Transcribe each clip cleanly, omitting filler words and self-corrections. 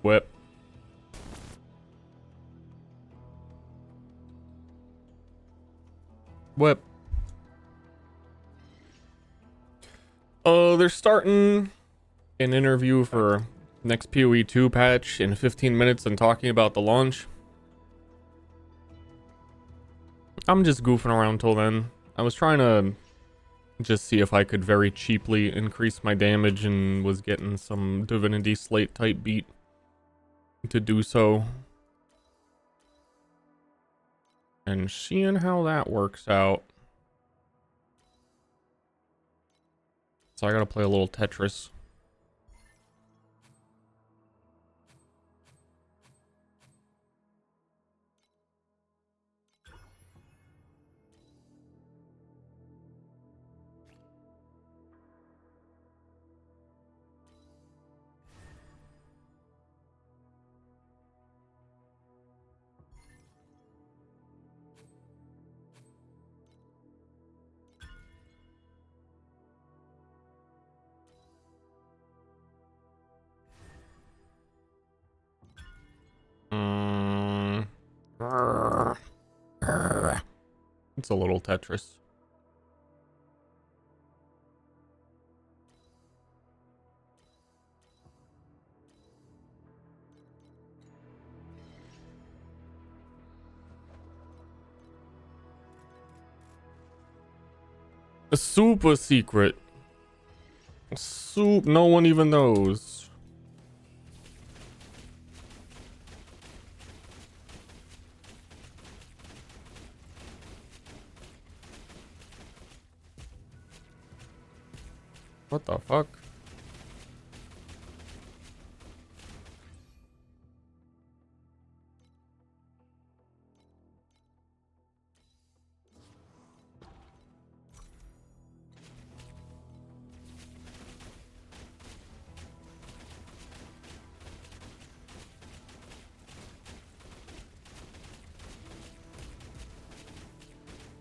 Whip. Whip. They're starting an interview for next PoE 2 patch in 15 minutes and talking about the launch. I'm just goofing around till then. I was trying to just see if I could very cheaply increase my damage and was getting some Divinity Slate type beat to do so. And seeing how that works out. So I gotta play a little Tetris. It's a little Tetris. A super secret. No one even knows. What the fuck?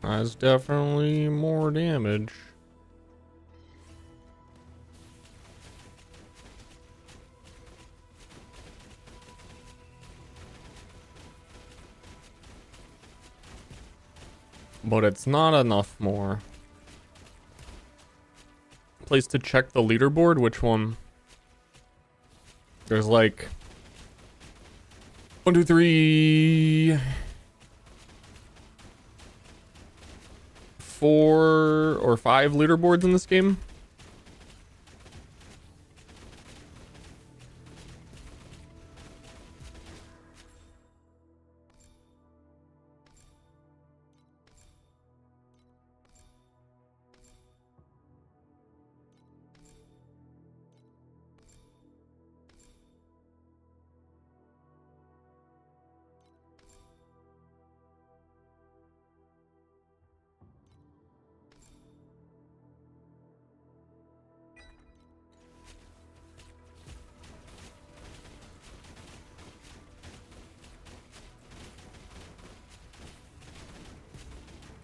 That's definitely more damage. But it's not enough more. Place to check the leaderboard? Which one? There's like 1, 2, 3, 4 or 5 leaderboards in this game.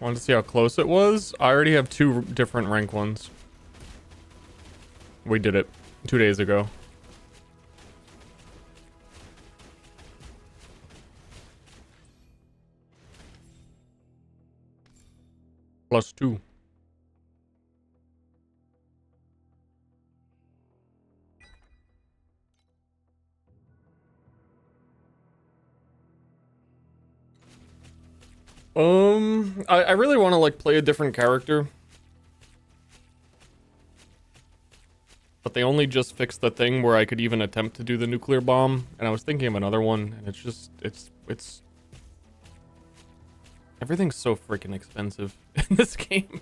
Wanted to see how close it was. I already have 2 different rank ones. We did it 2 days ago. +2. I really want to like play a different character. But they only just fixed the thing where I could even attempt to do the nuclear bomb, and I was thinking of another one, and it's just it's everything's so freaking expensive in this game.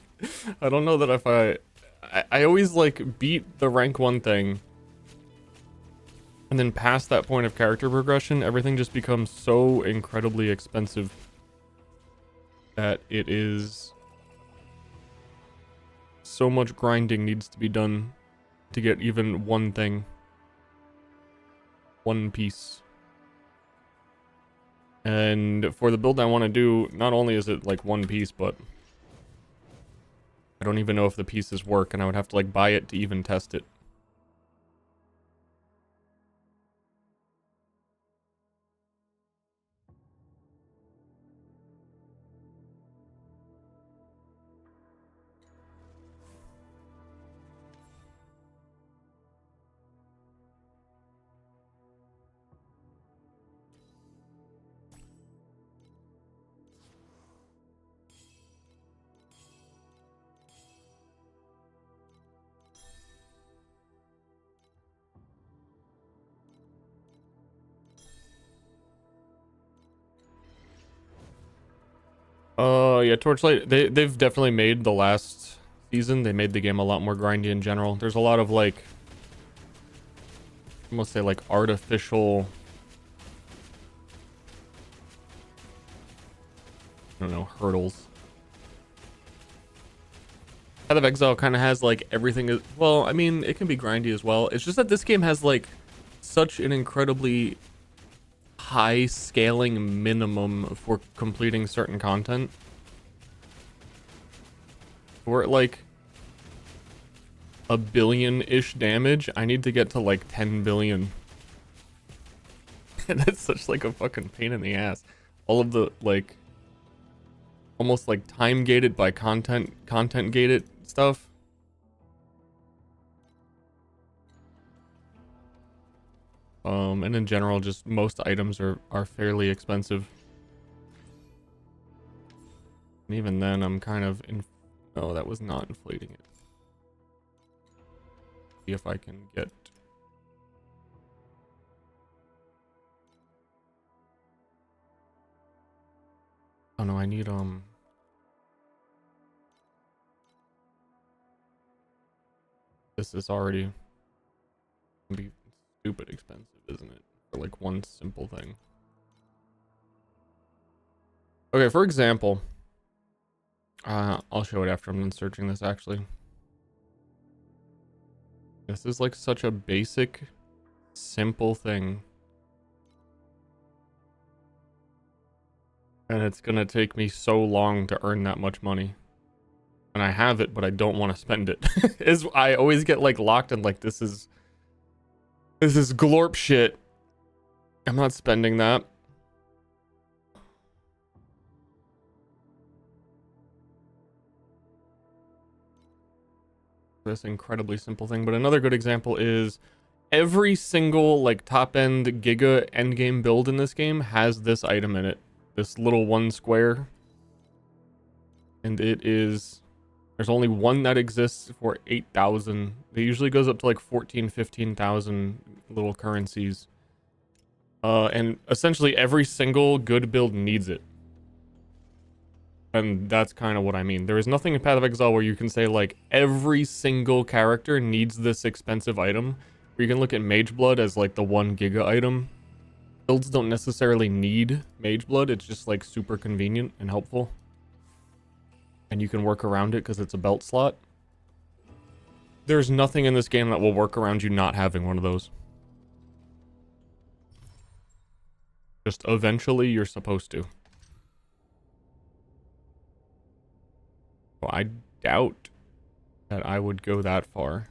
I don't know that if I always like beat the rank 1 thing, and then past that point of character progression, everything just becomes so incredibly expensive that it is so much grinding needs to be done to get even one thing, one piece. And for the build I want to do, not only is it like one piece, but I don't even know if the pieces work, and I would have to like buy it to even test it. Yeah, Torchlight, they've definitely made the last season, they made the game a lot more grindy in general. There's a lot of like, I must say like artificial, I don't know, hurdles. Path of Exile kind of has like everything is, well, I mean, it can be grindy as well. It's just that this game has like such an incredibly high scaling minimum for completing certain content. We're at like a billion-ish damage. I need to get to like 10 billion. And that's such like a fucking pain in the ass. All of the like almost like time gated by content gated stuff. And in general, just most items are fairly expensive. And even then, I'm kind of no, that was not inflating it. See if I can get. Oh no, I need this is already gonna be stupid expensive, isn't it? For like one simple thing. Okay, for example, I'll show it after I'm done searching this actually. This is like such a basic, simple thing. And it's gonna take me so long to earn that much money. And I have it, but I don't want to spend it. I always get like locked in like this is glorp shit. I'm not spending that. This incredibly simple thing, but another good example is every single like top end giga endgame build in this game has this item in it, this little 1 square, and it is There's only one that exists for 8,000. It usually goes up to like 14, 15,000 little currencies. And essentially every single good build needs it. And that's kind of what I mean. There is nothing in Path of Exile where you can say like every single character needs this expensive item. Where you can look at Mage Blood as like the 1 giga item. Builds don't necessarily need Mage Blood. It's just like super convenient and helpful. And you can work around it because it's a belt slot. There's nothing in this game that will work around you not having one of those. Just eventually you're supposed to. Well, I doubt that I would go that far.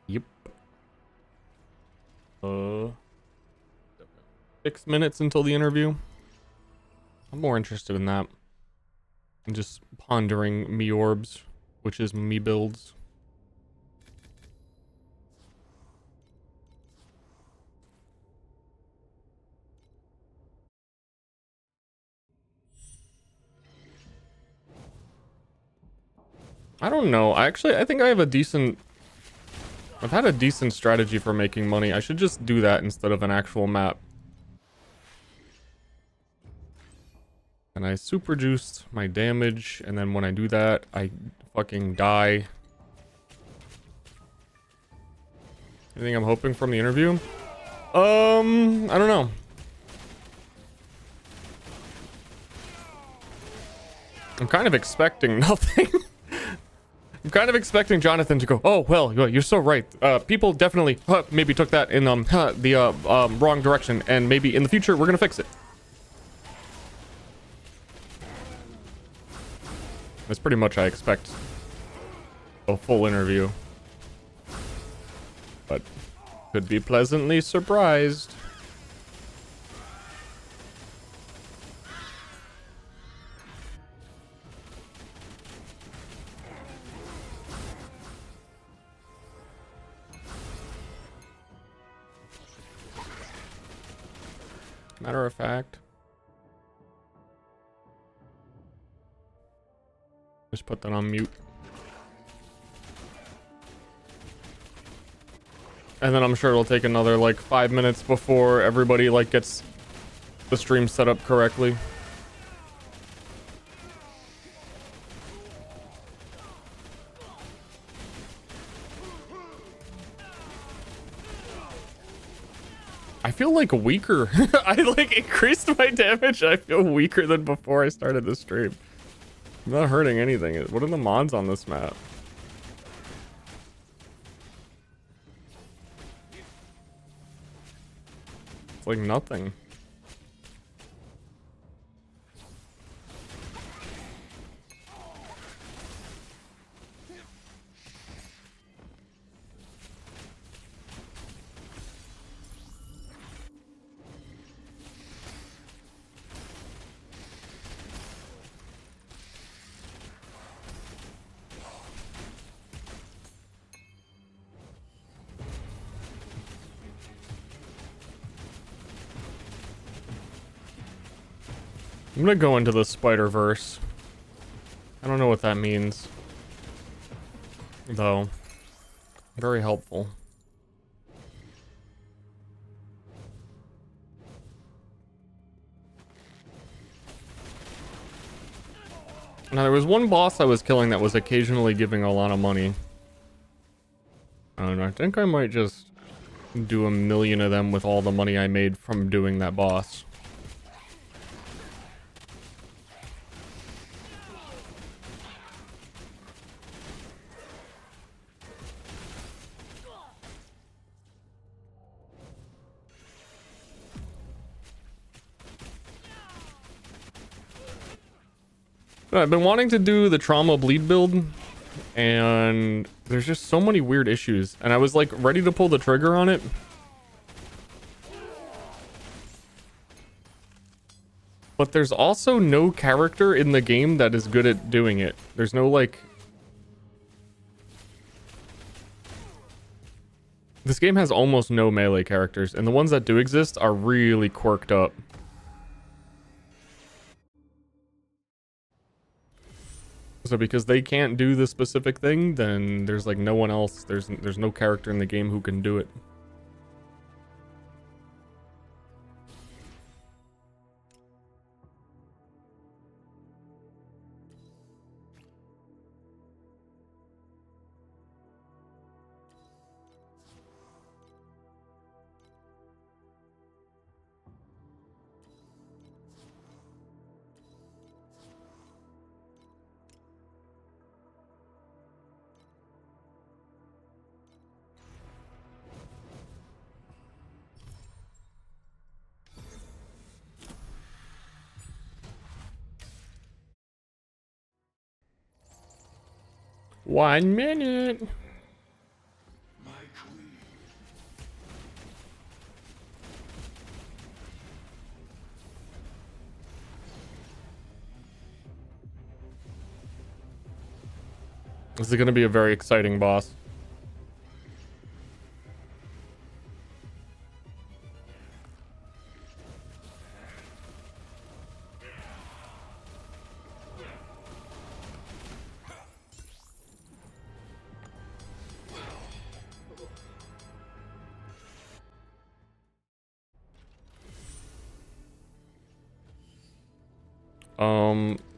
Yep. 6 minutes until the interview. I'm more interested in that. I'm just pondering me orbs, which is me builds. I don't know. I think I have a decent... I've had a decent strategy for making money. I should just do that instead of an actual map. And I super juiced my damage, and then when I do that, I fucking die. Anything I'm hoping from the interview? I don't know. I'm kind of expecting nothing. I'm kind of expecting Jonathan to go, oh, well, you're so right. People definitely maybe took that in the wrong direction, and maybe in the future we're gonna fix it. That's pretty much I expect a full interview. But could be pleasantly surprised. Matter of fact, just put that on mute. And then I'm sure it'll take another like 5 minutes before everybody like gets the stream set up correctly. I feel like weaker. I like increased my damage. I feel weaker than before I started the stream. I'm not hurting anything. What are the mods on this map? It's like nothing. I'm gonna go into the Spider-Verse. I don't know what that means, though. Very helpful. Now, there was one boss I was killing that was occasionally giving a lot of money. I don't know, I think I might just do 1,000,000 of them with all the money I made from doing that boss. I've been wanting to do the trauma bleed build, and there's just so many weird issues, and I was like ready to pull the trigger on it. But there's also no character in the game that is good at doing it. There's no, like... This game has almost no melee characters, and the ones that do exist are really quirked up. So because they can't do the specific thing, then there's like no one else. There's no character in the game who can do it. One minute. This is going to be a very exciting boss.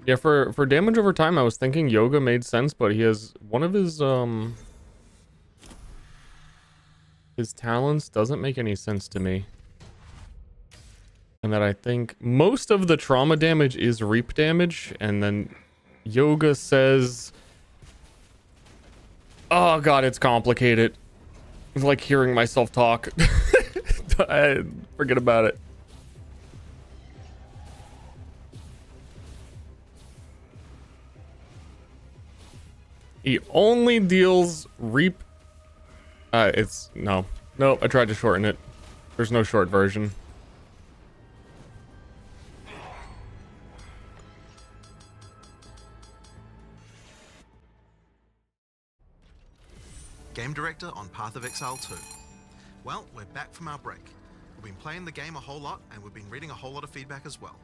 Yeah, for damage over time, I was thinking Yoga made sense, but he has one of his talents doesn't make any sense to me. And that I think most of the trauma damage is reap damage, and then Yoga says, oh god, it's complicated. It's like hearing myself talk. Forget about it. He only deals reap. It's no, I tried to shorten it. There's no short version. Game Director on Path of Exile 2. Well, we're back from our break. We've been playing the game a whole lot, and we've been reading a whole lot of feedback as well.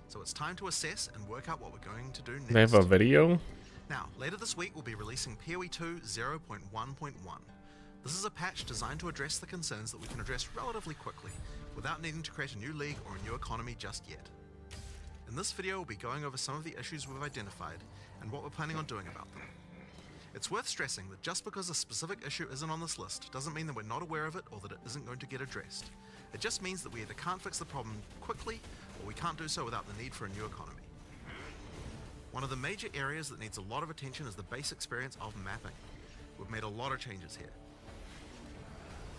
So it's time to assess and work out what we're going to do next. They have a video? Now, later this week we'll be releasing PoE 2 0.1.1. This is a patch designed to address the concerns that we can address relatively quickly, without needing to create a new league or a new economy just yet. In this video we'll be going over some of the issues we've identified, and what we're planning on doing about them. It's worth stressing that just because a specific issue isn't on this list doesn't mean that we're not aware of it or that it isn't going to get addressed. It just means that we either can't fix the problem quickly, or we can't do so without the need for a new economy. One of the major areas that needs a lot of attention is the base experience of mapping. We've made a lot of changes here.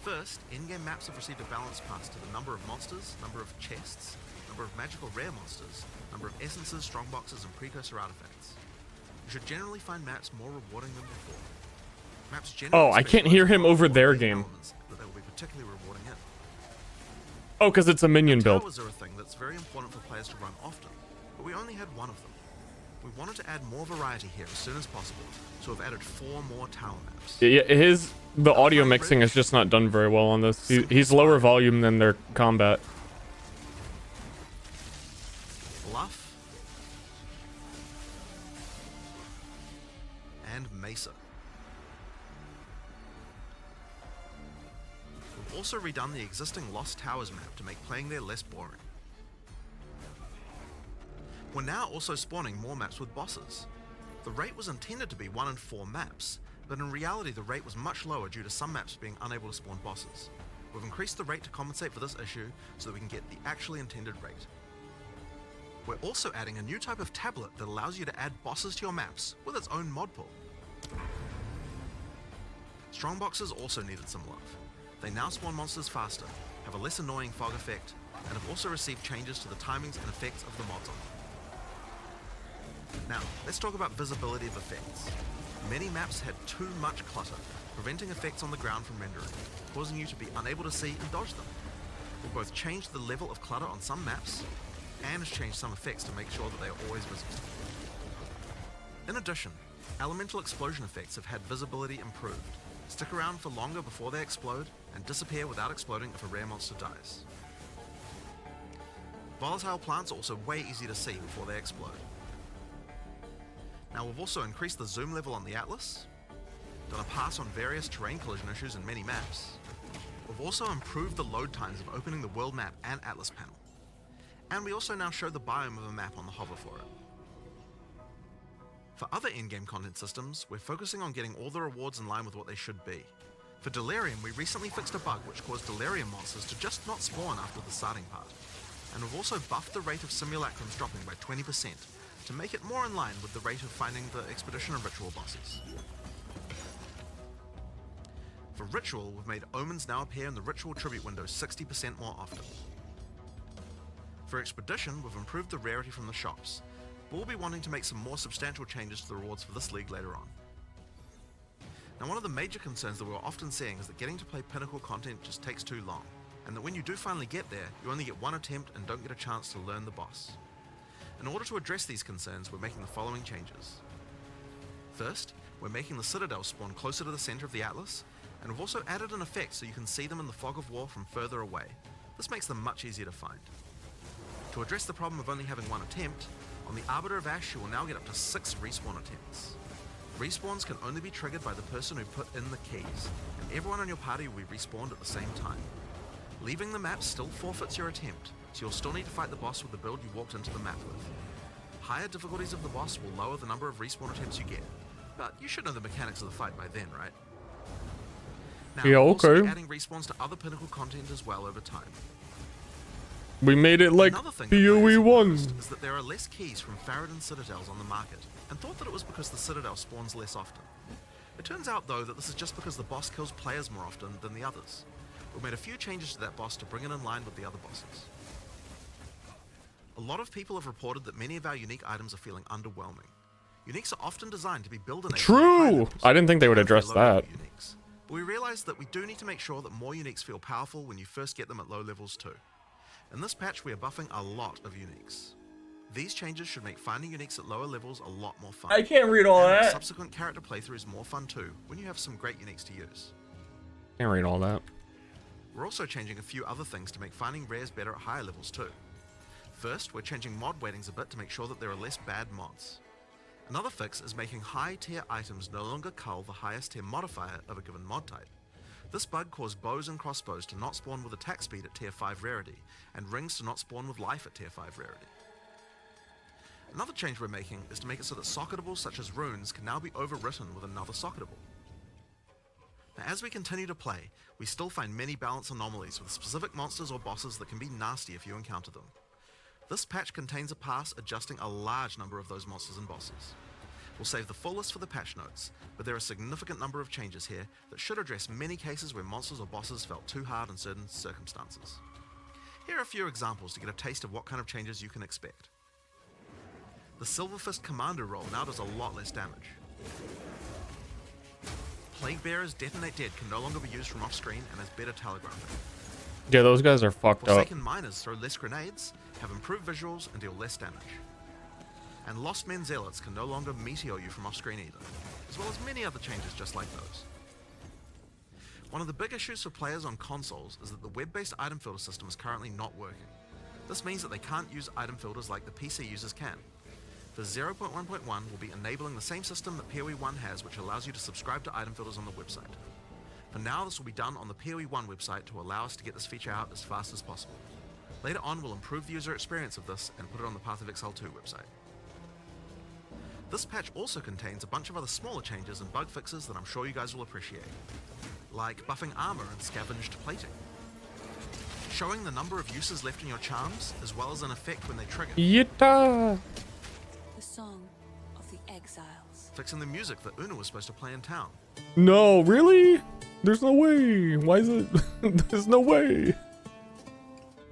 First, in-game maps have received a balance pass to the number of monsters, number of chests, number of magical rare monsters, number of essences, strongboxes, and precursor artifacts. You should generally find maps more rewarding than before. Maps generally I can't hear him over their game. That they will be particularly rewarding in. Oh, because it's a minion build. Towers are a thing that's very important for players to run often, but we only had one of them. We wanted to add more variety here as soon as possible, so we've added 4 more tower maps. Yeah, the audio mixing is just not done very well on this. He's lower volume than their combat. Bluff and Mesa. We've also redone the existing Lost Towers map to make playing there less boring. We're now also spawning more maps with bosses. The rate was intended to be 1 in 4 maps, but in reality the rate was much lower due to some maps being unable to spawn bosses. We've increased the rate to compensate for this issue so that we can get the actually intended rate. We're also adding a new type of tablet that allows you to add bosses to your maps with its own mod pool. Strongboxes also needed some love. They now spawn monsters faster, have a less annoying fog effect, and have also received changes to the timings and effects of the mods on them. Now, let's talk about visibility of effects. Many maps had too much clutter, preventing effects on the ground from rendering, causing you to be unable to see and dodge them. We'll both change the level of clutter on some maps, and has changed some effects to make sure that they are always visible. In addition, elemental explosion effects have had visibility improved, stick around for longer before they explode, and disappear without exploding if a rare monster dies. Volatile plants are also way easier to see before they explode. Now we've also increased the zoom level on the Atlas, done a pass on various terrain collision issues in many maps. We've also improved the load times of opening the world map and Atlas panel. And we also now show the biome of a map on the hover for it. For other in-game content systems, we're focusing on getting all the rewards in line with what they should be. For Delirium, we recently fixed a bug which caused Delirium monsters to just not spawn after the starting part. And we've also buffed the rate of simulacrums dropping by 20% to make it more in line with the rate of finding the Expedition and Ritual bosses. For Ritual, we've made Omens now appear in the Ritual Tribute window 60% more often. For Expedition, we've improved the rarity from the shops, but we'll be wanting to make some more substantial changes to the rewards for this league later on. Now, one of the major concerns that we're often seeing is that getting to play Pinnacle content just takes too long, and that when you do finally get there, you only get one attempt and don't get a chance to learn the boss. In order to address these concerns, we're making the following changes. First, we're making the Citadel spawn closer to the center of the Atlas, and we've also added an effect so you can see them in the fog of war from further away. This makes them much easier to find. To address the problem of only having one attempt, on the Arbiter of Ash you will now get up to 6 respawn attempts. Respawns can only be triggered by the person who put in the keys, and everyone on your party will be respawned at the same time. Leaving the map still forfeits your attempt, so you'll still need to fight the boss with the build you walked into the map with. Higher difficulties of the boss will lower the number of respawn attempts you get, but you should know the mechanics of the fight by then, right? Now, Yeah, we'll also okay. be adding respawns to other Pinnacle content as well over time. We made it like Another thing that players have PoE1. noticed is that there are less keys from Faradin Citadels on the market, and thought that it was because the Citadel spawns less often. It turns out though that this is just because the boss kills players more often than the others. We've made a few changes to that boss to bring it in line with the other bosses. A lot of people have reported that many of our unique items are feeling underwhelming. Uniques are often designed to be build-enabled. True! I didn't think they would address that. Uniques. But we realized that we do need to make sure that more uniques feel powerful when you first get them at low levels too. In this patch, we are buffing a lot of uniques. These changes should make finding uniques at lower levels a lot more fun. I can't read all and that. Subsequent character playthrough is more fun too, when you have some great uniques to use. Can't read all that. We're also changing a few other things to make finding rares better at higher levels too. First, we're changing mod weightings a bit to make sure that there are less bad mods. Another fix is making high tier items no longer cull the highest tier modifier of a given mod type. This bug caused bows and crossbows to not spawn with attack speed at tier 5 rarity, and rings to not spawn with life at tier 5 rarity. Another change we're making is to make it so that socketables such as runes can now be overwritten with another socketable. Now, as we continue to play, we still find many balance anomalies with specific monsters or bosses that can be nasty if you encounter them. This patch contains a pass adjusting a large number of those monsters and bosses. We'll save the full list for the patch notes, but there are a significant number of changes here that should address many cases where monsters or bosses felt too hard in certain circumstances. Here are a few examples to get a taste of what kind of changes you can expect. The Silver Fist Commander roll now does a lot less damage. Plague Bearers Detonate Dead can no longer be used from off-screen and has better telegraphing. Yeah, those guys are fucked up. Forsaken Miners throw less grenades, have improved visuals, and deal less damage. And Lost Men Zealots can no longer meteor you from off-screen either, as well as many other changes just like those. One of the big issues for players on consoles is that the web-based item filter system is currently not working. This means that they can't use item filters like the PC users can. For 0.1.1, we'll be enabling the same system that PoE1 has, which allows you to subscribe to item filters on the website. For now, this will be done on the PoE1 website to allow us to get this feature out as fast as possible. Later on, we'll improve the user experience of this and put it on the Path of Exile 2 website. This patch also contains a bunch of other smaller changes and bug fixes that I'm sure you guys will appreciate, like buffing armor and scavenged plating, showing the number of uses left in your charms, as well as an effect when they trigger, Yitta! The song of the exiles. fixing the music that Una was supposed to play in town, No, really? There's no way. Why is it? There's no way.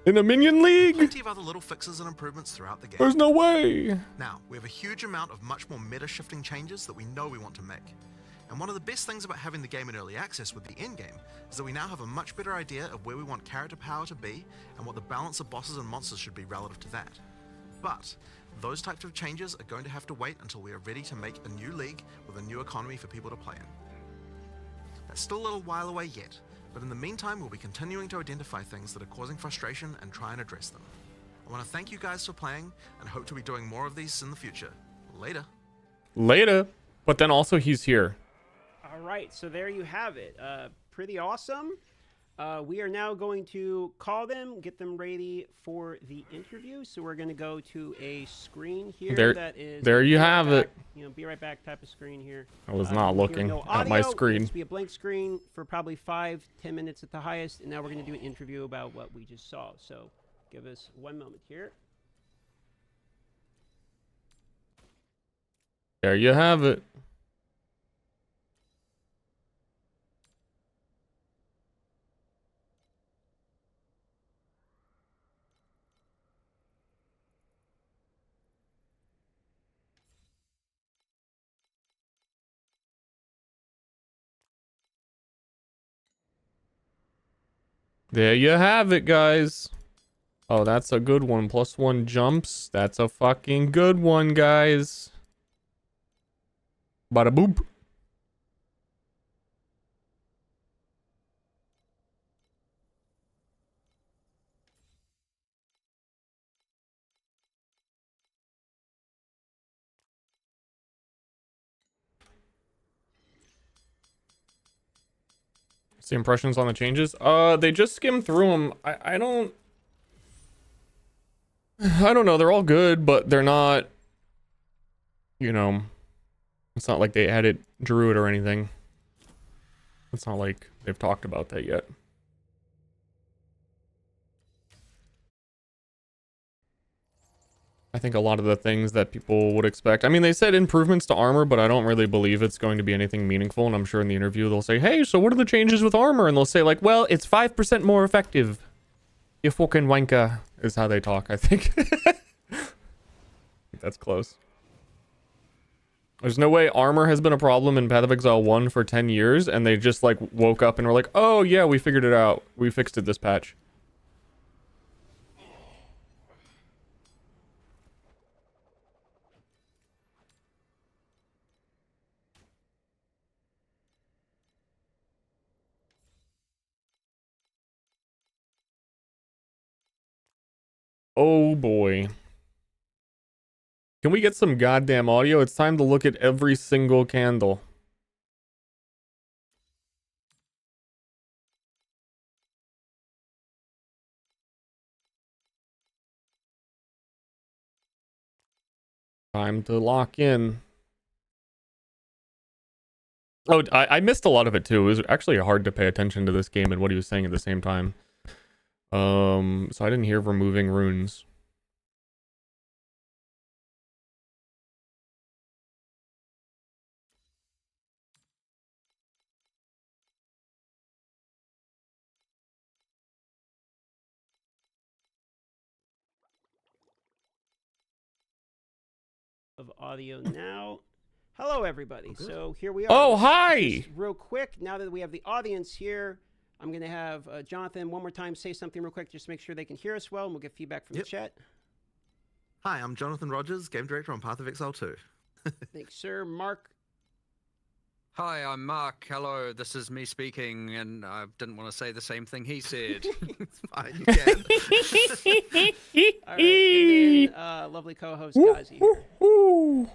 In a minion league? plenty of other little fixes and improvements throughout the game. There's no way. Now, we have a huge amount of much more meta-shifting changes that we know we want to make. And one of the best things about having the game in early access with the endgame is that we now have a much better idea of where we want character power to be and what the balance of bosses and monsters should be relative to that. But those types of changes are going to have to wait until we are ready to make a new league with a new economy for people to play in. That's still a little while away yet, but in the meantime, we'll be continuing to identify things that are causing frustration and try and address them. I want to thank you guys for playing and hope to be doing more of these in the future. Later. Later. But then also he's here. All right, so there you have it. Pretty awesome. We are now going to call them, get them ready for the interview. So we're going to go to a screen here that is... There you have it. You know, be right back type of screen here. I was not looking no at my screen. It's be a blank screen for probably 5-10 minutes at the highest. And now we're going to do an interview about what we just saw. So give us one moment here. There you have it. There you have it, guys. Oh, that's a good one. +1 jumps. That's a fucking good one, guys. Bada boop. The impressions on the changes? They just skimmed through them. I don't know. They're all good, but they're not, you know, it's not like they added Druid or anything. It's not like they've talked about that yet. I think a lot of the things that people would expect. I mean, they said improvements to armor, but I don't really believe it's going to be anything meaningful. And I'm sure in the interview they'll say, hey, so what are the changes with armor? And they'll say like, well, it's 5% more effective. You fucking wanker is how they talk, I think. That's close. There's no way armor has been a problem in Path of Exile 1 for 10 years. And they just like woke up and were like, oh yeah, we figured it out. We fixed it this patch. Oh boy. Can we get some goddamn audio? It's time to look at every single candle. Time to lock in. Oh, I missed a lot of it too. It was actually hard to pay attention to this game and what he was saying at the same time. So I didn't hear removing runes. Of audio now. Hello, everybody. So here we are. Oh, hi! Just real quick, now that we have the audience here, I'm going to have Jonathan one more time say something real quick just to make sure they can hear us well, and we'll get feedback from the chat. Hi, I'm Jonathan Rogers, Game Director on Path of Exile 2. Thanks, sir. Mark. Hi, I'm Mark. Hello, this is me speaking, and I didn't want to say the same thing he said. It's fine, you can. All right, and then lovely co-host Gazi here.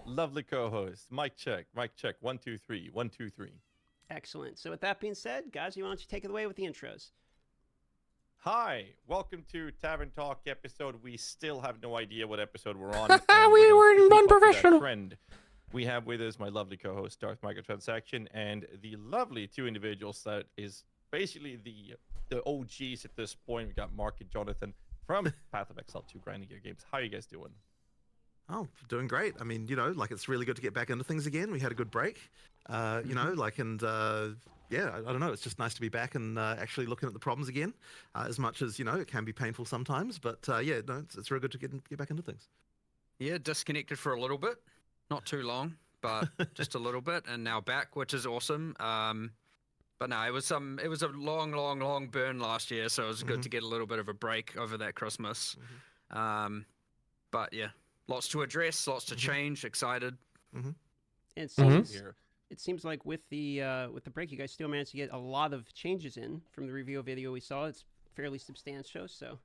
Lovely co-host. Mic check. 1 2 3. 1 2 3. Excellent. So with that being said, Gazi, why don't you take it away with the intros? Hi, welcome to Tavern Talk episode. We still have no idea what episode we're on. We were unprofessional. Friend. We have with us my lovely co-host Darth Microtransaction and the lovely two individuals that is basically the OGs at this point. We got Mark and Jonathan from Path of Exile 2 Grinding Gear Games. How are you guys doing? Oh, doing great. I mean, you know, like it's really good to get back into things again. We had a good break, you know, like, and yeah, I don't know. It's just nice to be back and actually looking at the problems again. As much as, you know, it can be painful sometimes, but yeah, no, it's real good to get back into things. Yeah, disconnected for a little bit. Not too long, but just a little bit, and now back, which is awesome. But no, it was a long burn last year, so it was good to get a little bit of a break over that Christmas. But yeah, lots to address, lots to change. Excited. And it Mhm. seems, Here. it seems like with the break, you guys still managed to get a lot of changes in from the review video we saw. It's fairly substantial, so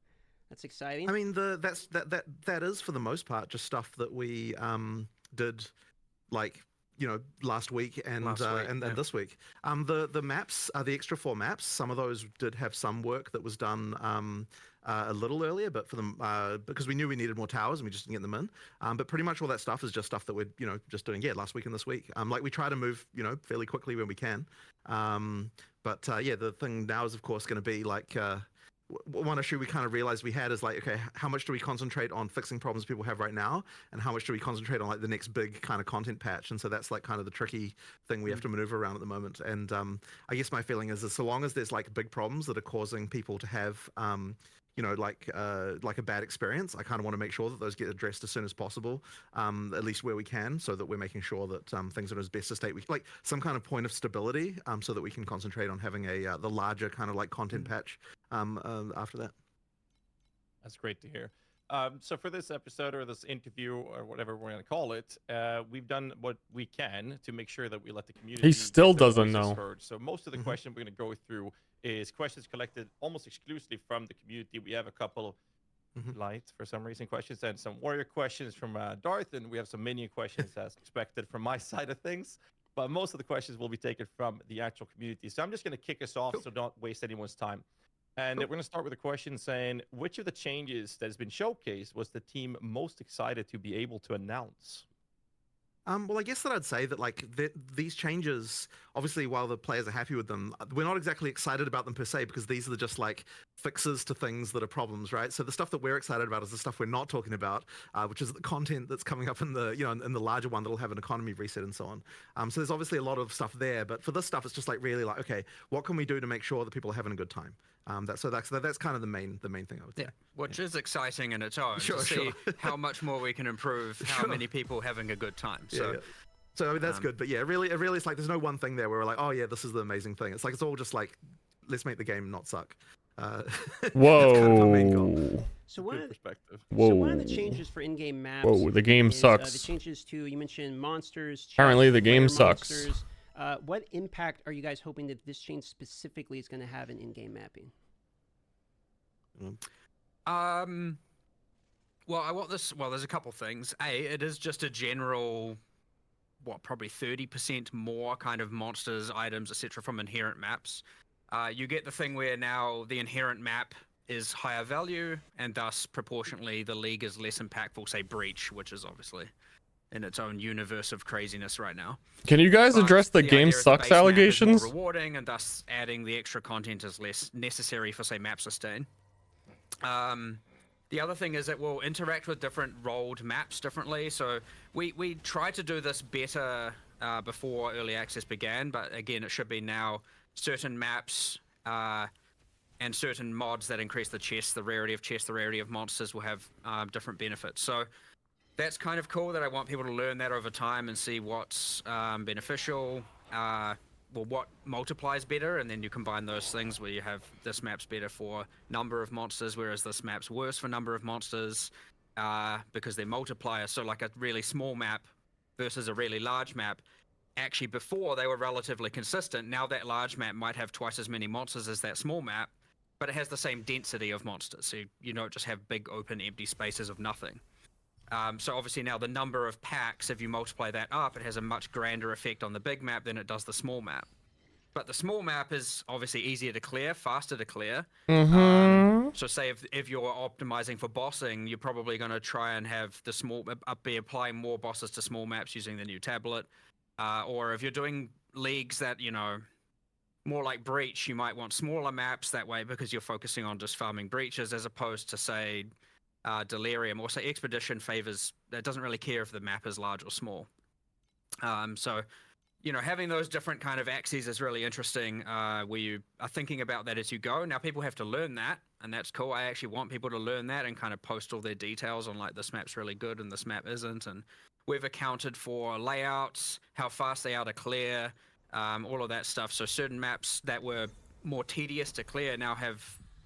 that's exciting. I mean, that is for the most part just stuff that we did, like, last week and Yeah. this week. The maps, the extra 4 maps, some of those did have some work that was done a little earlier, but for them because we knew we needed more towers and we just didn't get them in. But pretty much all that stuff is just stuff that we're just doing last week and this week. Like, we try to move fairly quickly when we can. But the thing now is of course going to be like. One issue we kind of realized we had is like, okay, how much do we concentrate on fixing problems people have right now, and how much do we concentrate on like the next big kind of content patch? And so that's like kind of the tricky thing we have to maneuver around at the moment. And I guess my feeling is that so long as there's like big problems that are causing people to have like a bad experience, I kind of want to make sure that those get addressed as soon as possible, at least where we can, so that we're making sure that things are in as best a state we like some kind of point of stability, so that we can concentrate on having the larger kind of like content patch after that. That's great to hear. So for this episode or this interview or whatever we're going to call it, we've done what we can to make sure that we let the community. He still get their doesn't voices know. heard. So most of the questions we're going to go through is questions collected almost exclusively from the community. We have a couple light for some reason questions and some warrior questions from Darth, and we have some minion questions as expected from my side of things. But most of the questions will be taken from the actual community. So I'm just going to kick us off, so don't waste anyone's time. And we're going to start with a question saying, which of the changes that has been showcased was the team most excited to be able to announce? Well, I guess that I'd say that like these changes, obviously, while the players are happy with them, we're not exactly excited about them per se, because these are just like fixes to things that are problems, right? So the stuff that we're excited about is the stuff we're not talking about, which is the content that's coming up in the in the larger one that'll have an economy reset and so on. So there's obviously a lot of stuff there, but for this stuff, it's just like really like, okay, what can we do to make sure that people are having a good time? That's kind of the main thing I would say. Yeah, which is exciting in its own Sure, to see sure. how much more we can improve, how Sure. many people having a good time. Yeah, So yeah. So I mean, that's good, but yeah, really, it's like there's no one thing there where we're like, oh yeah, this is the amazing thing. It's like it's all just like, let's make the game not suck. That's kind of our main goal. Whoa. So one Good of, perspective. so one of the Whoa. changes for in-game maps. Whoa, the game is, the sucks. changes to, you mentioned monsters. Apparently chests, the game player sucks. monsters. What impact are you guys hoping that this change specifically is going to have in in-game mapping? Well, I want this. Well, there's a couple things. It is just a general, probably 30% more kind of monsters, items, etc. from inherent maps. You get the thing where now the inherent map is higher value, and thus proportionately the league is less impactful. Say Breach, which is obviously in its own universe of craziness right now. Can you guys But address the idea game is the sucks base map is more allegations? rewarding, and thus adding the extra content is less necessary for, say, map sustain. The other thing is it will interact with different rolled maps differently. So we tried to do this better before early access began, but again, it should be now. Certain maps and certain mods that increase the chests, the rarity of chests, the rarity of monsters will have different benefits. So that's kind of cool that I want people to learn that over time and see what's beneficial, what multiplies better, and then you combine those things where you have this map's better for number of monsters, whereas this map's worse for number of monsters because they're multipliers. So like a really small map versus a really large map, actually before they were relatively consistent. Now that large map might have twice as many monsters as that small map, but it has the same density of monsters. So you don't just have big open empty spaces of nothing. So obviously now the number of packs, if you multiply that up, it has a much grander effect on the big map than it does the small map. But the small map is obviously easier to clear, faster to clear. So say if you're optimizing for bossing, you're probably going to try and have the be applying more bosses to small maps using the new tablet. Or if you're doing leagues that, more like Breach, you might want smaller maps that way because you're focusing on just farming breaches as opposed to, say, Delirium, or say Expedition favors, it doesn't really care if the map is large or small. So, having those different kind of axes is really interesting where you are thinking about that as you go. Now, people have to learn that, and that's cool. I actually want people to learn that and kind of post all their details on, like, this map's really good and this map isn't. And we've accounted for layouts, how fast they are to clear, all of that stuff. So certain maps that were more tedious to clear now have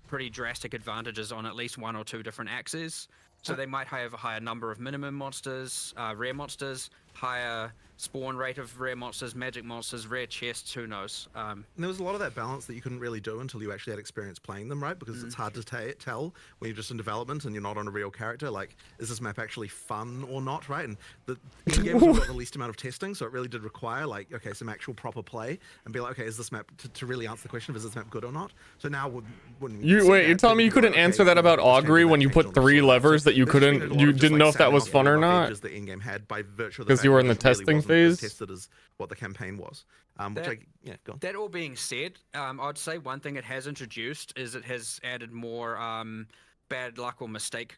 pretty drastic advantages on at least one or two different axes. So they might have a higher number of minimum monsters, rare monsters, higher spawn rate of rare monsters, magic monsters, rare chests, who knows. And there was a lot of that balance that you couldn't really do until you actually had experience playing them, right? Because it's hard to tell when you're just in development and you're not on a real character. Like, is this map actually fun or not, right? And the in-game got the least amount of testing, so it really did require, like, okay, some actual proper play and be like, okay, is this map, to really answer the question of is this map good or not? So now, when You're telling me you couldn't answer that about Augury when you put 3 levers that you couldn't, you didn't know if that was fun or not? The in-game had by virtue of Because you were in the testing phase? Tested as what the campaign was. Go on. That all being said, I'd say one thing it has introduced is it has added more bad luck or mistake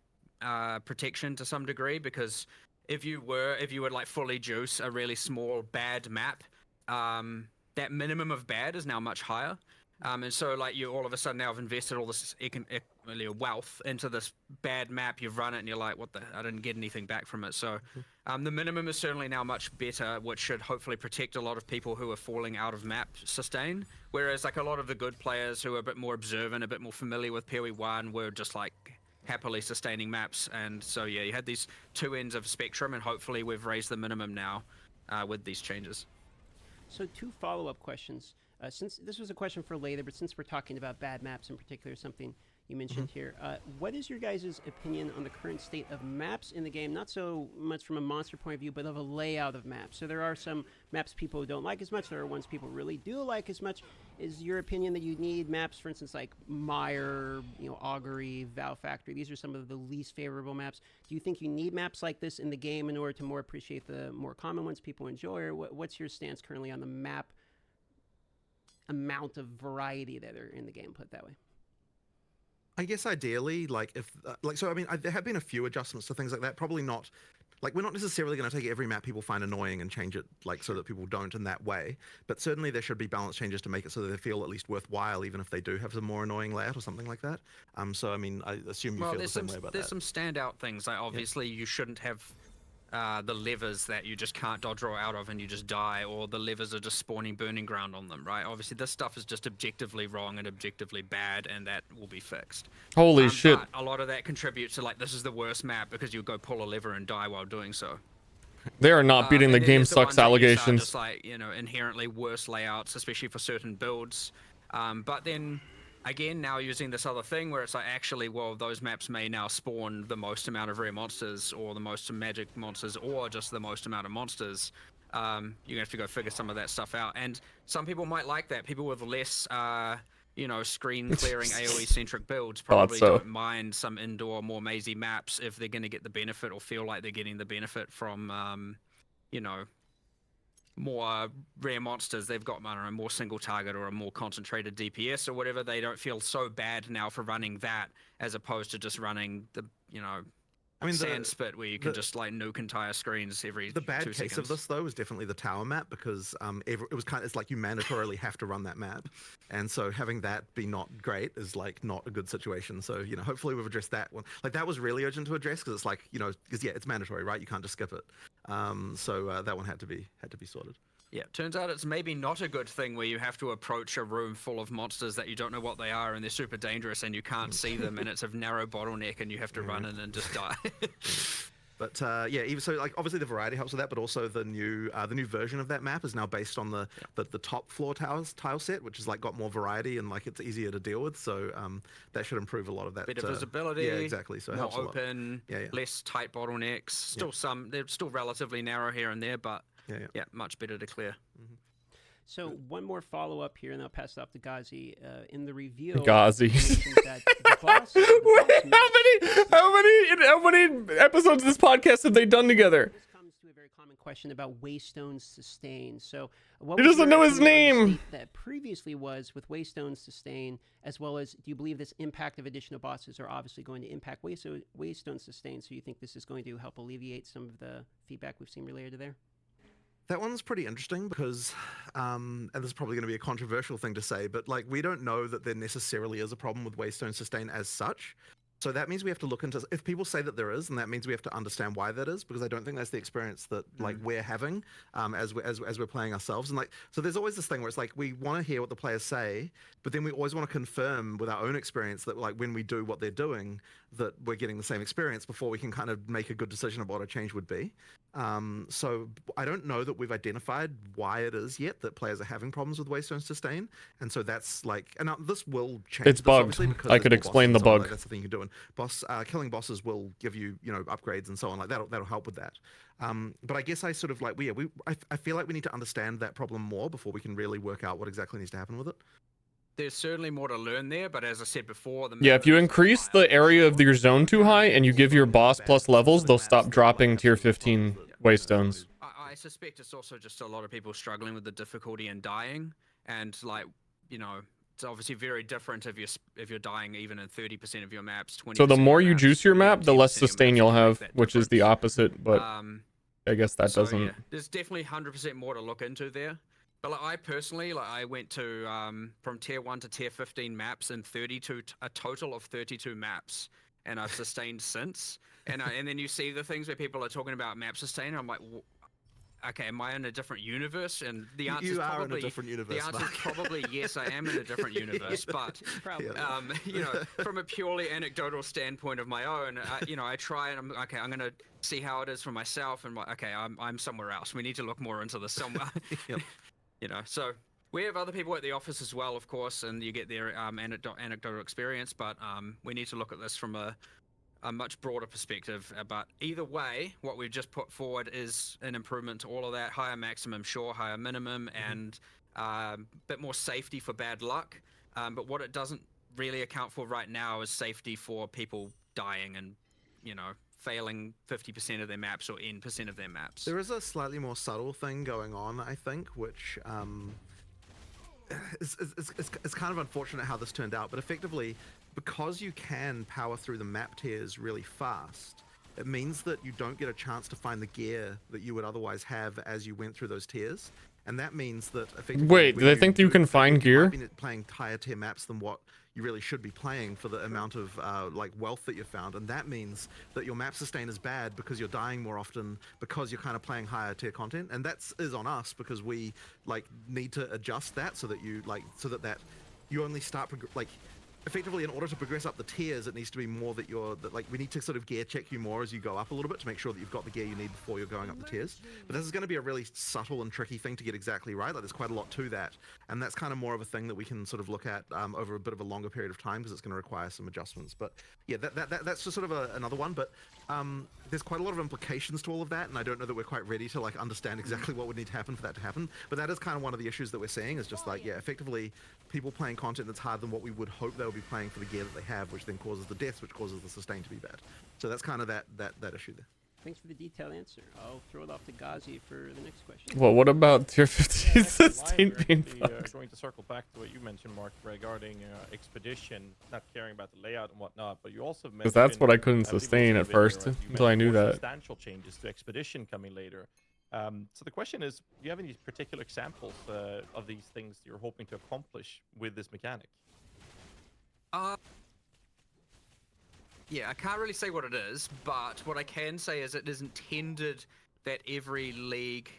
protection to some degree, because if you would like fully juice a really small bad map, that minimum of bad is now much higher. And so, like, you all of a sudden now have invested all this wealth into this bad map. You've run it, and you're like, "What the? I didn't get anything back from it." So, the minimum is certainly now much better, which should hopefully protect a lot of people who are falling out of map sustain. Whereas, like, a lot of the good players who are a bit more observant, a bit more familiar with PoE 1, were just like happily sustaining maps. And so, yeah, you had these two ends of spectrum, and hopefully we've raised the minimum now with these changes. So 2 follow-up questions. Since this was a question for later, but since we're talking about bad maps in particular, something you mentioned here, what is your guys' opinion on the current state of maps in the game? Not so much from a monster point of view, but of a layout of maps. So there are some maps people don't like as much. There are ones people really do like as much. Is your opinion that you need maps, for instance, like Mire, Augury, Vow Factory? These are some of the least favorable maps. Do you think you need maps like this in the game in order to more appreciate the more common ones people enjoy? Or what's your stance currently on the map amount of variety that are in the game, put it that way? I guess ideally, like, if there have been a few adjustments to things like that. Probably not, like, we're not necessarily going to take every map people find annoying and change it, like, so that people don't in that way. But certainly there should be balance changes to make it so that they feel at least worthwhile, even if they do have some more annoying layout or something like that. So I mean, I assume you feel the same way about that. There's some standout things. Like, obviously, you shouldn't have the levers that you just can't dodge roll out of and you just die, or the levers are just spawning burning ground on them, right? Obviously, this stuff is just objectively wrong and objectively bad, and that will be fixed. Holy shit. But a lot of that contributes to, like, this is the worst map because you go pull a lever and die while doing so. They are not beating the And game there's the sucks ones that use, allegations. just like, inherently worse layouts, especially for certain builds. But then again, now using this other thing where it's like, actually, well, those maps may now spawn the most amount of rare monsters or the most magic monsters or just the most amount of monsters. You have to go figure some of that stuff out. And some people might like that. People with less, screen clearing AoE centric builds probably don't mind some indoor, more mazy maps if they're going to get the benefit or feel like they're getting the benefit from, more rare monsters. They've got, I don't know, more single target or a more concentrated DPS or whatever. They don't feel so bad now for running that as opposed to just running the, sand spit where you can just like nuke entire screens every 2 seconds. The bad case of this, though, is definitely the tower map, because it was it's like you mandatorily have to run that map, and so having that be not great is like not a good situation. So hopefully we've addressed that one. Like, that was really urgent to address, because it's like it's mandatory, right? You can't just skip it. So that one had to be sorted. Yeah, turns out it's maybe not a good thing where you have to approach a room full of monsters that you don't know what they are and they're super dangerous and you can't see them and it's a narrow bottleneck and you have to run in and just die. But even so, like, obviously the variety helps with that, but also the new version of that map is now based on the top floor tile set, which has like got more variety and like it's easier to deal with. So that should improve a lot of that. Better visibility. Yeah, exactly. So it more helps open. A lot. Less tight bottlenecks. Still they're still relatively narrow here and there, but much better to clear. Mm-hmm. So one more follow-up here, and I'll pass it off to Ghazi. In the review, Ghazi. that the boss How many episodes of this podcast have they done together? This comes to a very common question about Waystone's sustain. So He doesn't know his name. That previously was with Waystone's sustain, as well as, do you believe this impact of additional bosses are obviously going to impact Waystone's sustain? So you think this is going to help alleviate some of the feedback we've seen related to there? That one's pretty interesting because, and this is probably going to be a controversial thing to say, but like, we don't know that there necessarily is a problem with Waystone sustain as such. So that means we have to look into, if people say that there is, and that means we have to understand why that is, because I don't think that's the experience that like we're having as we're playing ourselves. And like, so there's always this thing where it's like we want to hear what the players say, but then we always want to confirm with our own experience that like when we do what they're doing, that we're getting the same experience before we can kind of make a good decision of what a change would be. So I don't know that we've identified why it is yet that players are having problems with Waystone Sustain, and so that's like, and now this will change. It's this, bugged. obviously, because I there's could more explain bosses the and so on, bug. like, that's the thing you can do, and killing bosses will give you, you know, upgrades and so on. Like that'll help with that. But I guess I sort of like, I feel like we need to understand that problem more before we can really work out what exactly needs to happen with it. There's certainly more to learn there, but as I said before, the Yeah, if you increase the area of your zone too high and you give your boss plus levels, they'll stop dropping tier 15 waystones. I suspect it's also just a lot of people struggling with the difficulty in dying, and like, you know, it's obviously very different if you're dying even in 30% of your maps. 20% So the of more your you maps, juice your map, the 10% less of your sustain maps you'll can make have, that which is the difference. opposite, but I guess that So, doesn't... yeah, there's definitely 100% more to look into there. But like, I personally, like, I went to from tier 1 to tier 15 maps in a total of 32 maps, and I've sustained since. And then you see the things where people are talking about map sustain, and I'm like, okay, am I in a different universe? And the answer is probably in a different universe. the answer is probably yes, I am in a different universe. But you know, from a purely anecdotal standpoint of my own, you know, I try and I'm gonna see how it is for myself, and okay, I'm somewhere else. We need to look more into this somewhere. Yep. You know, so we have other people at the office as well, of course, and you get their anecdotal experience. But we need to look at this from a much broader perspective. But either way, what we've just put forward is an improvement to all of that. Higher maximum, sure, higher minimum, and a bit more safety for bad luck. But what it doesn't really account for right now is safety for people dying and, you know, failing 50% of their maps or N% of their maps. There is a slightly more subtle thing going on, I think, which it's kind of unfortunate how this turned out, but effectively, because you can power through the map tiers really fast, it means that you don't get a chance to find the gear that you would otherwise have as you went through those tiers. And that means that effectively... Wait, do they think you can find gear? You might be playing higher tier maps than what you really should be playing for the amount of like wealth that you found, and that means that your map sustain is bad because you're dying more often because you're kind of playing higher tier content, and is on us because we like need to adjust that so that you that you only start effectively, in order to progress up the tiers, it needs to be more that we need to sort of gear check you more as you go up a little bit to make sure that you've got the gear you need before you're going up the tiers. But this is going to be a really subtle and tricky thing to get exactly right. Like, there's quite a lot to that, and that's kind of more of a thing that we can sort of look at over a bit of a longer period of time, because it's going to require some adjustments. But yeah, that's just sort of another one. But there's quite a lot of implications to all of that, and I don't know that we're quite ready to like understand exactly what would need to happen for that to happen. But that is kind of one of the issues that we're seeing, is just like, yeah, effectively people playing content that's harder than what we would hope they would be playing for the gear that they have, which then causes the deaths, which causes the sustain to be bad. So that's kind of that issue there. Thanks for the detailed answer. I'll throw it off to Ghazi for the next question. Well, what about tier 15 sustain being fucked? Going to circle back to what you mentioned, Mark, regarding Expedition, not caring about the layout and whatnot, but you also mentioned... Because that's what I couldn't sustain at first, until I knew that. Substantial changes to Expedition coming later. So the question is, do you have any particular examples of these things you're hoping to accomplish with this mechanic? Yeah, I can't really say what it is, but what I can say is it is intended that every league,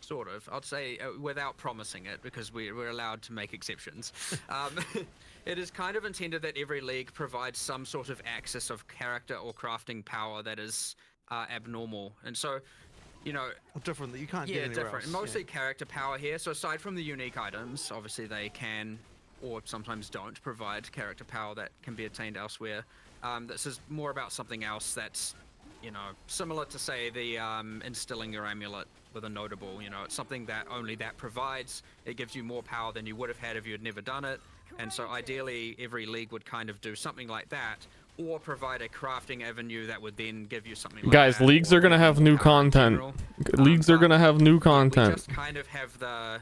sort of, I'd say without promising it, because we're allowed to make exceptions. It is kind of intended that every league provides some sort of access of character or crafting power that is abnormal. And so, you know... different, that you can't get anywhere different. else. Mostly character power here. So aside from the unique items, obviously they can, or sometimes don't, provide character power that can be attained elsewhere. This is more about something else that's, you know, similar to, say, the instilling your amulet with a notable. You know, it's something that only that provides. It gives you more power than you would have had if you had never done it. And so ideally, every league would kind of do something like that, or provide a crafting avenue that would then give you something like Guys, that. leagues are gonna have new content. Leagues are gonna have new We content. just kind of have the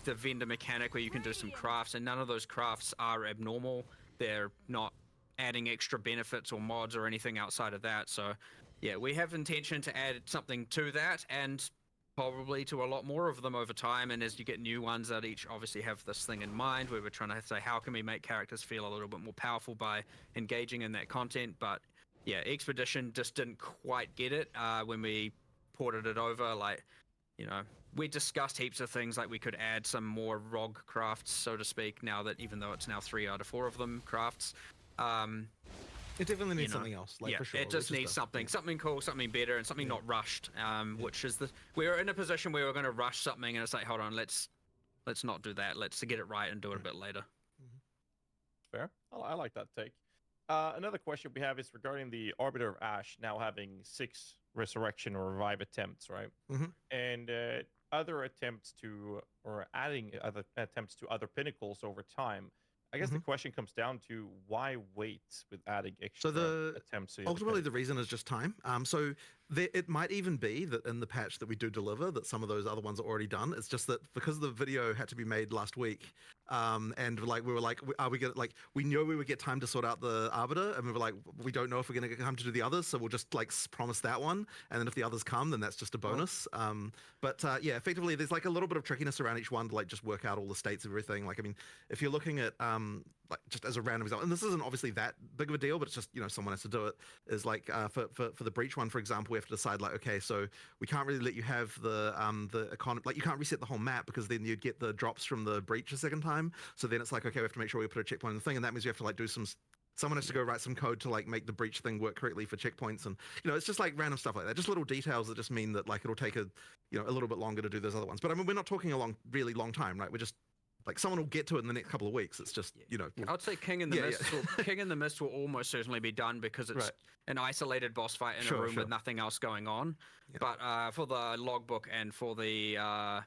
vendor mechanic where you can do some crafts, and none of those crafts are abnormal. They're not adding extra benefits or mods or anything outside of that. So yeah, we have intention to add something to that, and probably to a lot more of them over time, and as you get new ones that each obviously have this thing in mind, where we're trying to say how can we make characters feel a little bit more powerful by engaging in that content. But yeah, Expedition just didn't quite get it when we ported it over. Like, you know, we discussed heaps of things, like we could add some more ROG crafts, so to speak, now that even though it's now 3 out of 4 of them crafts. It definitely needs you know, something else, like yeah, for sure. it just needs something cool, something better, and something not rushed. Which is we're in a position where we're going to rush something, and it's like, hold on, let's not do that. Let's get it right and do it a bit later. Fair. I like that take. Another question we have is regarding the Arbiter of Ash now having 6 resurrection or revive attempts, right? And other attempts to, or adding other attempts to other pinnacles over time. I guess the question comes down to why wait with adding extra attempts? Ultimately, the reason is just time. So it might even be that in the patch that we do deliver, that some of those other ones are already done. It's just that because the video had to be made last week, and like we were like, are we gonna, like, we knew we would get time to sort out the Arbiter, and we were like, we don't know if we're gonna get time to do the others, so we'll just like promise that one, and then if the others come, then that's just a bonus. Yeah, effectively, there's like a little bit of trickiness around each one to like just work out all the states of everything. Like, I mean, if you're looking at like just as a random example, and this isn't obviously that big of a deal, but it's just, you know, someone has to do it, is like for the breach one, for example, we have to decide like, okay, so we can't really let you have the economy, like you can't reset the whole map because then you'd get the drops from the breach a second time. So then it's like, okay, we have to make sure we put a checkpoint in the thing, and that means we have to like do someone has to go write some code to like make the breach thing work correctly for checkpoints, and you know, it's just like random stuff like that, just little details that just mean that like it'll take a little bit longer to do those other ones. But I mean, we're not talking a really long time, right? We're just like, someone will get to it in the next couple of weeks. It's just, you know. I'd say King in the Mist. King in the Mist will almost certainly be done because it's an isolated boss fight in a room with nothing else going on. But for the logbook and for the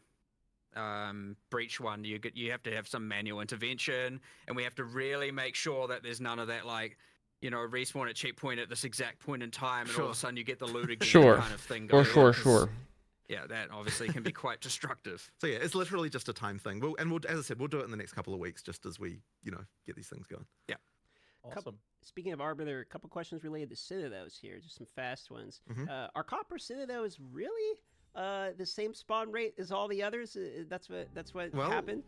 breach one, you have to have some manual intervention, and we have to really make sure that there's none of that, like, you know, respawn at checkpoint at this exact point in time, and all of a sudden you get the loot again kind of thing going on. Yeah, that obviously can be quite destructive. So yeah, it's literally just a time thing. We'll, as I said, we'll do it in the next couple of weeks, just as we, you know, get these things going. Yeah. Awesome. Speaking of Arbiter, a couple questions related to Citadels here, just some fast ones. Are Copper Citadels really the same spawn rate as all the others? That's what happened?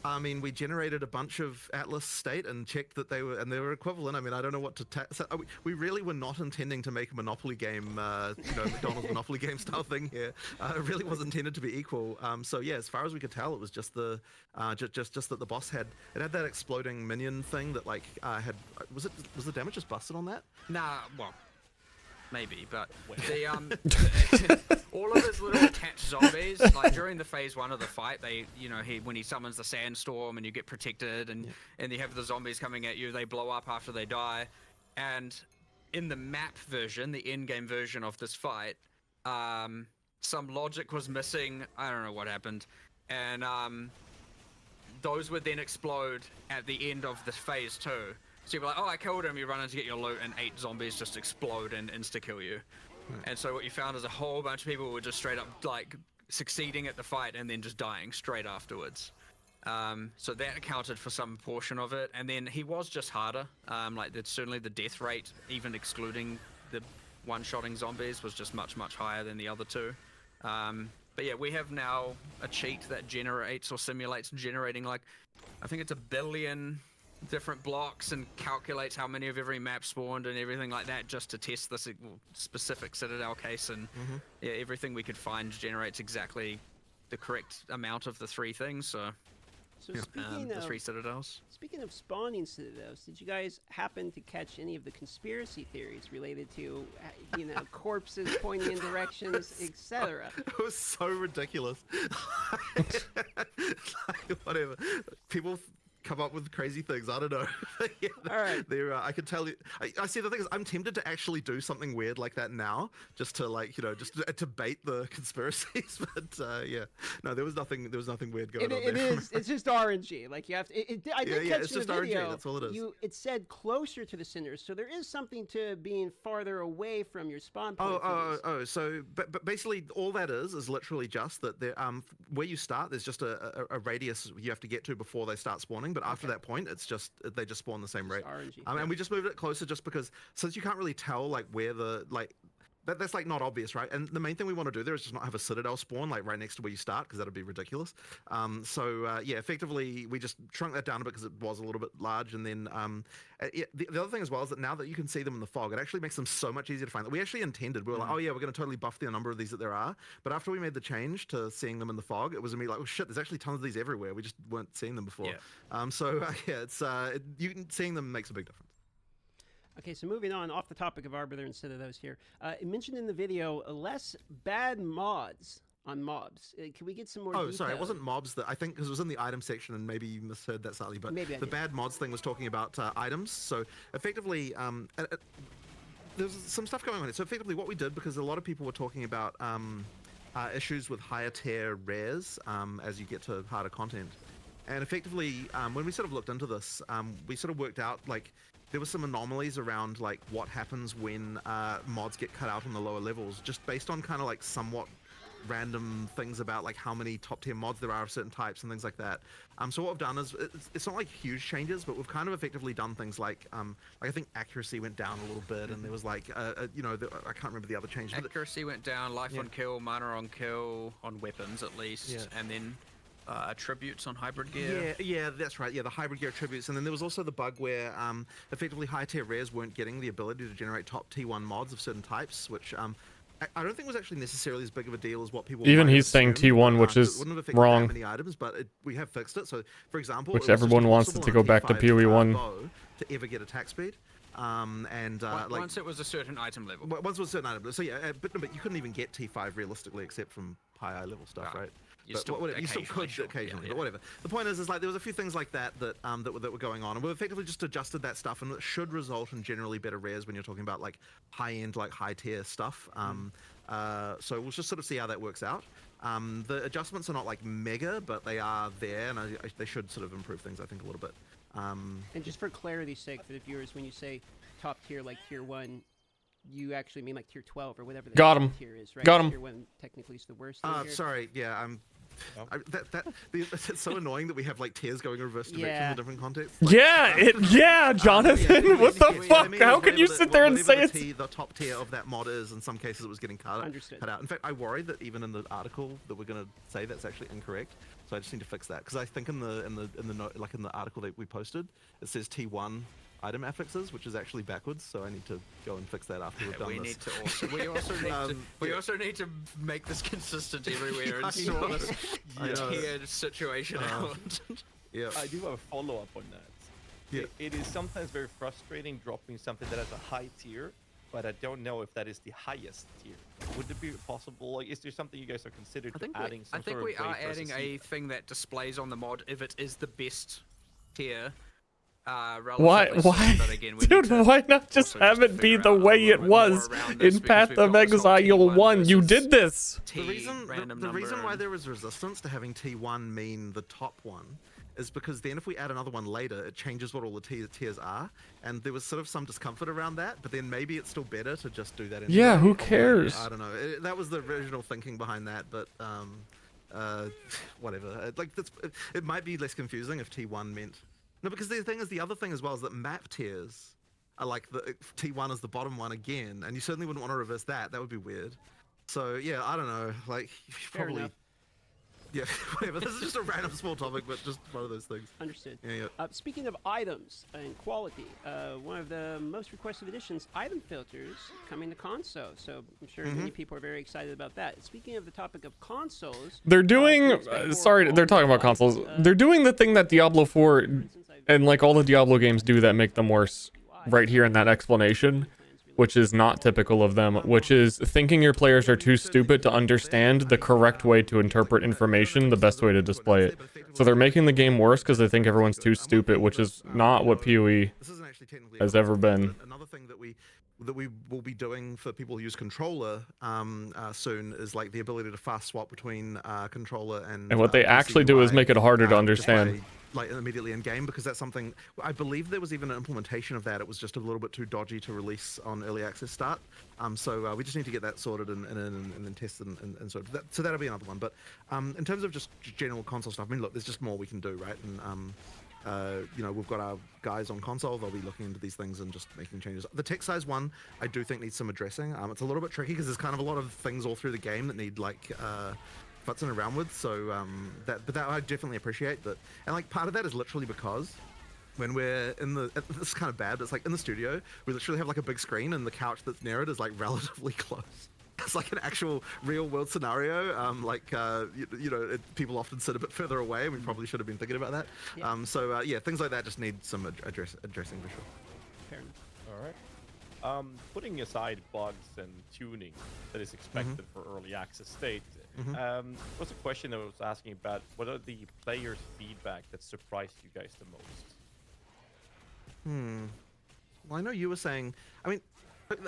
I mean, we generated a bunch of Atlas state and checked that they were equivalent. I mean, I don't know what to so we really were not intending to make a Monopoly game, you know, McDonald's Monopoly game style thing here. It really was intended to be equal. So yeah, as far as we could tell, it was just the just that the boss had that exploding minion thing that like was the damage just busted on that? Nah, well, maybe, but the all of his little attached zombies, like during the phase 1 of the fight, they, you know, when he summons the sandstorm and you get protected, and you have the zombies coming at you, they blow up after they die. And in the map version, the in-game version of this fight, some logic was missing. I don't know what happened, and those would then explode at the end of the phase 2. So you're like, oh, I killed him, you run in to get your loot, and 8 zombies just explode and insta-kill you. And so what you found is a whole bunch of people were just straight up, like, succeeding at the fight and then just dying straight afterwards. So that accounted for some portion of it. And then he was just harder. Like, certainly the death rate, even excluding the one-shotting zombies, was just much, much higher than the other 2. But yeah, we have now a cheat that generates or simulates generating, like, I think it's 1 billion different blocks, and calculates how many of every map spawned and everything like that, just to test this specific Citadel case. And yeah, everything we could find generates exactly the correct amount of the 3 things. So speaking the of 3 Citadels. Speaking of spawning Citadels, did you guys happen to catch any of the conspiracy theories related to, you know, corpses pointing in directions, etc.? It was so ridiculous. Like, whatever. People come up with crazy things. I don't know. Yeah, all right. I can tell you. I see. The thing is, I'm tempted to actually do something weird like that now, just to like, you know, just to bait the conspiracies. But yeah, no, there was nothing. There was nothing weird going on. It's just RNG. Like you have to. I did catch it's in just the video. RNG. That's all it is. It said closer to the cinders, so there is something to being farther away from your spawn point. So, but basically, all that is literally just that there. Where you start, there's just a radius you have to get to before they start spawning. But after that point, it's just they just spawn the same rate. RNG. And we just moved it closer just because since you can't really tell like where the that's like not obvious, right? And the main thing we want to do there is just not have a citadel spawn like right next to where you start, because that'd be ridiculous. Yeah, effectively we just shrunk that down a bit because it was a little bit large. And then the other thing as well is that now that you can see them in the fog, it actually makes them so much easier to find. We actually intended, we were like, oh yeah, we're going to totally buff the number of these that there are. But after we made the change to seeing them in the fog, it was immediately like, oh shit, there's actually tons of these everywhere. We just weren't seeing them before. Yeah. Seeing them makes a big difference. Okay, so moving on, off the topic of Arbiter and Citadels here. It mentioned in the video less bad mods on mobs. Can we get some more detail? Sorry, it wasn't mobs. That I think, because it was in the item section, and maybe you misheard that slightly, but maybe the bad mods thing was talking about items. So effectively, there's some stuff going on here. So effectively what we did, because a lot of people were talking about issues with higher tier rares as you get to harder content. And effectively, when we sort of looked into this, we sort of worked out, like, there were some anomalies around like what happens when mods get cut out on the lower levels, just based on kind of like somewhat random things about like how many top tier mods there are of certain types and things like that. So what we've done is, it's not like huge changes, but we've kind of effectively done things like I think accuracy went down a little bit, and there was like you know, I can't remember the other change. Accuracy went down, life on kill, mana on kill, on weapons at least, and then attributes on hybrid gear. Yeah, that's right. Yeah, the hybrid gear attributes. And then there was also the bug where effectively high tier rares weren't getting the ability to generate top T1 mods of certain types, which I don't think was actually necessarily as big of a deal as what people Even might he's saying assume. T1, which is wouldn't have affected wrong. that many items, but we have fixed it. So, for example, Which it was just everyone wants it impossible to go on a back to T5 PoE 1. bow to ever get attack speed. Once it was a certain item level. Once it was a certain item level. So yeah, but you couldn't even get T5 realistically, except from high level stuff, right? You still could occasionally, but whatever. The point is like there was a few things like that that were going on, and we effectively just adjusted that stuff, and it should result in generally better rares when you're talking about like high end, like high tier stuff. So we'll just sort of see how that works out. The adjustments are not like mega, but they are there, and they should sort of improve things, I think, a little bit. And just for clarity's sake for the viewers, when you say top tier, like tier 1, you actually mean like tier 12 or whatever the tier is, right? Got him. Tier 1 technically is the worst tier. Sorry, yeah, it's so annoying that we have like tiers going in reverse direction in different contexts. Like, Jonathan, what the fuck? How can you sit there and say it's the top tier of that mod is? In some cases, it was getting cut out. In fact, I worry that even in the article that we're going to say that's actually incorrect. So I just need to fix that, because I think in the article that we posted, it says T1 item affixes, which is actually backwards. So I need to go and fix that after we've done this. We also need to make this consistent everywhere and sort this tiered situation out. Yeah, I do have a follow-up on that. Yeah. It is sometimes very frustrating dropping something that has a high tier, but I don't know if that is the highest tier. Would it be possible? Like, is there something you guys are considering adding? I think we are adding a thing that displays on the mod if it is the best tier. Why, dude, why not just have it be the way it was in Path of Exile 1? You did this! The reason why there is resistance to having T1 mean the top one is because then if we add another one later, it changes what all the tiers are, and there was sort of some discomfort around that, but then maybe it's still better to just do that anyway. Yeah, who cares? I don't know. That was the original thinking behind that, but whatever. It might be less confusing if T1 meant... No, because the thing is, the other thing as well is that map tiers are like the T1 is the bottom one again, and you certainly wouldn't want to reverse that. That would be weird. So yeah, I don't know. Like probably, yeah, whatever. This is just a random small topic, but just one of those things. Understood. Yeah. Speaking of items and quality, one of the most requested additions, item filters, coming to console. So I'm sure many people are very excited about that. Speaking of the topic of consoles, they're doing. Sorry, they're talking about consoles. They're doing the thing that Diablo 4 and like all the Diablo games do that make them worse. Right here in that explanation, which is not typical of them, which is thinking your players are too stupid to understand the correct way to interpret information, the best way to display it. So they're making the game worse because they think everyone's too stupid, which is not what PoE has ever been. Another thing that we will be doing for people who use controller soon is like the ability to fast swap between controller and what they actually do is make it harder to understand. Like immediately in game, because that's something I believe there was even an implementation of that. It was just a little bit too dodgy to release on early access start. So we just need to get that sorted and then tested and sort of that. So that'll be another one. But in terms of just general console stuff, I mean, look, there's just more we can do, right? And you know, we've got our guys on console. They'll be looking into these things and just making changes. The text size one, I do think needs some addressing. It's a little bit tricky because there's kind of a lot of things all through the game that need like futzing around with. So that I definitely appreciate that. And like part of that is literally because when we're in the, this is kind of bad, but it's like in the studio, we literally have like a big screen and the couch that's near it is like relatively close. It's like an actual real world scenario. You know, people often sit a bit further away, and we probably should have been thinking about that. Yeah. Yeah, things like that just need some addressing for sure. Fair enough. All right. Putting aside bugs and tuning that is expected for early access state, what's a question that I was asking about? What are the players' feedback that surprised you guys the most? Well, I know you were saying. I mean,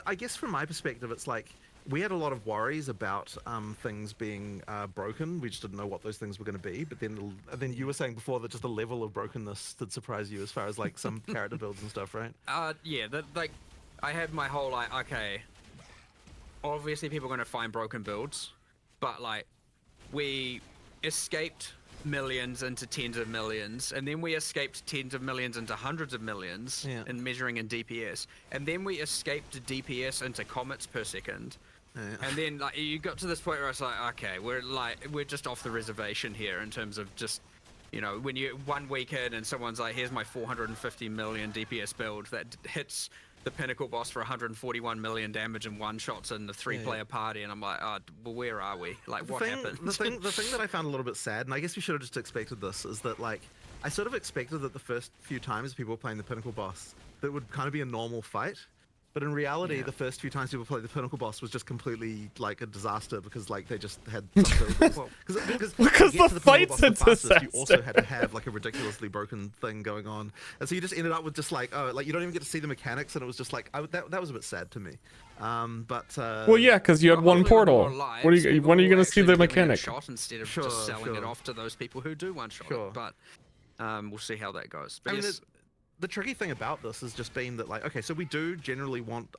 I guess from my perspective, it's like we had a lot of worries about things being broken. We just didn't know what those things were going to be. But then you were saying before that just the level of brokenness that surprised you as far as like some character builds and stuff, right? Yeah, like I had my whole like, okay, obviously people are going to find broken builds, but like we escaped millions into tens of millions, and then we escaped tens of millions into hundreds of millions in measuring in DPS, and then we escaped DPS into comets per second. And then like you got to this point where it's like, okay, we're just off the reservation here in terms of just, you know, when you 1 week in and someone's like, here's my 450 million DPS build that hits the pinnacle boss for 141 million damage and one shots in the 3-player party, and I'm like, oh, well, where are we? Like, what happened? The thing that I found a little bit sad, and I guess we should have just expected this, is that like I sort of expected that the first few times people were playing the pinnacle boss, that would kind of be a normal fight. But in reality, the first few times people played the pinnacle boss was just completely like a disaster because like they just had because the fight's a disaster. You also had to have like a ridiculously broken thing going on, and so you just ended up with just like like you don't even get to see the mechanics, and it was just like that was a bit sad to me. Well, yeah, because you had one portal. When are you gonna see the mechanic? Shot instead of just selling it off to those people who do one shot. But we'll see how that goes. But I mean, the tricky thing about this has just been that, like, okay, so we do generally want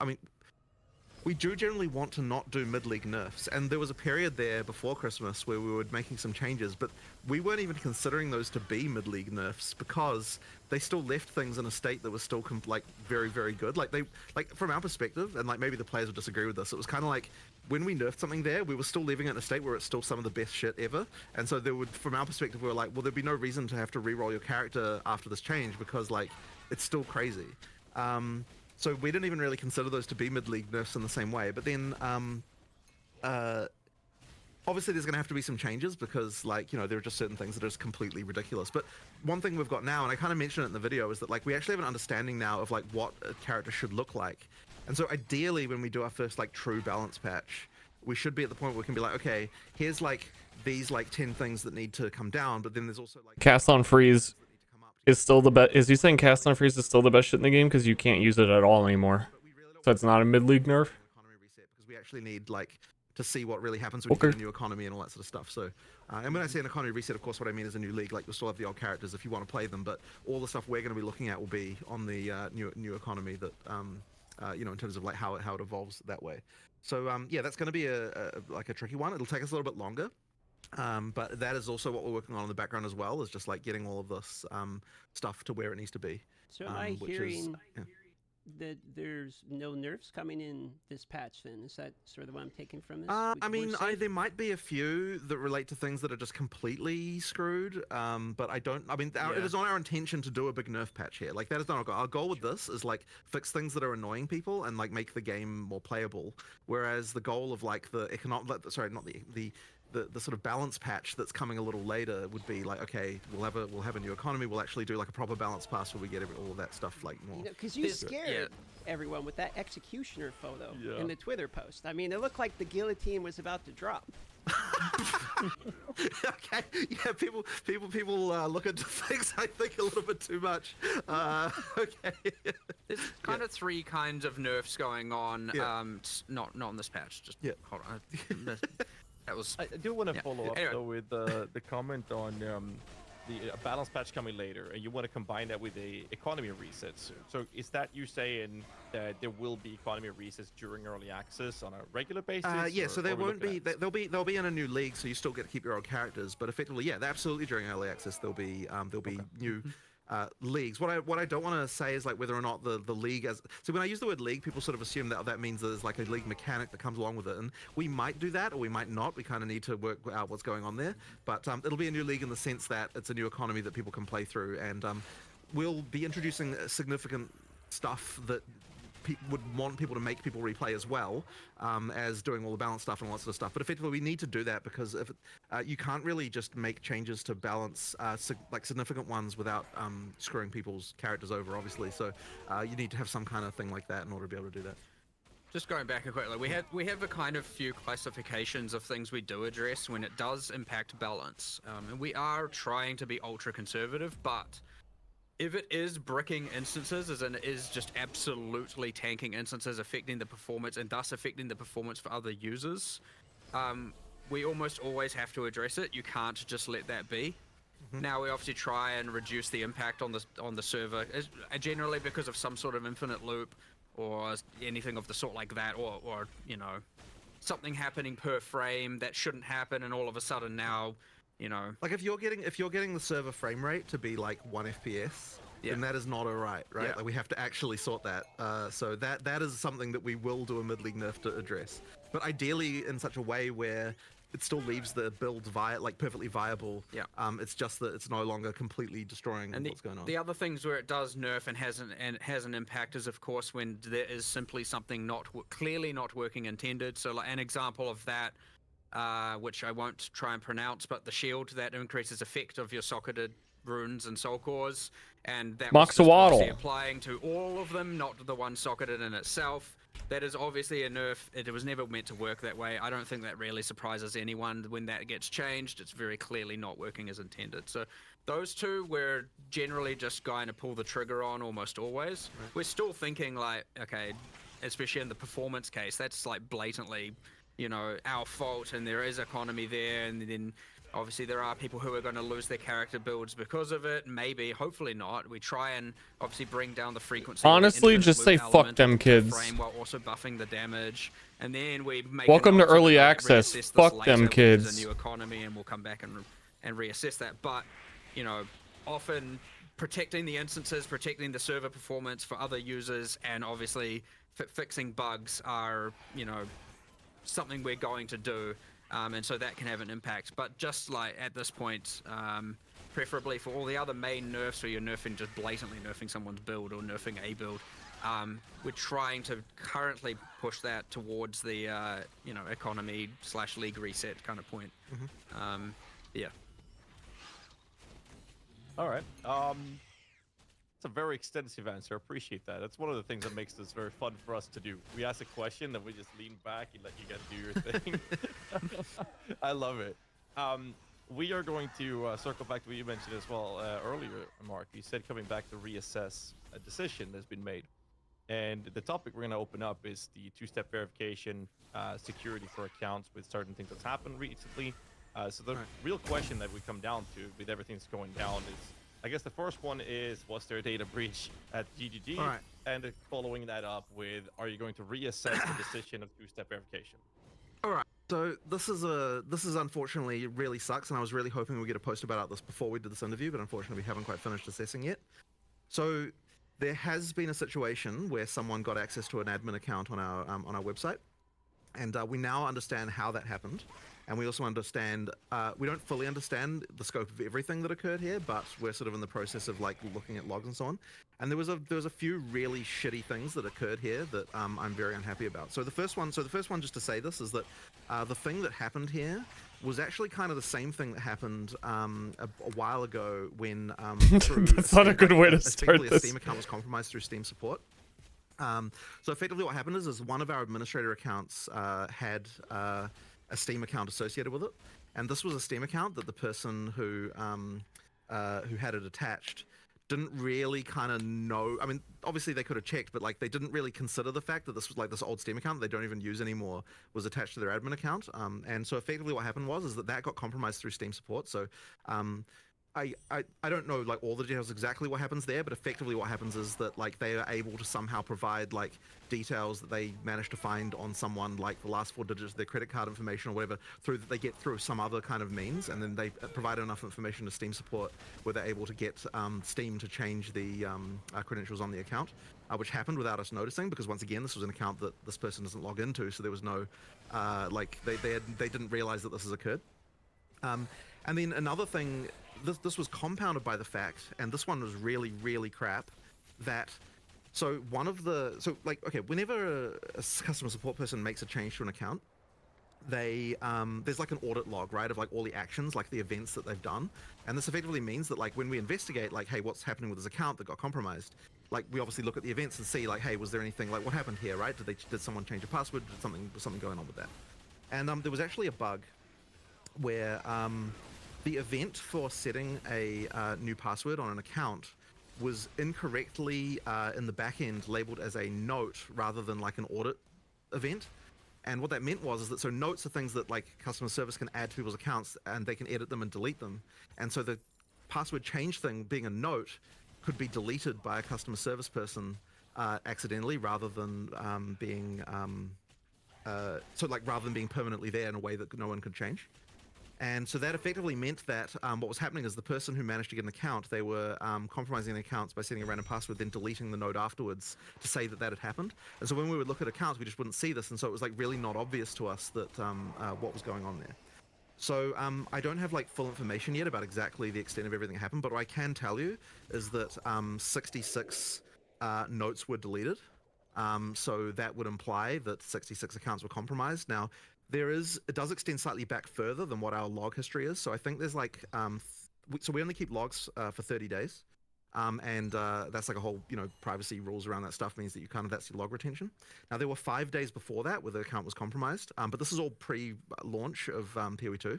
to not do mid-league nerfs, and there was a period there before Christmas where we were making some changes, but we weren't even considering those to be mid-league nerfs because they still left things in a state that was still like very, very good. Like from our perspective, and like maybe the players would disagree with this, it was kind of like when we nerfed something there, we were still leaving it in a state where it's still some of the best shit ever. And so from our perspective, we were like, well, there'd be no reason to have to re-roll your character after this change because like it's still crazy. So we didn't even really consider those to be mid-league nerfs in the same way. But then obviously there's going to have to be some changes because like, you know, there are just certain things that are just completely ridiculous. But one thing we've got now, and I kind of mentioned it in the video, is that like we actually have an understanding now of like what a character should look like. And so ideally when we do our first like true balance patch, we should be at the point where we can be like, okay, here's like these like 10 things that need to come down, but then there's also like Cast on freeze is still the best. Is you saying cast on freeze is still the best shit in the game because you can't use it at all anymore? So it's not a mid-league nerf? Economy reset because we actually need like to see what really happens when you get a new economy and all that sort of stuff. So, and when I say an economy reset, of course, what I mean is a new league. Like you'll still have the old characters if you want to play them, but all the stuff we're going to be looking at will be on the new economy that you know, in terms of like how it evolves that way. So yeah, that's going to be like a tricky one. It'll take us a little bit longer. But that is also what we're working on in the background as well, is just like getting all of this stuff to where it needs to be. So am I hearing that there's no nerfs coming in this patch then? Is that sort of what I'm taking from this? I mean, there might be a few that relate to things that are just completely screwed, but I don't, I mean, it is not our intention to do a big nerf patch here. Like that is not our goal. Our goal with this is like fix things that are annoying people and like make the game more playable. Whereas the goal of like the the sort of balance patch that's coming a little later would be like, okay, we'll have a new economy. We'll actually do like a proper balance pass where we get all of that stuff like more. Because you scared everyone with that executioner photo in the Twitter post. I mean, it looked like the guillotine was about to drop. Okay, yeah, people look into things I think a little bit too much. Okay. There's kind of 3 kinds of nerfs going on. Not on this patch. Just hold on. That was. I do want to follow up Anyway. though with the comment on the balance patch coming later, and you want to combine that with a economy resets. So is that you saying that there will be economy resets during early access on a regular basis? Yeah, so there or we won't be. looking at- They'll be in a new league, so you still get to keep your old characters. But effectively, yeah, absolutely during early access there'll be new. leagues. What I don't want to say is like whether or not the league as so when I use the word league, people sort of assume that means there's like a league mechanic that comes along with it, and we might do that or we might not. We kind of need to work out what's going on there, but it'll be a new league in the sense that it's a new economy that people can play through, and we'll be introducing significant stuff that would want people to make people replay as well, as doing all the balance stuff and all that sort of stuff. But effectively, we need to do that because if you can't really just make changes to balance like significant ones without screwing people's characters over, obviously. So you need to have some kind of thing like that in order to be able to do that. Just going back quickly, we have a kind of few classifications of things we do address when it does impact balance, and we are trying to be ultra conservative, but if it is bricking instances, as in it is just absolutely tanking instances, affecting the performance and thus affecting the performance for other users, we almost always have to address it. You can't just let that be. Now we obviously try and reduce the impact on the server, generally because of some sort of infinite loop or anything of the sort like that, or you know, something happening per frame that shouldn't happen, and all of a sudden now, you know, like if you're getting the server frame rate to be like 1 FPS, then that is not alright, right? Yeah. Like we have to actually sort that. So that is something that we will do a mid-league nerf to address, but ideally in such a way where it still leaves the build perfectly viable. Yeah. It's just that it's no longer completely destroying what's going on. The other things where it does nerf and has an impact is, of course, when there is simply something clearly not working intended. So, like an example of that, which I won't try and pronounce, but the shield that increases effect of your socketed runes and soul cores, and that was just obviously applying to all of them, not the one socketed in itself. That is obviously a nerf. It was never meant to work that way. I don't think that really surprises anyone when that gets changed. It's very clearly not working as intended. So those two we're generally just going to pull the trigger on almost always. Right. We're still thinking like, okay, especially in the performance case, that's like blatantly, you know, our fault, and there is economy there, and then obviously there are people who are going to lose their character builds because of it. Maybe, hopefully not. We try and obviously bring down the frequency. Honestly, just say fuck them kids. While also buffing the damage, and then we make. Welcome to early access. Fuck them kids. A new economy, and we'll come back and reassess that. But you know, often protecting the instances, protecting the server performance for other users, and obviously fixing bugs are, you know, something we're going to do. And so that can have an impact, but just like at this point, preferably for all the other main nerfs where you're nerfing, just blatantly nerfing someone's build or nerfing a build, we're trying to currently push that towards the you know, economy / league reset kind of point. Yeah. All right. It's a very extensive answer. Appreciate that. That's one of the things that makes this very fun for us to do. We ask a question, then we just lean back and let you guys do your thing. I love it. We are going to circle back to what you mentioned as well earlier, Mark. You said coming back to reassess a decision that's been made. And the topic we're going to open up is the two-step verification, security for accounts with certain things that's happened recently. So the real question that we come down to with everything that's going down is, I guess the first one is, was there a data breach at GGG? All right. And following that up with, are you going to reassess the decision of two-step verification? All right. So this is unfortunately really sucks, and I was really hoping we'd get a post about this before we did this interview, but unfortunately we haven't quite finished assessing yet. So there has been a situation where someone got access to an admin account on our website, and we now understand how that happened. And we also understand, we don't fully understand the scope of everything that occurred here, but we're sort of in the process of like looking at logs and so on. And there was a few really shitty things that occurred here that I'm very unhappy about. So the first one, just to say this, is that the thing that happened here was actually kind of the same thing that happened a while ago when that's not a good way to start this. A Steam account was compromised through Steam support. So effectively what happened is one of our administrator accounts had a Steam account associated with it, and this was a Steam account that the person who had it attached didn't really kind of know. I mean, obviously they could have checked, but like they didn't really consider the fact that this was like this old Steam account that they don't even use anymore was attached to their admin account. And so effectively what happened was that got compromised through Steam support. So I don't know like all the details exactly what happens there, but effectively what happens is that like they are able to somehow provide like details that they managed to find on someone, like the last 4 digits of their credit card information or whatever, through that they get through some other kind of means, and then they provide enough information to Steam support where they're able to get Steam to change the credentials on the account, which happened without us noticing, because once again this was an account that this person doesn't log into, so there was no like they didn't realize that this has occurred. And then another thing, this was compounded by the fact, and this one was really, really crap, that so whenever a customer support person makes a change to an account, they there's like an audit log, right, of like all the actions, like the events that they've done, and this effectively means that like when we investigate like, hey, what's happening with this account that got compromised, like we obviously look at the events and see like, hey, was there anything, like what happened here, right? Did someone change a password? Was something going on with that? And there was actually a bug where the event for setting a new password on an account was incorrectly in the back end labeled as a note rather than like an audit event. And what that meant was that so notes are things that like customer service can add to people's accounts and they can edit them and delete them. And so the password change thing being a note could be deleted by a customer service person accidentally rather than being rather than being permanently there in a way that no one could change. And so that effectively meant that what was happening is the person who managed to get an account, they were compromising the accounts by setting a random password, then deleting the note afterwards to say that had happened. And so when we would look at accounts, we just wouldn't see this. And so it was like really not obvious to us that what was going on there. So I don't have like full information yet about exactly the extent of everything that happened, but what I can tell you is that 66 notes were deleted. So that would imply that 66 accounts were compromised. Now, it does extend slightly back further than what our log history is. So I think there's like, so we only keep logs for 30 days. And that's like a whole, privacy rules around that stuff means that that's your log retention. Now, there were 5 days before that where the account was compromised, but this is all pre-launch of PoE 2.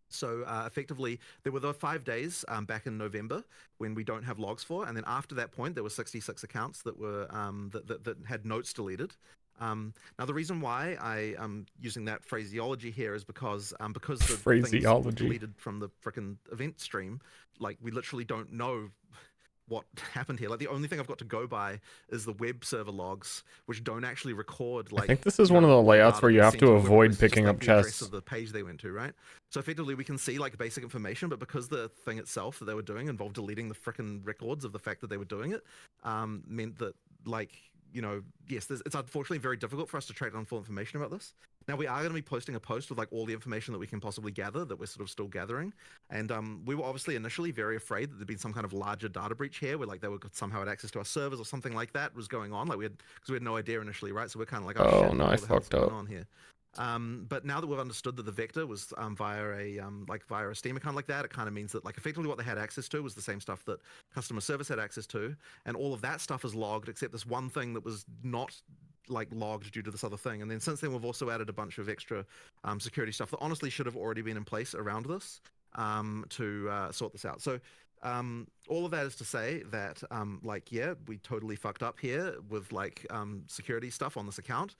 So effectively, there were the 5 days back in November when we don't have logs for, and then after that point, there were 66 accounts that were that had notes deleted. Now, the reason why I am using that phraseology here is because the things were deleted from the frickin' event stream, like we literally don't know what happened here. Like the only thing I've got to go by is the web server logs, which don't actually record. Like, I think this is one of the layouts where you have to avoid picking up chests. Of the page they went to, right? So effectively, we can see like basic information, but because the thing itself that they were doing involved deleting the frickin' records of the fact that they were doing it, meant that like. Yes, it's unfortunately very difficult for us to track down full information about this. Now, we are going to be posting a post with like all the information that we can possibly gather that we're sort of still gathering. And we were obviously initially very afraid that there'd been some kind of larger data breach here where like they would somehow had access to our servers or something like that was going on. Like because we had no idea initially, right? So we're kind of like, oh shit, no, I fucked up. On here. But now that we've understood that the vector was via a Steam account like that, it kind of means that like effectively what they had access to was the same stuff that customer service had access to, and all of that stuff is logged except this one thing that was not like logged due to this other thing. And then since then we've also added a bunch of extra security stuff that honestly should have already been in place around this to sort this out. So all of that is to say that we totally fucked up here with like security stuff on this account.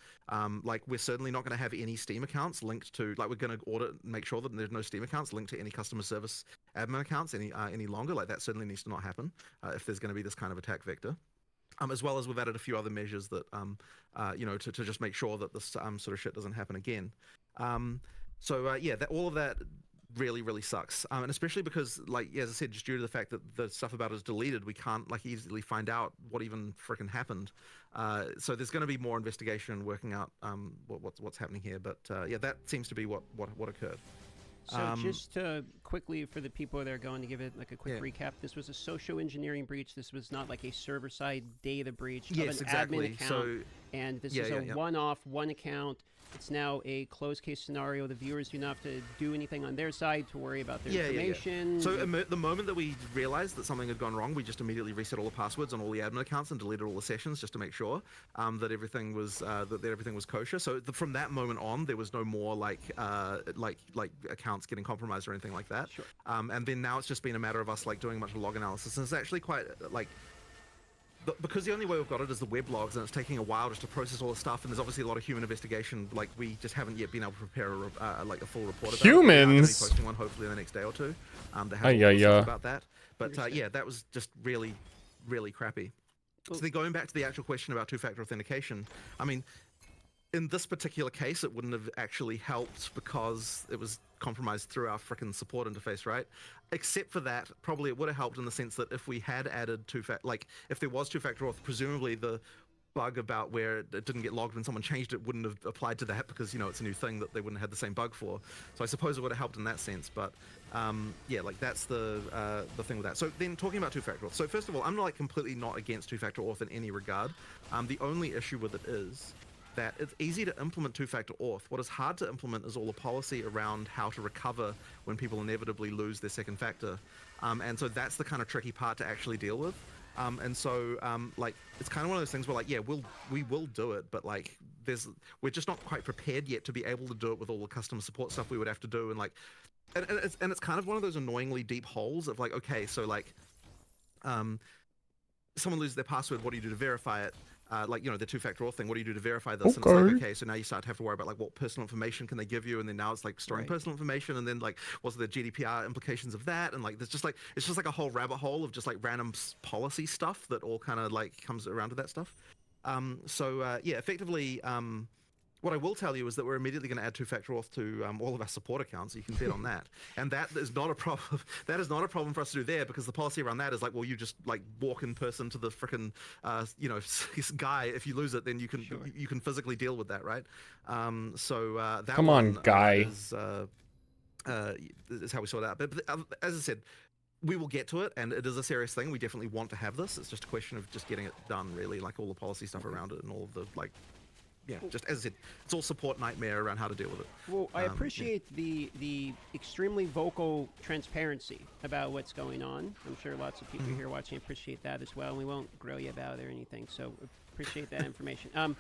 Like we're certainly not going to have any Steam accounts linked to, like we're going to audit and make sure that there's no Steam accounts linked to any customer service admin accounts any longer. Like that certainly needs to not happen if there's going to be this kind of attack vector. As well as we've added a few other measures that to just make sure that this sort of shit doesn't happen again. All of that really, really sucks. And especially because, like, as I said, just due to the fact that the stuff about it is deleted, we can't, like, easily find out what even frickin' happened. So there's going to be more investigation and working out what's happening here. But, that seems to be what occurred. So just quickly, for the people that are going to give it like a quick recap, this was a social engineering breach. This was not like a server-side data breach of an admin account. And this is a one-off, one account. It's now a closed case scenario. The viewers do not have to do anything on their side to worry about their information. So the moment that we realized that something had gone wrong, we just immediately reset all the passwords on all the admin accounts and deleted all the sessions just to make sure that everything was kosher. So from that moment on, there was no more like accounts getting compromised or anything like that. Sure. And then now it's just been a matter of us like doing a bunch of log analysis, and it's actually quite like because the only way we've got it is the weblogs, and it's taking a while just to process all the stuff, and there's obviously a lot of human investigation. Like, we just haven't yet been able to prepare like a full report about it. We are gonna be Humans? posting one hopefully in the next day or two. To have all Yeah, the yeah. stuff about that. But yeah, that was just really, really crappy. So then going back to the actual question about two-factor authentication, I mean, in this particular case, it wouldn't have actually helped because it was compromised through our frickin' support interface, right? Except for that, probably it would have helped in the sense that if we had added like if there was two-factor auth, presumably the bug about where it didn't get logged when someone changed it wouldn't have applied to that because, you know, it's a new thing that they wouldn't have had the same bug for. So I suppose it would have helped in that sense, but yeah, like that's the thing with that. So then talking about two-factor auth. So first of all, I'm like completely not against two-factor auth in any regard. The only issue with it is that it's easy to implement two-factor auth. What is hard to implement is all the policy around how to recover when people inevitably lose their second factor. And so that's the kind of tricky part to actually deal with. And so like it's kind of one of those things where like, yeah, we will do it, but like we're just not quite prepared yet to be able to do it with all the customer support stuff we would have to do. And like, and it's kind of one of those annoyingly deep holes of like, okay, so like someone loses their password, what do you do to verify it? Like, you know, the two-factor auth thing, what do you do to verify this? And it's like, okay, so now you start to have to worry about like what personal information can they give you, and then now it's like storing personal information, and then like what's the GDPR implications of that, and like there's just like it's just like a whole rabbit hole of just like random policy stuff that all kind of like comes around to that stuff. So yeah, effectively, what I will tell you is that we're immediately going to add two-factor auth to all of our support accounts. So you can bet on that, and that is not a problem. That is not a problem for us to do there because the policy around that is like, well, you just like walk in person to the frickin' you know, guy. If you lose it, then you can physically deal with that, right? So that Come on, guy. is how we sort it out. But as I said, we will get to it, and it is a serious thing. We definitely want to have this. It's just a question of just getting it done, really, like all the policy stuff around it and all of the like. Yeah, just as I said, it's all support nightmare around how to deal with it. Well, I appreciate the extremely vocal transparency about what's going on. I'm sure lots of people here watching appreciate that as well. And we won't grill you about it or anything, so appreciate that information.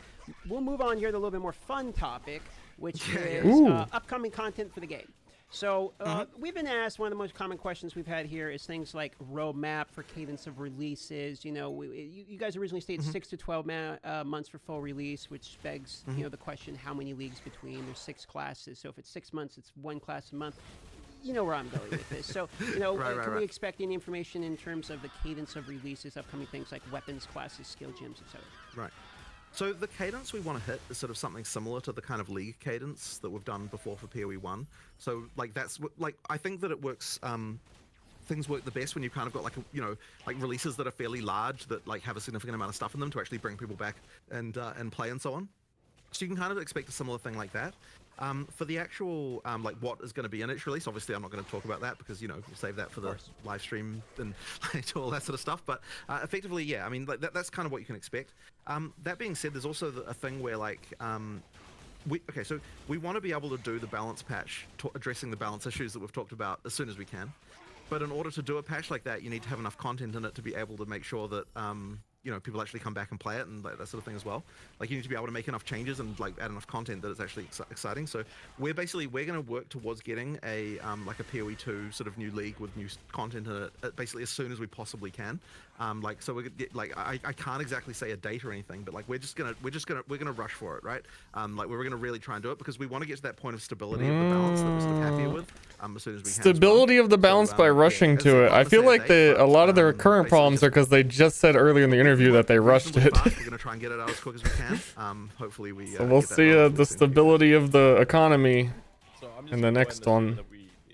We'll move on here to a little bit more fun topic, which is upcoming content for the game. So we've been asked, one of the most common questions we've had here is things like roadmap for cadence of releases. You know, you guys originally stated 6 to 12 months for full release, which begs, you know, the question, how many leagues between? There's 6 classes. So if it's 6 months, it's 1 class a month. You know where I'm going with this. So, you know, can we expect any information in terms of the cadence of releases, upcoming things like weapons, classes, skill gems, etc.? Right. So the cadence we want to hit is sort of something similar to the kind of league cadence that we've done before for PoE 1. So like that's like I think that it works. Things work the best when you've kind of got like like releases that are fairly large that like have a significant amount of stuff in them to actually bring people back and play and so on. So you can kind of expect a similar thing like that. For the actual like what is going to be in each release, obviously I'm not going to talk about that because, you know, we'll save that for the live stream and like, all that sort of stuff. But effectively, yeah, I mean, like, that's kind of what you can expect. That being said, there's also a thing where like so we want to be able to do the balance patch addressing the balance issues that we've talked about as soon as we can. But in order to do a patch like that, you need to have enough content in it to be able to make sure that you know, people actually come back and play it and like, that sort of thing as well. Like you need to be able to make enough changes and like add enough content that it's actually exciting. So we're going to work towards getting a like a PoE 2 sort of new league with new content in it basically as soon as we possibly can. Like so like I can't exactly say a date or anything, but like we're gonna rush for it, right? Like we're gonna really try and do it because we want to get to that point of stability of the balance that we're sort of happier with as soon as we can. Stability of the balance by rushing to it. I feel like a lot of their current problems are because they just said earlier in the interview that they rushed it. We're gonna try and get it out as quick as we can. Hopefully we. So we'll see the stability of the economy in the next one.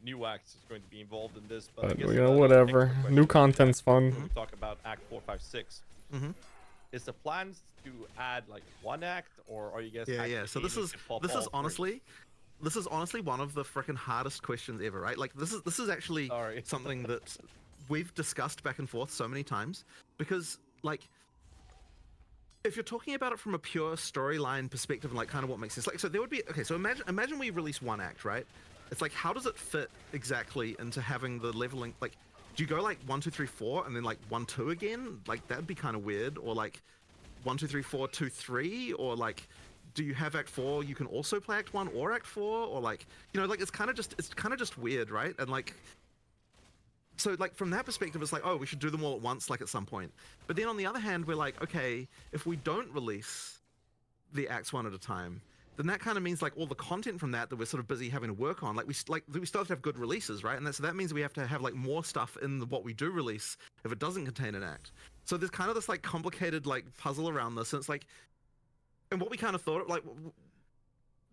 New acts is going to be involved in this, but I guess, you know, whatever. New content's fun. We talk about Act 4, 5, 6. Is the plans to add like 1 act, or are you guys? Yeah. So this is honestly one of the freaking hardest questions ever, right? Like this is actually something that we've discussed back and forth so many times because like. If you're talking about it from a pure storyline perspective and like kind of what makes sense, like so there would be so imagine we release 1 act, right? It's like how does it fit exactly into having the leveling? Like, do you go like 1, 2, 3, 4 and then like 1, 2 again? Like that'd be kind of weird. Or like 1, 2, 3, 4, 2, 3, or like do you have Act 4? You can also play Act 1 or Act 4, or like, you know, like it's kind of just weird, right? And like so like from that perspective, it's like, oh, we should do them all at once, like at some point. But then on the other hand, we're like, okay, if we don't release the acts one at a time, then that kind of means like all the content from that we're sort of busy having to work on, we still have to have good releases, right? And so that means we have to have like more stuff in what we do release if it doesn't contain an act. So there's kind of this like complicated like puzzle around this, and it's like, and what we kind of thought, like,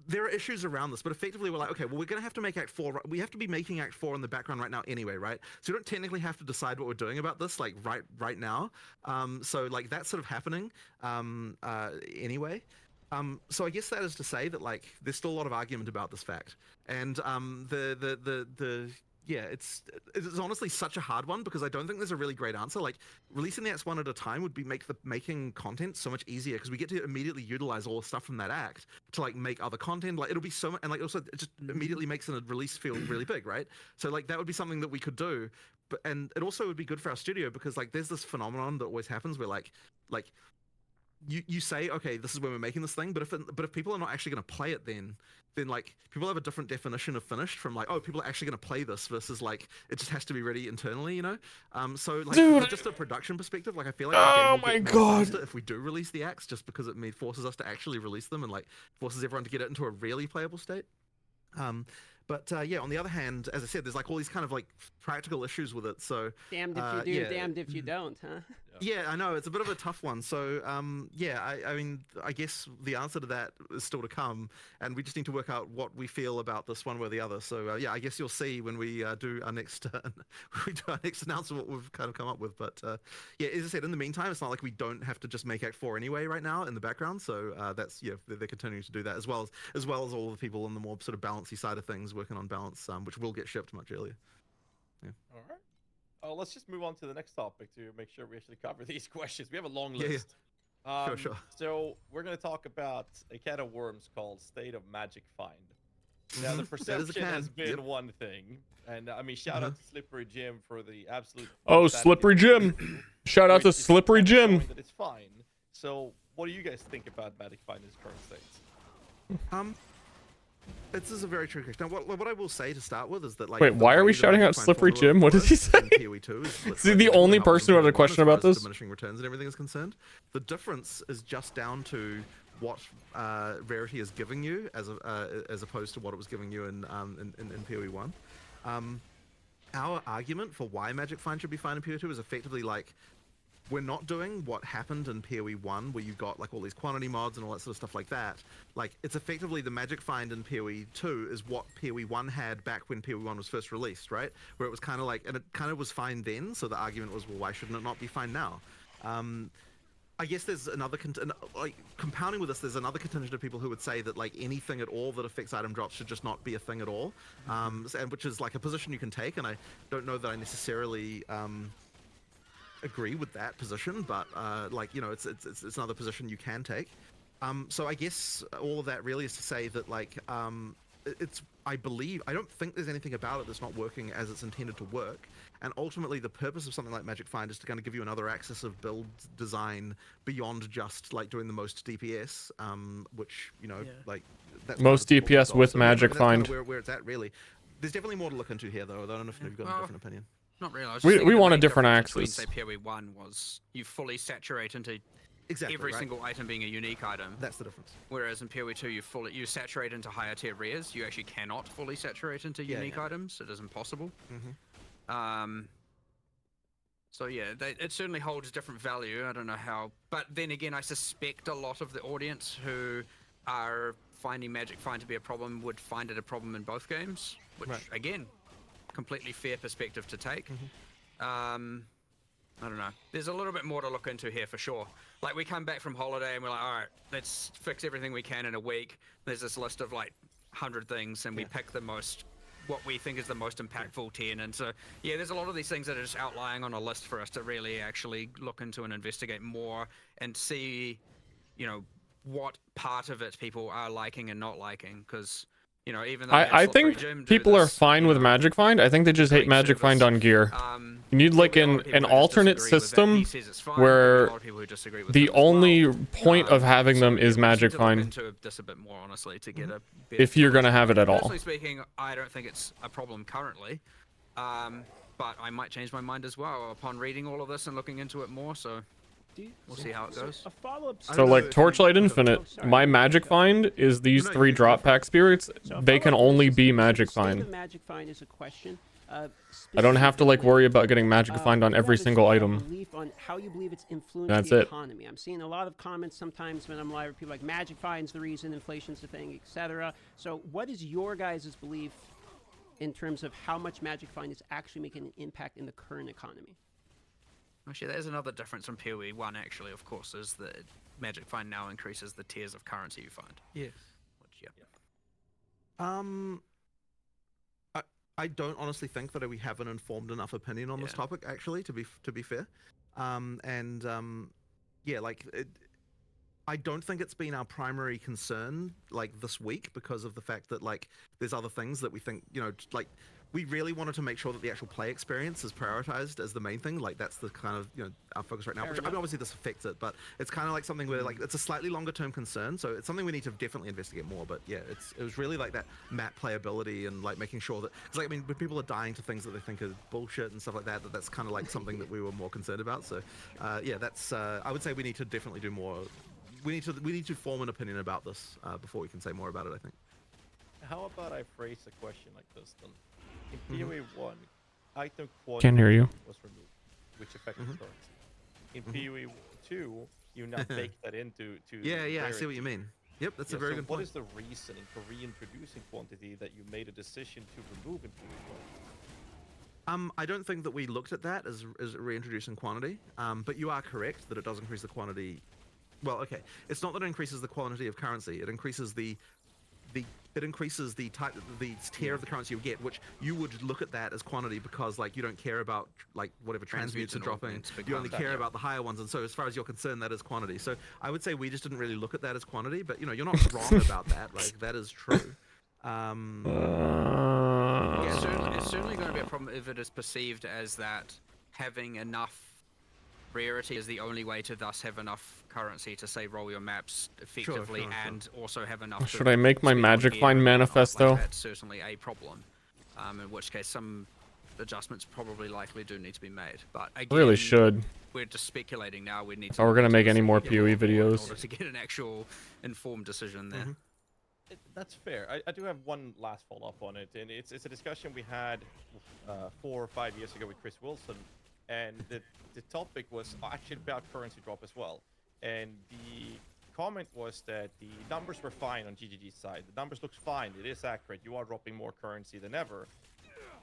there are issues around this, but effectively we're like, okay, well, we're going to have to make Act 4. We have to be making Act 4 in the background right now anyway, right? So we don't technically have to decide what we're doing about this, like, right now. So, like, that's sort of happening anyway. So I guess that is to say that, like, there's still a lot of argument about this fact. And yeah, it's honestly such a hard one because I don't think there's a really great answer. Like, releasing the acts one at a time would be making content so much easier because we get to immediately utilize all the stuff from that act to like make other content. Like, it'll be so much, and like also it just immediately makes a release feel really big, right? So like that would be something that we could do, and it also would be good for our studio because like there's this phenomenon that always happens where like you say, okay, this is when we're making this thing, but if people are not actually going to play it, then like people have a different definition of finished from like, oh, people are actually going to play this versus like it just has to be ready internally, you know. So like from just a production perspective, like I feel like Oh my God, if we do release the acts, just because it forces us to actually release them and like forces everyone to get it into a really playable state. But yeah, on the other hand, as I said, there's like all these kind of like practical issues with it. So damned if you do, damned if you don't, huh? Yeah, I know it's a bit of a tough one. So yeah, I mean, I guess the answer to that is still to come, and we just need to work out what we feel about this one way or the other. So yeah, I guess you'll see when we do our next announcement what we've kind of come up with. But yeah, as I said, in the meantime, it's not like we don't have to just make Act 4 anyway right now in the background. So that's they're continuing to do that as well as all the people on the more sort of balancey side of things working on balance, which will get shipped much earlier. Yeah. All right. Let's just move on to the next topic to make sure we actually cover these questions. We have a long list. Sure. So we're going to talk about a can of worms called State of Magic Find. Now, the perception has been one thing. And I mean, shout out to Slippery Jim for the absolute... Oh, Slippery Jim. Shout out to Slippery Jim. That it's fine. So what do you guys think about Magic Find in its current state? This is a very true question. Now, what I will say to start with is that, like, wait, why are we shouting out Slippery Jim? What did he say? Is he the only person who had a question about this? Diminishing returns and everything is concerned. The difference is just down to what Rarity is giving you as opposed to what it was giving you in PoE 1. Our argument for why Magic Find should be fine in PoE 2 is effectively like, we're not doing what happened in PoE 1 where you've got like all these quantity mods and all that sort of stuff like that. Like, it's effectively the Magic Find in PoE 2 is what PoE 1 had back when PoE 1 was first released, right? Where it was kind of like, and it kind of was fine then, so the argument was, well, why shouldn't it not be fine now? I guess there's another, like, compounding with this, there's another contingent of people who would say that, like, anything at all that affects item drops should just not be a thing at all, and which is, like, a position you can take, and I don't know that I necessarily... agree with that position, but like, you know, it's another position you can take. So I guess all of that really is to say that, like, I don't think there's anything about it that's not working as it's intended to work, and ultimately the purpose of something like Magic Find is to kind of give you another axis of build design beyond just like doing the most DPS, which, you know, like, that's most DPS with Magic Find. Where it's at, really. There's definitely more to look into here, though. I don't know if you've got a different opinion. Not really. We want a different axis. Say PoE 1 was you fully saturate into every single item being a unique item. That's the difference. Whereas in PoE 2 you saturate into higher tier rares. You actually cannot fully saturate into unique items. It is impossible. So yeah, it certainly holds different value. I don't know how, but then again, I suspect a lot of the audience who are finding Magic Find to be a problem would find it a problem in both games, which again, completely fair perspective to take. I don't know. There's a little bit more to look into here for sure. Like, we come back from holiday and we're like, all right, let's fix everything we can in a week. There's this list of like 100 things, and we pick the most, what we think is the most impactful 10. And so, yeah, there's a lot of these things that are just outlying on a list for us to really actually look into and investigate more and see, you know, what part of it people are liking and not liking, because, you know, even though I think people are fine with Magic Find. I think they just hate Magic Find on gear. You need like an alternate system where the only point of having them is Magic Find. This a bit more honestly to get a if you're gonna have it at all. Personally speaking, I don't think it's a problem currently. but I might change my mind as well upon reading all of this and looking into it more. So we'll see how it goes. A follow-up. I So don't know like if you- Torchlight oh, Infinite, sorry. my magic find is these No, you 3 go drop for it. pack spirits. So a They can follow-up to only this be is, magic the state of find. Magic Find is a question. I don't have to like Specifically, worry about getting magic find on you every have a single general item. Belief on how you believe it's influenced That's the it. economy. I'm seeing a lot of comments sometimes when I'm live with people like Magic Find's the reason, inflation's the thing, etc. So what is your guys' belief in terms of how much Magic Find is actually making an impact in the current economy? Actually, there's another difference from PoE 1, actually, of course, is that Magic Find now increases the tiers of currency you find. Yes. Which, yeah. I don't honestly think that we have an informed enough opinion on this Yeah. topic, actually, to be fair. Yeah, like I don't think it's been our primary concern like this week because of the fact that like there's other things that we think, you know, like we really wanted to make sure that the actual play experience is prioritized as the main thing. Like that's the kind of, you know, our focus right now. Fair Which I enough. mean, obviously this affects it, but it's kind of like something where like it's a slightly longer term concern. So it's something we need to definitely investigate more. But yeah, it was really like that map playability and like making sure that, because like I mean, when people are dying to things that they think are bullshit and stuff like that, that's kind of like something that we were more concerned about. So yeah, that's I would say we need to definitely do more. We need to form an opinion about this before we can say more about it, I think. How about I phrase a question like this then? In PoE 1, item quantity Can't hear you. was removed, which affected currency. In PoE 2, you now bake that into Yeah, I see what you rarity. mean. Yep, that's a Yeah, very so good what point. is the reasoning for reintroducing quantity that you made a decision to remove in PoE 1? I don't think that we looked at that as reintroducing quantity, but you are correct that it does increase the quantity. Well, okay, it's not that it increases the quantity of currency; it increases the type, the tier of the currency you get, which you would look at that as quantity because like you don't care about like whatever transmutes are and dropping. augments You only become- care yeah. about the higher ones, and so as far as you're concerned, that is quantity. So I would say we just didn't really look at that as quantity, but you know, you're not wrong about that. Like that is true. Yeah, it's certainly going to be a problem if it is perceived as that having enough rarity is the only way to thus have enough currency to say roll your maps effectively sure. and also have enough. Should I make my spend on magic gear find and whatnot. manifest, Like, though? that's certainly a problem. In which case, some adjustments probably likely do need to be made. But I again, really should. we're just speculating now. We need to. we're look gonna into make this any and more get a lot PoE more videos. in order to get an actual informed decision there. That's fair. I do have one last follow-up on it, and it's a discussion we had 4 or 5 years ago with Chris Wilson, and the topic was actually about currency drop as well. And the comment was that the numbers were fine on GGG's side. The numbers looks fine. It is accurate. You are dropping more currency than ever.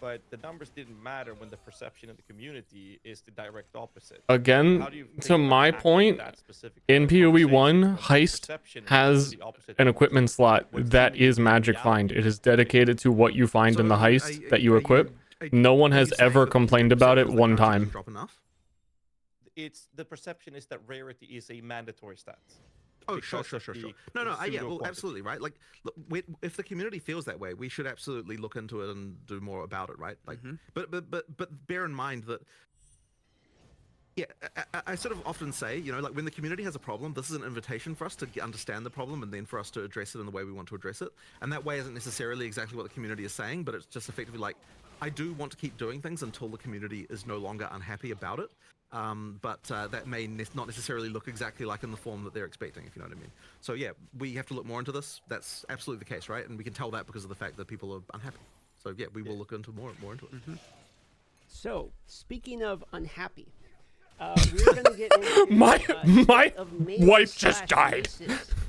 But the numbers didn't matter when the perception in the community is the direct opposite. Again, How do you think to about my tackling point, that specific in kind of PoE 1, conversation when the Heist perception has is the opposite an numbers? equipment slot When that seemingly is magic reality find. It is is dedicated to what you find in the heist that you equip. No one has ever complained about it one time. Drop enough? It's the perception is that rarity is a mandatory stat. Oh, sure. because of the No, yeah, pseudo well, quantity. absolutely, right? Like, look, if the community feels that way, we should absolutely look into it and do more about it, right? Like, but bear in mind that, yeah, I sort of often say, you know, like when the community has a problem, this is an invitation for us to understand the problem and then for us to address it in the way we want to address it. And that way isn't necessarily exactly what the community is saying, but it's just effectively like, I do want to keep doing things until the community is no longer unhappy about it. But that may not necessarily look exactly like in the form that they're expecting, if you know what I mean. So yeah, we have to look more into this. That's absolutely the case, right? And we can tell that because of the fact that people are unhappy. So yeah, we will look into more into it. So, speaking of unhappy, we're going to get into My state of Maces wife just / died. Maces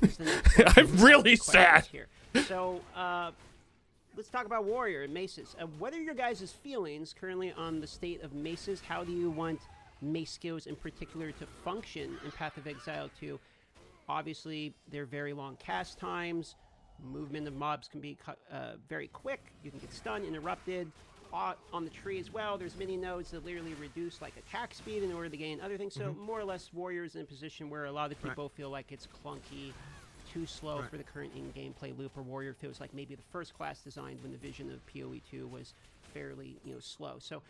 is the next one. I'm really sad. Here. So, let's talk about Warrior and Maces. What are your guys' feelings currently on the state of Maces? How do you want Mace skills in particular to function in Path of Exile 2? Obviously, they're very long cast times. Movement of mobs can be very quick. You can get stunned, interrupted. On the tree as well, there's mini nodes that literally reduce like attack speed in order to gain other things. So more or less, Warrior's in a position where a lot of people feel like it's clunky, too slow for the current in-game play loop, or Warrior feels like maybe the first class designed when the vision of PoE 2 was fairly, slow. So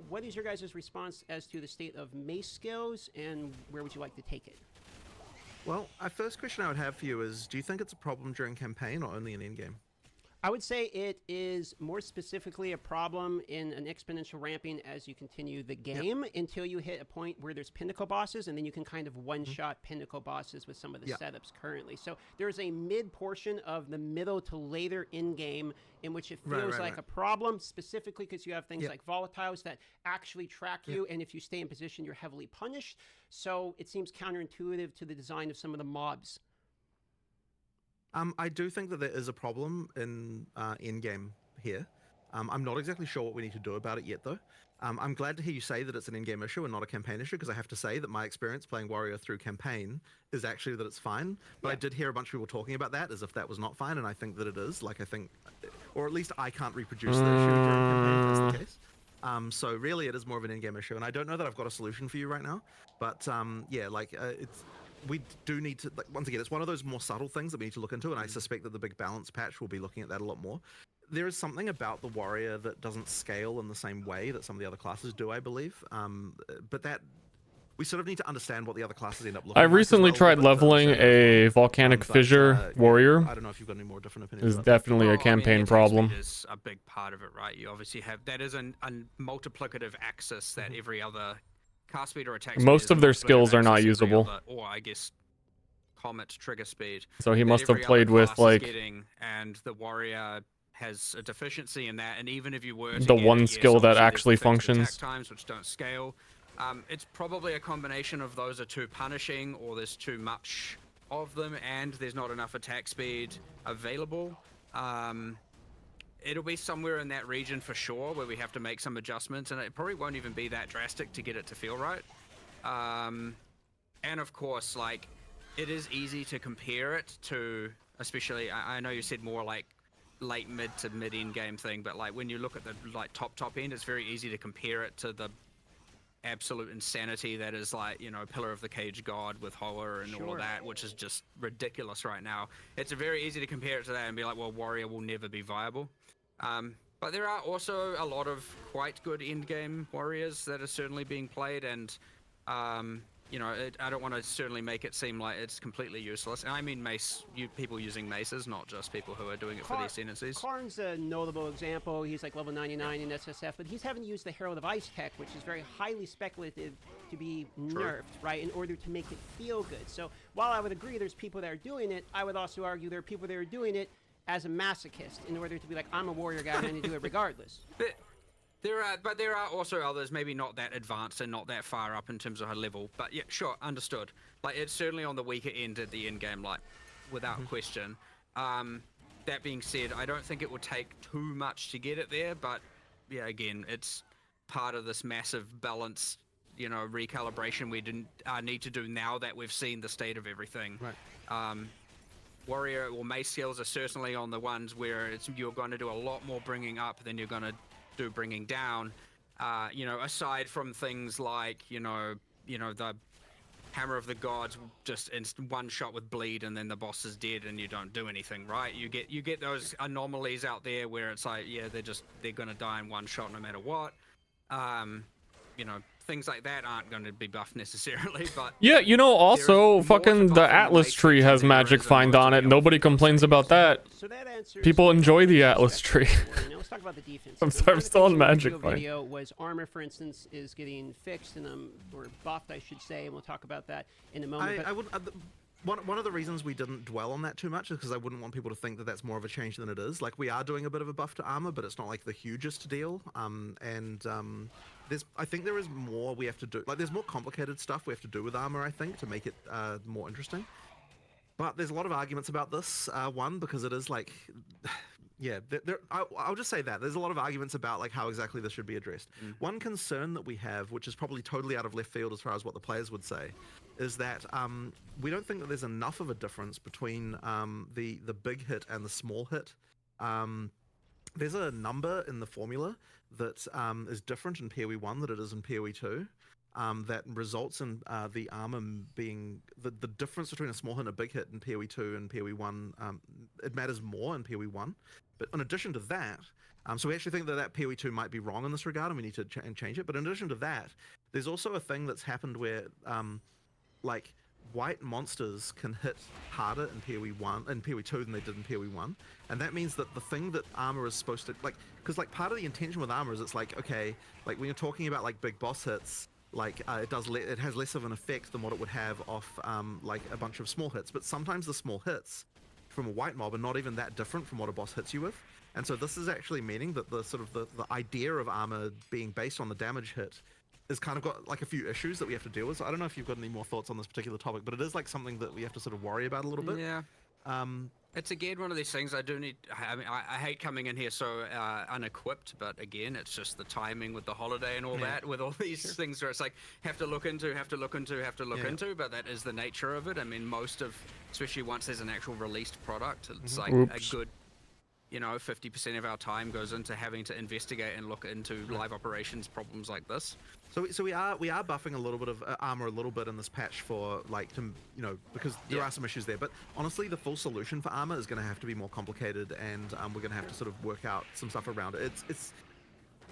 what is your guys' response as to the state of Mace skills, and where would you like to take it? Well, our first question I would have for you is, do you think it's a problem during campaign or only in endgame? I would say it is more specifically a problem in an exponential ramping as you continue the game until you hit a point where there's pinnacle bosses, and then you can kind of one-shot pinnacle bosses with some of the setups currently. So there's a mid portion of the middle to later in-game in which it feels like a problem, specifically because you have things like volatiles that actually track you, and if you stay in position, you're heavily punished. So it seems counterintuitive to the design of some of the mobs. I do think that there is a problem in game here. I'm not exactly sure what we need to do about it yet, though. I'm glad to hear you say that it's an in-game issue and not a campaign issue, because I have to say that my experience playing Warrior through campaign is actually that it's fine. But I did hear a bunch of people talking about that as if that was not fine, and I think that it is. Like, I think, or at least I can't reproduce the issue during campaign if that's the case. So really, it is more of an in-game issue, and I don't know that I've got a solution for you right now. But we do need to, like, once again, it's one of those more subtle things that we need to look into, and I suspect that the big balance patch will be looking at that a lot more. There is something about the warrior that doesn't scale in the same way that some of the other classes do, I believe. But that we sort of need to understand what the other classes end up looking I like. recently tried leveling a volcanic fissure warrior. I don't know if you've got any more different opinions. It's definitely a campaign attack problem. speed is a big part of it, right? You obviously have that is a multiplicative axis that every other cast speed or attack speed Most is of their multiplicative skills are not axis every usable. other- or I guess comet trigger speed. So he that must have every other played with class is like getting, and the warrior has a deficiency in that. And even if you were to the get one it, yes, skill that obviously there's actually the fixed functions. attack times which don't scale. It's probably a combination of those are too punishing, or there's too much of them, and there's not enough attack speed available. It'll be somewhere in that region for sure where we have to make some adjustments, and it probably won't even be that drastic to get it to feel right. And of course, like, it is easy to compare it to, especially, I know you said more like late mid to mid end game thing, but like when you look at the like top end, it's very easy to compare it to the absolute insanity that is, like, you know, Pillar of the Cage God with Hoa and all of that, which is just ridiculous right now. It's very easy to compare it to that and be like, well, Warrior will never be viable. But there are also a lot of quite good end game warriors that are certainly being played, and you know, I don't want to certainly make it seem like it's completely useless. And I mean people using maces, not just people who are doing it for the ascendancies. Karn's a notable example. He's like level 99 in SSF, but he's having to use the Herald of Ice tech, which is very highly speculative to be nerfed, right, in order to make it feel good. So while I would agree there's people that are doing it, I would also argue there are people that are doing it as a masochist in order to be like, I'm a warrior guy and I need to do it regardless. But there are also others, maybe not that advanced and not that far up in terms of her level. But yeah, sure, understood. Like, it's certainly on the weaker end at the end game, like, without question. That being said, I don't think it would take too much to get it there. But yeah, again, it's part of this massive balance, you know, recalibration we didn't need to do now that we've seen the state of everything. Right. Warrior or mace skills are certainly on the ones where you're going to do a lot more bringing up than you're going to do bringing down, you know, aside from things like, you know, the Hammer of the Gods, just in one shot with bleed and then the boss is dead and you don't do anything, right? You get those anomalies out there where it's like, yeah, they're gonna die in one shot no matter what. You know, things like that aren't going to be buffed necessarily, but yeah, you know, also fucking the Atlas tree has magic find on it. Nobody complains about that. So that answers People enjoy the Atlas tree. Now let's talk about the defense. I'm So sorry, one I'm of the still on things in the magic video was armor, for instance, is getting fixed and or buffed, I should say, and we'll talk about that in a moment. I would. One of the reasons we didn't dwell on that too much is because I wouldn't want people to think that that's more of a change than it is. Like, we are doing a bit of a buff to armor, but it's not like the hugest deal. I think there is more we have to do. Like, there's more complicated stuff we have to do with armor, I think, to make it more interesting. But there's a lot of arguments about this. One, because it is like, yeah, I'll just say that there's a lot of arguments about like how exactly this should be addressed. One concern that we have, which is probably totally out of left field as far as what the players would say, is that we don't think that there's enough of a difference between the big hit and the small hit. There's a number in the formula that is different in PoE 1 than it is in PoE 2. That results in the armor being the difference between a small hit and a big hit in PoE 2 and PoE 1. It matters more in PoE 1. But in addition to that, so we actually think that PoE 2 might be wrong in this regard, and we need to change it. But in addition to that, there's also a thing that's happened where, like, white monsters can hit harder in PoE 2 than they did in PoE 1, and that means that the thing that armor is supposed to like, because like part of the intention with armor is it's like, okay, like when you're talking about like big boss hits, like it has less of an effect than what it would have off like a bunch of small hits, but sometimes the small hits from a white mob are not even that different from what a boss hits you with. And so this is actually meaning that the sort of the idea of armor being based on the damage hit is kind of got like a few issues that we have to deal with. So I don't know if you've got any more thoughts on this particular topic, but it is like something that we have to sort of worry about a little bit. Yeah. It's again one of these things I do need. I mean, I hate coming in here so unequipped, but again, it's just the timing with the holiday and all that, with all these things where it's like have to look into. But that is the nature of it. I mean, most of, especially once there's an actual released product, it's like a good, 50% of our time goes into having to investigate and look into live operations problems like this. So we are buffing a little bit of armor a little bit in this patch for like to because there are some issues there. But honestly, the full solution for armor is going to have to be more complicated, and we're going to have to sort of work out some stuff around it. It's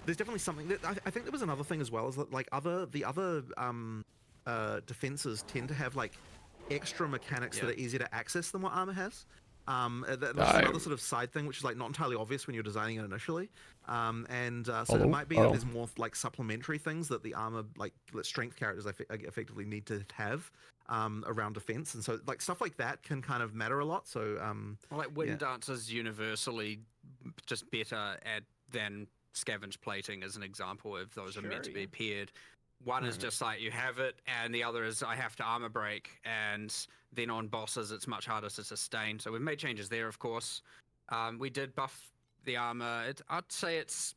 there's definitely something that I think there was another thing as well, is that like the other defenses tend to have like extra mechanics that are easier to access than what armor has. That's another sort of side thing, which is like not entirely obvious when you're designing it initially. So it might be that there's more like supplementary things that the armor, like that strength characters effectively need to have around defense, and so like stuff like that can kind of matter a lot. So well, like Wind Dance is universally just better than Scavenge Plating, as an example, if those are meant to be paired. One is just like you have it, and the other is I have to armor break, and then on bosses it's much harder to sustain. So we've made changes there, of course. We did buff the armor. I'd say it's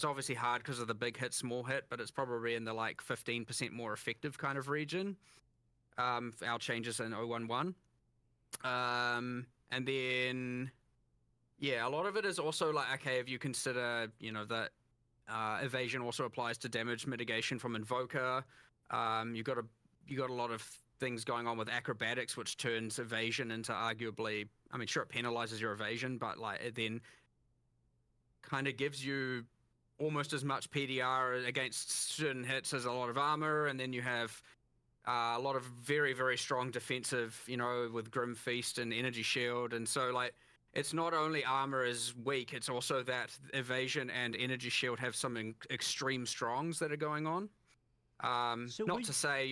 obviously hard because of the big hit, small hit, but it's probably in the like 15% more effective kind of region. Our changes in 011. And then a lot of it is also like, okay, if you consider that evasion also applies to damage mitigation from Invoker. You got a lot of things going on with acrobatics, which turns evasion into arguably, I mean, sure, it penalizes your evasion, but like it then kind of gives you almost as much PDR against certain hits as a lot of armor, and then you have a lot of very, very strong defensive, with Grim Feast and Energy Shield, and so like it's not only armor is weak, it's also that evasion and Energy Shield have some extreme strongs that are going on. Not to say,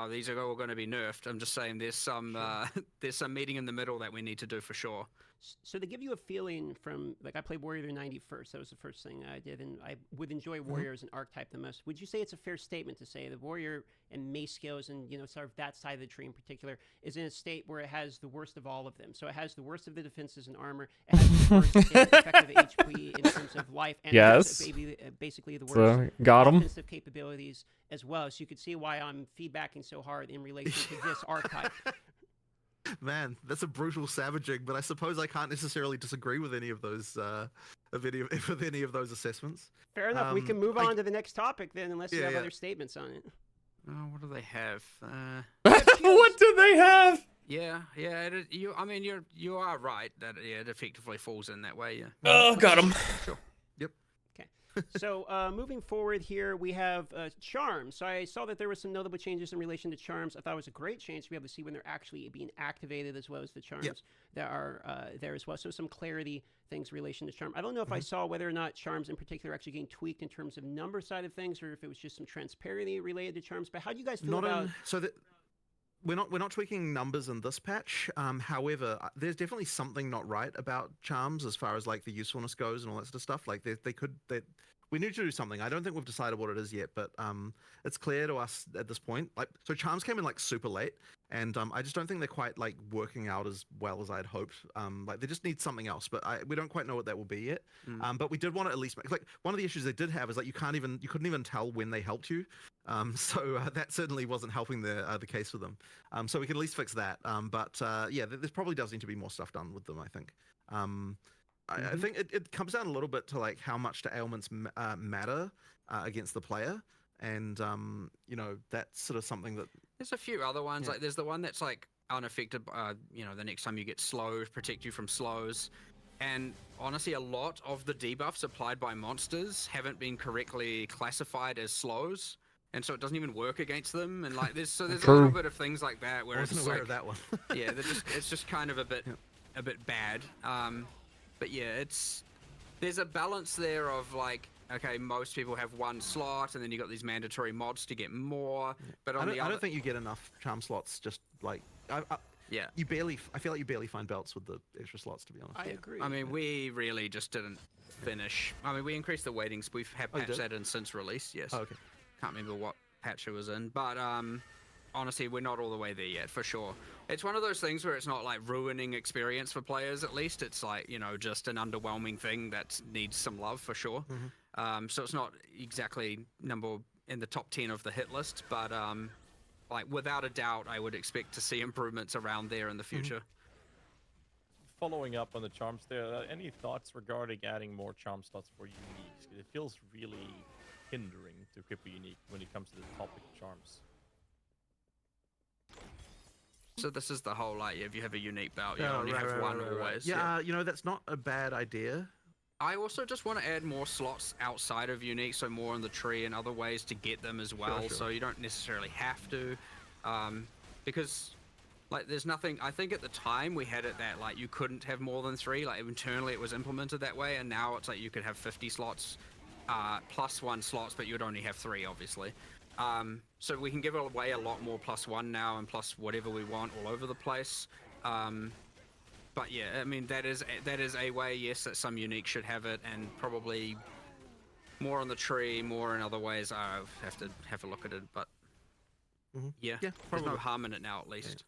these are all going to be nerfed. I'm just saying there's some there's some meeting in the middle that we need to do for sure. So to give you a feeling from, like, I played Warrior 91st. That was the first thing I did, and I would enjoy Warrior as an archetype the most. Would you say it's a fair statement to say the Warrior and mace skills and, sort of that side of the tree in particular is in a state where it has the worst of all of them? So it has the worst of the defenses and armor. It has the worst effective HP in terms of life, and basically the worst offensive capabilities as well. So you could see why I'm feedbacking so hard in relation to this archetype. Man, that's a brutal savaging, but I suppose I can't necessarily disagree with any of those assessments. Fair enough. We can move on to the next topic then, unless you have other statements on it. Oh, what do they have? What do they have? Yeah. You are right that it effectively falls in that way. Yeah. Oh, got him. Sure. Yep. Okay. So moving forward here, we have charms. So I saw that there were some notable changes in relation to charms. I thought it was a great change to be able to see when they're actually being activated, as well as the charms that are there as well. So some clarity things in relation to charm. I don't know if I saw whether or not charms in particular are actually getting tweaked in terms of number side of things, or if it was just some transparency related to charms. But how do you guys feel about? We're not tweaking numbers in this patch. However, there's definitely something not right about charms as far as like the usefulness goes and all that sort of stuff. Like we need to do something. I don't think we've decided what it is yet, but it's clear to us at this point. Like, so charms came in like super late, and I just don't think they're quite like working out as well as I'd hoped. Like they just need something else, but we don't quite know what that will be yet. But we did want to at least like one of the issues they did have is like you couldn't even tell when they helped you. So that certainly wasn't helping the case for them. So we can at least fix that. But there probably does need to be more stuff done with them, I think. I think it comes down a little bit to like how much the ailments matter against the player, and that's sort of something that there's a few other ones. Like there's the one that's like unaffected. The next time you get slowed, protect you from slows. And honestly, a lot of the debuffs applied by monsters haven't been correctly classified as slows. and so it doesn't even work against them. And like there's a True. little bit of things like that where I it's wasn't aware like of that one. yeah, it's just kind of a bit bad. But yeah, there's a balance there of like, okay, most people have one slot, and then you got these mandatory mods to get more. But on I the other, don't think you get enough charm slots. Just like yeah, I feel like you barely find belts with the extra slots, to be honest. I agree. I mean, we really just didn't finish. I mean, we increased the weightings. We've had Oh, you patched did? that in since release. Yes. Oh, okay. Can't remember what patch it was in, but honestly, we're not all the way there yet, for sure. It's one of those things where it's not like ruining experience for players. At least it's like, you know, just an underwhelming thing that needs some love for sure. So it's not exactly number in the top 10 of the hit list, but like without a doubt, I would expect to see improvements around there in the future. Following up on the charms there, any thoughts regarding adding more charm slots for uniques? 'Cause it feels really hindering to equip a unique when it comes to the topic of charms. So this is the whole like, if you have a unique belt, you Oh, only have one always. Yeah, you know, that's not a bad idea. I also just want to add more slots outside of unique, so more on the tree and other ways to get them as well. Sure. So you don't necessarily have to, because like there's nothing. I think at the time we had it that like you couldn't have more than 3. Like internally it was implemented that way, and now it's like you could have 50 slots, plus 1 slots, but you'd only have 3, obviously. So we can give away a lot more +1 now and plus whatever we want all over the place. But yeah, I mean that is a way, yes, that some unique should have it, and probably more on the tree, more in other ways. I have to have a look at it, but yeah, Yeah, there's no probably. harm in it now, at least.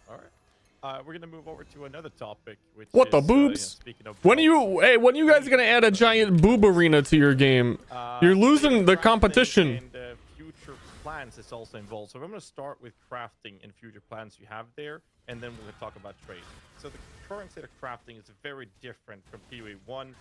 All right. We're gonna move over to another topic, which What the is, boobs? speaking of When belts, when you guys gonna add a giant boob arena to your game? You're losing the crafting competition. And future plans is also involved. So I'm going to start with crafting and future plans you have there, and then we're going to talk about trade. So the current state of crafting is very different from PoE 1.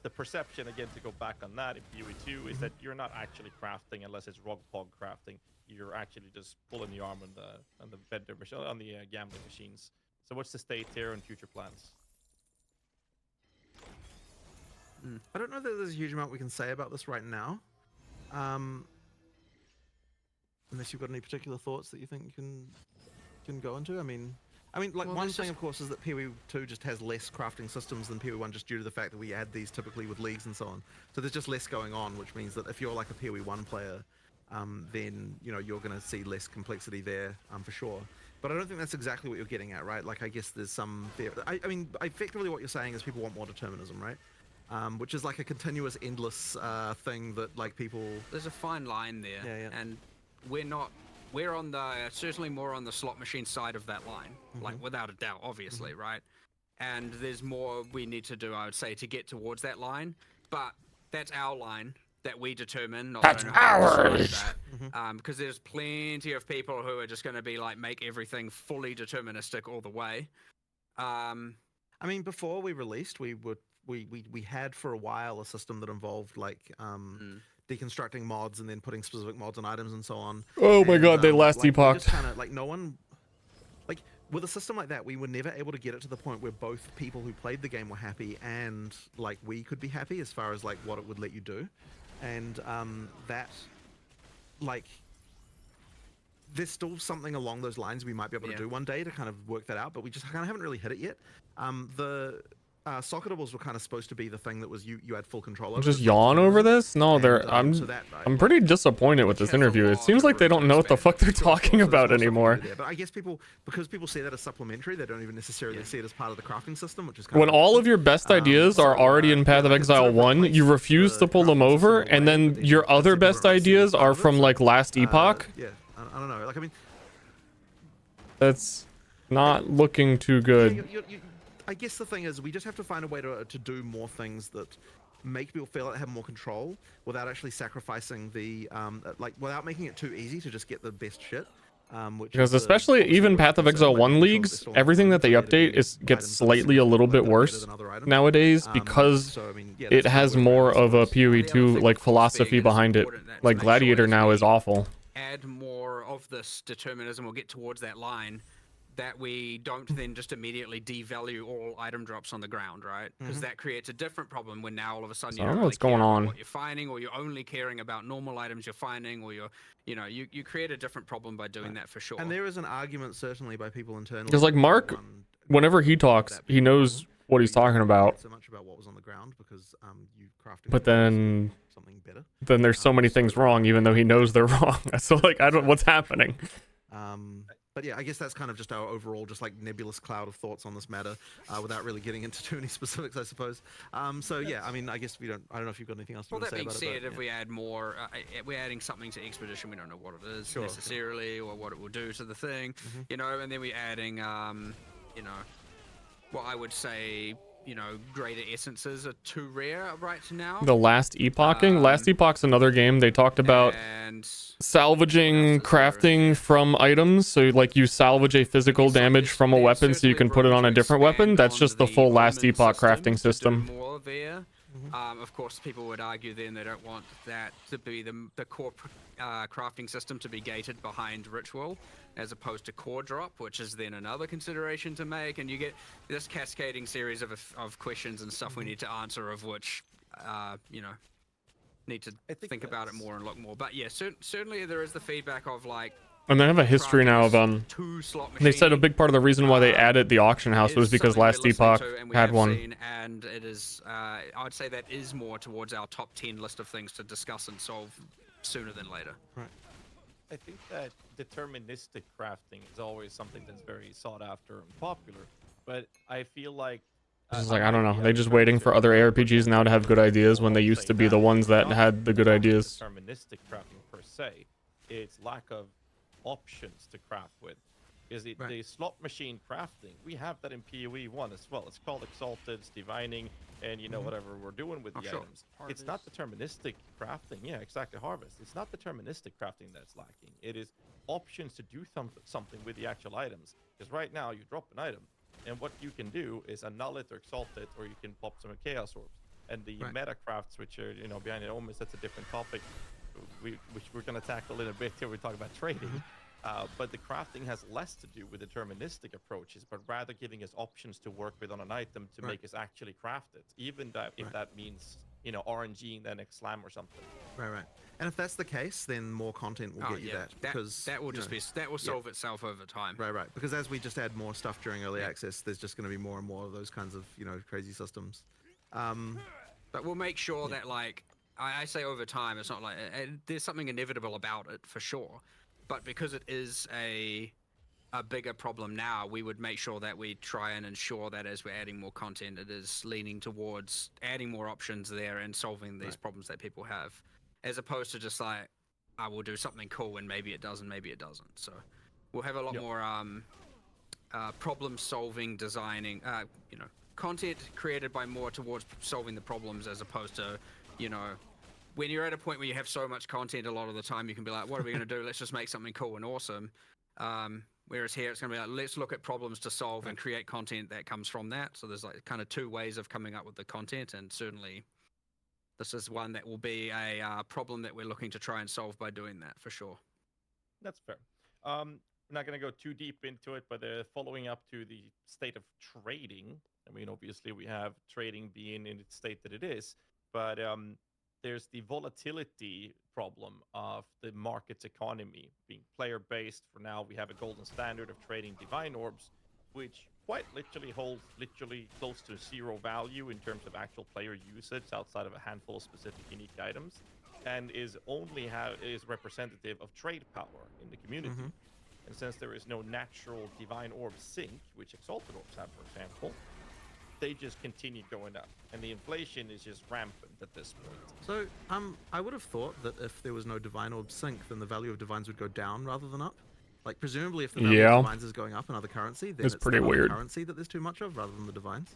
The perception, again, to go back on that in PoE 2, is that you're not actually crafting unless it's rog pog crafting. You're actually just pulling the arm on the vendor machine, on the gambling machines. So what's the state here and future plans? I don't know that there's a huge amount we can say about this right now. Unless you've got any particular thoughts that you think you can go into. I mean, like Well, one there's thing, just- of course, is that PoE 2 just has less crafting systems than PoE 1, just due to the fact that we add these typically with leagues and so on. So there's just less going on, which means that if you're like a PoE 1 player, then you know you're going to see less complexity there, for sure. But I don't think that's exactly what you're getting at, right? Like I guess there's some there. I mean, effectively what you're saying is people want more determinism, right? Which is like a continuous, endless thing that like people. There's a fine line there, Yeah. and we're on the certainly more on the slot machine side of that line, like without a doubt, obviously, right? And there's more we need to do, I would say, to get towards that line. But that's our line that we determine. Not That's ours. Because there's plenty of people who are just going to be like make everything fully deterministic all the way. I mean, before we released, we had for a while a system that involved like deconstructing mods and then putting specific mods on items and so on. Oh my And, god, they last like, we epoch. just kinda, like no one, like with a system like that, we were never able to get it to the point where both people who played the game were happy and like we could be happy as far as like what it would let you do, and that like. There's still something along those lines we might be able to do one day to kind of work that out, but we just kind of haven't really hit it yet. The socketables were kind of supposed to be the thing that was you had full control over. Just yawn over this? No, And, so that, I'm pretty disappointed with this has a interview. It lot seems of like they don't know what the fuck they're talking So there's about more stuff anymore. to do there. But I guess because people see that as supplementary, they don't even necessarily see it as part of the crafting system, which is kind When of all of your best ideas are already in Path of Exile 1, you refuse to pull them over, and then your other best ideas are from like last epoch. Yeah, I don't know. Like I mean, That's not looking too good. I guess the thing is, we just have to find a way to do more things that make people feel like they have more control without actually sacrificing the like without making it too easy to just get the best shit. Because especially even Path of Exile 1 leagues, everything that they update gets slightly a little bit worse nowadays because it has more of a PoE 2 like philosophy behind it. Like Gladiator now is awful. Add more of this determinism or get towards that line that we don't then just immediately devalue all item drops on the ground, right? Because that creates a different problem when now all of a sudden So you I don't don't know really what's going care about on. what you're finding, or you're only caring about normal items you're finding, or you create a different problem by doing that for sure. And there is an argument certainly by people internally. Because like that Mark, one whenever he that talks, that he being a knows problem, what where he's you don't talking really about. care so much about what was on the ground because you crafting But then something better. there's so many things wrong, even though he knows they're wrong. So like, I don't, what's happening? But yeah, I guess that's kind of just our overall, just like nebulous cloud of thoughts on this matter, without really getting into too many specifics, I suppose. So yeah, I mean, I guess I don't know if you've got anything else to Well, that say being about said, it. But, if we add more, we're adding something to Expedition, we don't know what it is necessarily, or what it will do to the thing, and then we're adding, what I would say, greater essences are too rare right now. The Last Epoching? Last Epoch's another game they talked about And salvaging crafting from items. So like you salvage a physical damage from a weapon so you can put it on a different weapon. That's just the full Last Epoch crafting system. More there. Of course, people would argue then they don't want that to be the core crafting system to be gated behind ritual, as opposed to core drop, which is then another consideration to make. And you get this cascading series of questions and stuff we need to answer, of which, need to think about it more and look more. But yeah, certainly there is the feedback of like. And they have a history now of they said a big part of the reason why they added the auction house was because Last Epoch had one. And it is, I would say that is more towards our top 10 list of things to discuss and solve sooner than later. Right. I think that deterministic crafting is always something that's very sought after and popular, but I feel like It's just like, I don't know. They're just waiting for other ARPGs now to have good ideas when they used to be the ones that had the good ideas. Deterministic crafting per se, it's lack of options to craft with. Is it the slot machine crafting? We have that in PoE 1 as well. It's called Exalteds, Divining, and whatever we're doing with the items. It's not deterministic crafting. Yeah, exactly. Harvest. It's not deterministic crafting that's lacking. It is options to do something with the actual items. Because right now you drop an item, and what you can do is annul it or exalt it, or you can pop some chaos orbs. And the meta crafts, which are behind the omens, that's a different topic, which we're going to tackle in a bit here. We talk about trading. But the crafting has less to do with deterministic approaches, but rather giving us options to work with on an item to make us actually craft it, even if that means RNGing the next slam or something. Right. And if that's the case, then more content will get you that, because that will that will solve itself over time. Right. Because as we just add more stuff during early access, there's just going to be more and more of those kinds of crazy systems. But we'll make sure that, like I say, over time, it's not like there's something inevitable about it for sure. But because it is a bigger problem now, we would make sure that we try and ensure that as we're adding more content, it is leaning towards adding more options there and solving these problems that people have, as opposed to just like, I will do something cool and maybe it does and maybe it doesn't. So we'll have a lot more problem solving, designing, content created by more towards solving the problems, as opposed to, when you're at a point where you have so much content, a lot of the time you can be like, what are we going to do? Let's just make something cool and awesome. Whereas here it's going to be like, let's look at problems to solve and create content that comes from that. So there's like kind of two ways of coming up with the content, and certainly this is one that will be a problem that we're looking to try and solve by doing that for sure. That's fair. I'm not going to go too deep into it, but following up to the state of trading, I mean, obviously we have trading being in its state that it is, but there's the volatility problem of the market's economy being player-based. For now, we have a golden standard of trading divine orbs, which quite literally holds close to zero value in terms of actual player usage outside of a handful of specific unique items, and is representative of trade power in the community. And since there is no natural divine orb sink, which exalted orbs have, for example, they just continue going up, and the inflation is just rampant at this point. So, I would have thought that if there was no divine orb sink, then the value of divines would go down rather than up. Like, presumably, if the value of divines is going up another currency, then it's pretty the weird currency that there's too much of, rather than the divines.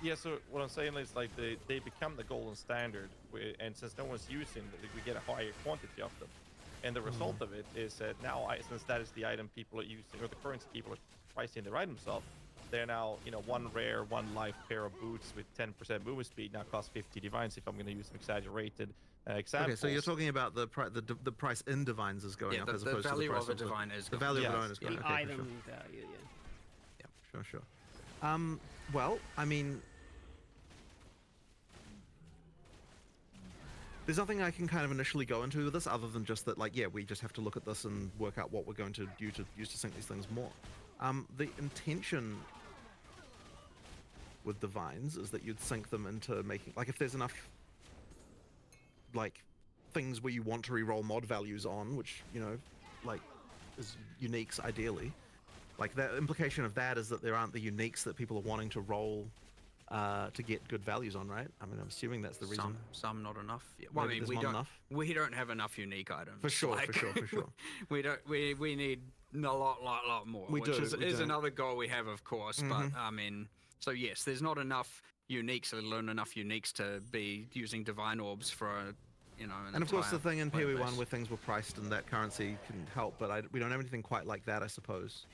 Yeah. So what I'm saying is, like, they become the golden standard, and since no one's using them, we get a higher quantity of them. And the result of it is that now, since that is the item people are using, or the currency people are pricing their items off, they're now, one rare, one life pair of boots with 10% movement speed now cost 50 divines if I'm going to use some exaggerated examples. Okay, so you're talking about the price in divines is going Yeah, up the as opposed to the value price of a divine is the going value up. of a Yes, divine is The going up. Okay, item for value, yeah. sure. Well, I mean, there's nothing I can kind of initially go into with this other than just that, like, yeah, we just have to look at this and work out what we're going to use to sync these things more. The intention with divines is that you'd sync them into making, like, if there's enough, like, things where you want to reroll mod values on, which, like, is uniques ideally. Like, the implication of that is that there aren't the uniques that people are wanting to roll to get good values on, right? I mean, I'm assuming that's the reason. Some not enough. Yeah. Well, Maybe I mean, there's not enough? we don't have enough unique items. For sure. we don't. We need a lot more. We which do, is, we is do. another goal we have, of course. But I mean, so yes, there's not enough uniques, let alone enough uniques to be using divine orbs for an And of course, the entire thing in player PoE1 base. where things were priced and that currency can help, but we don't have anything quite like that, I suppose.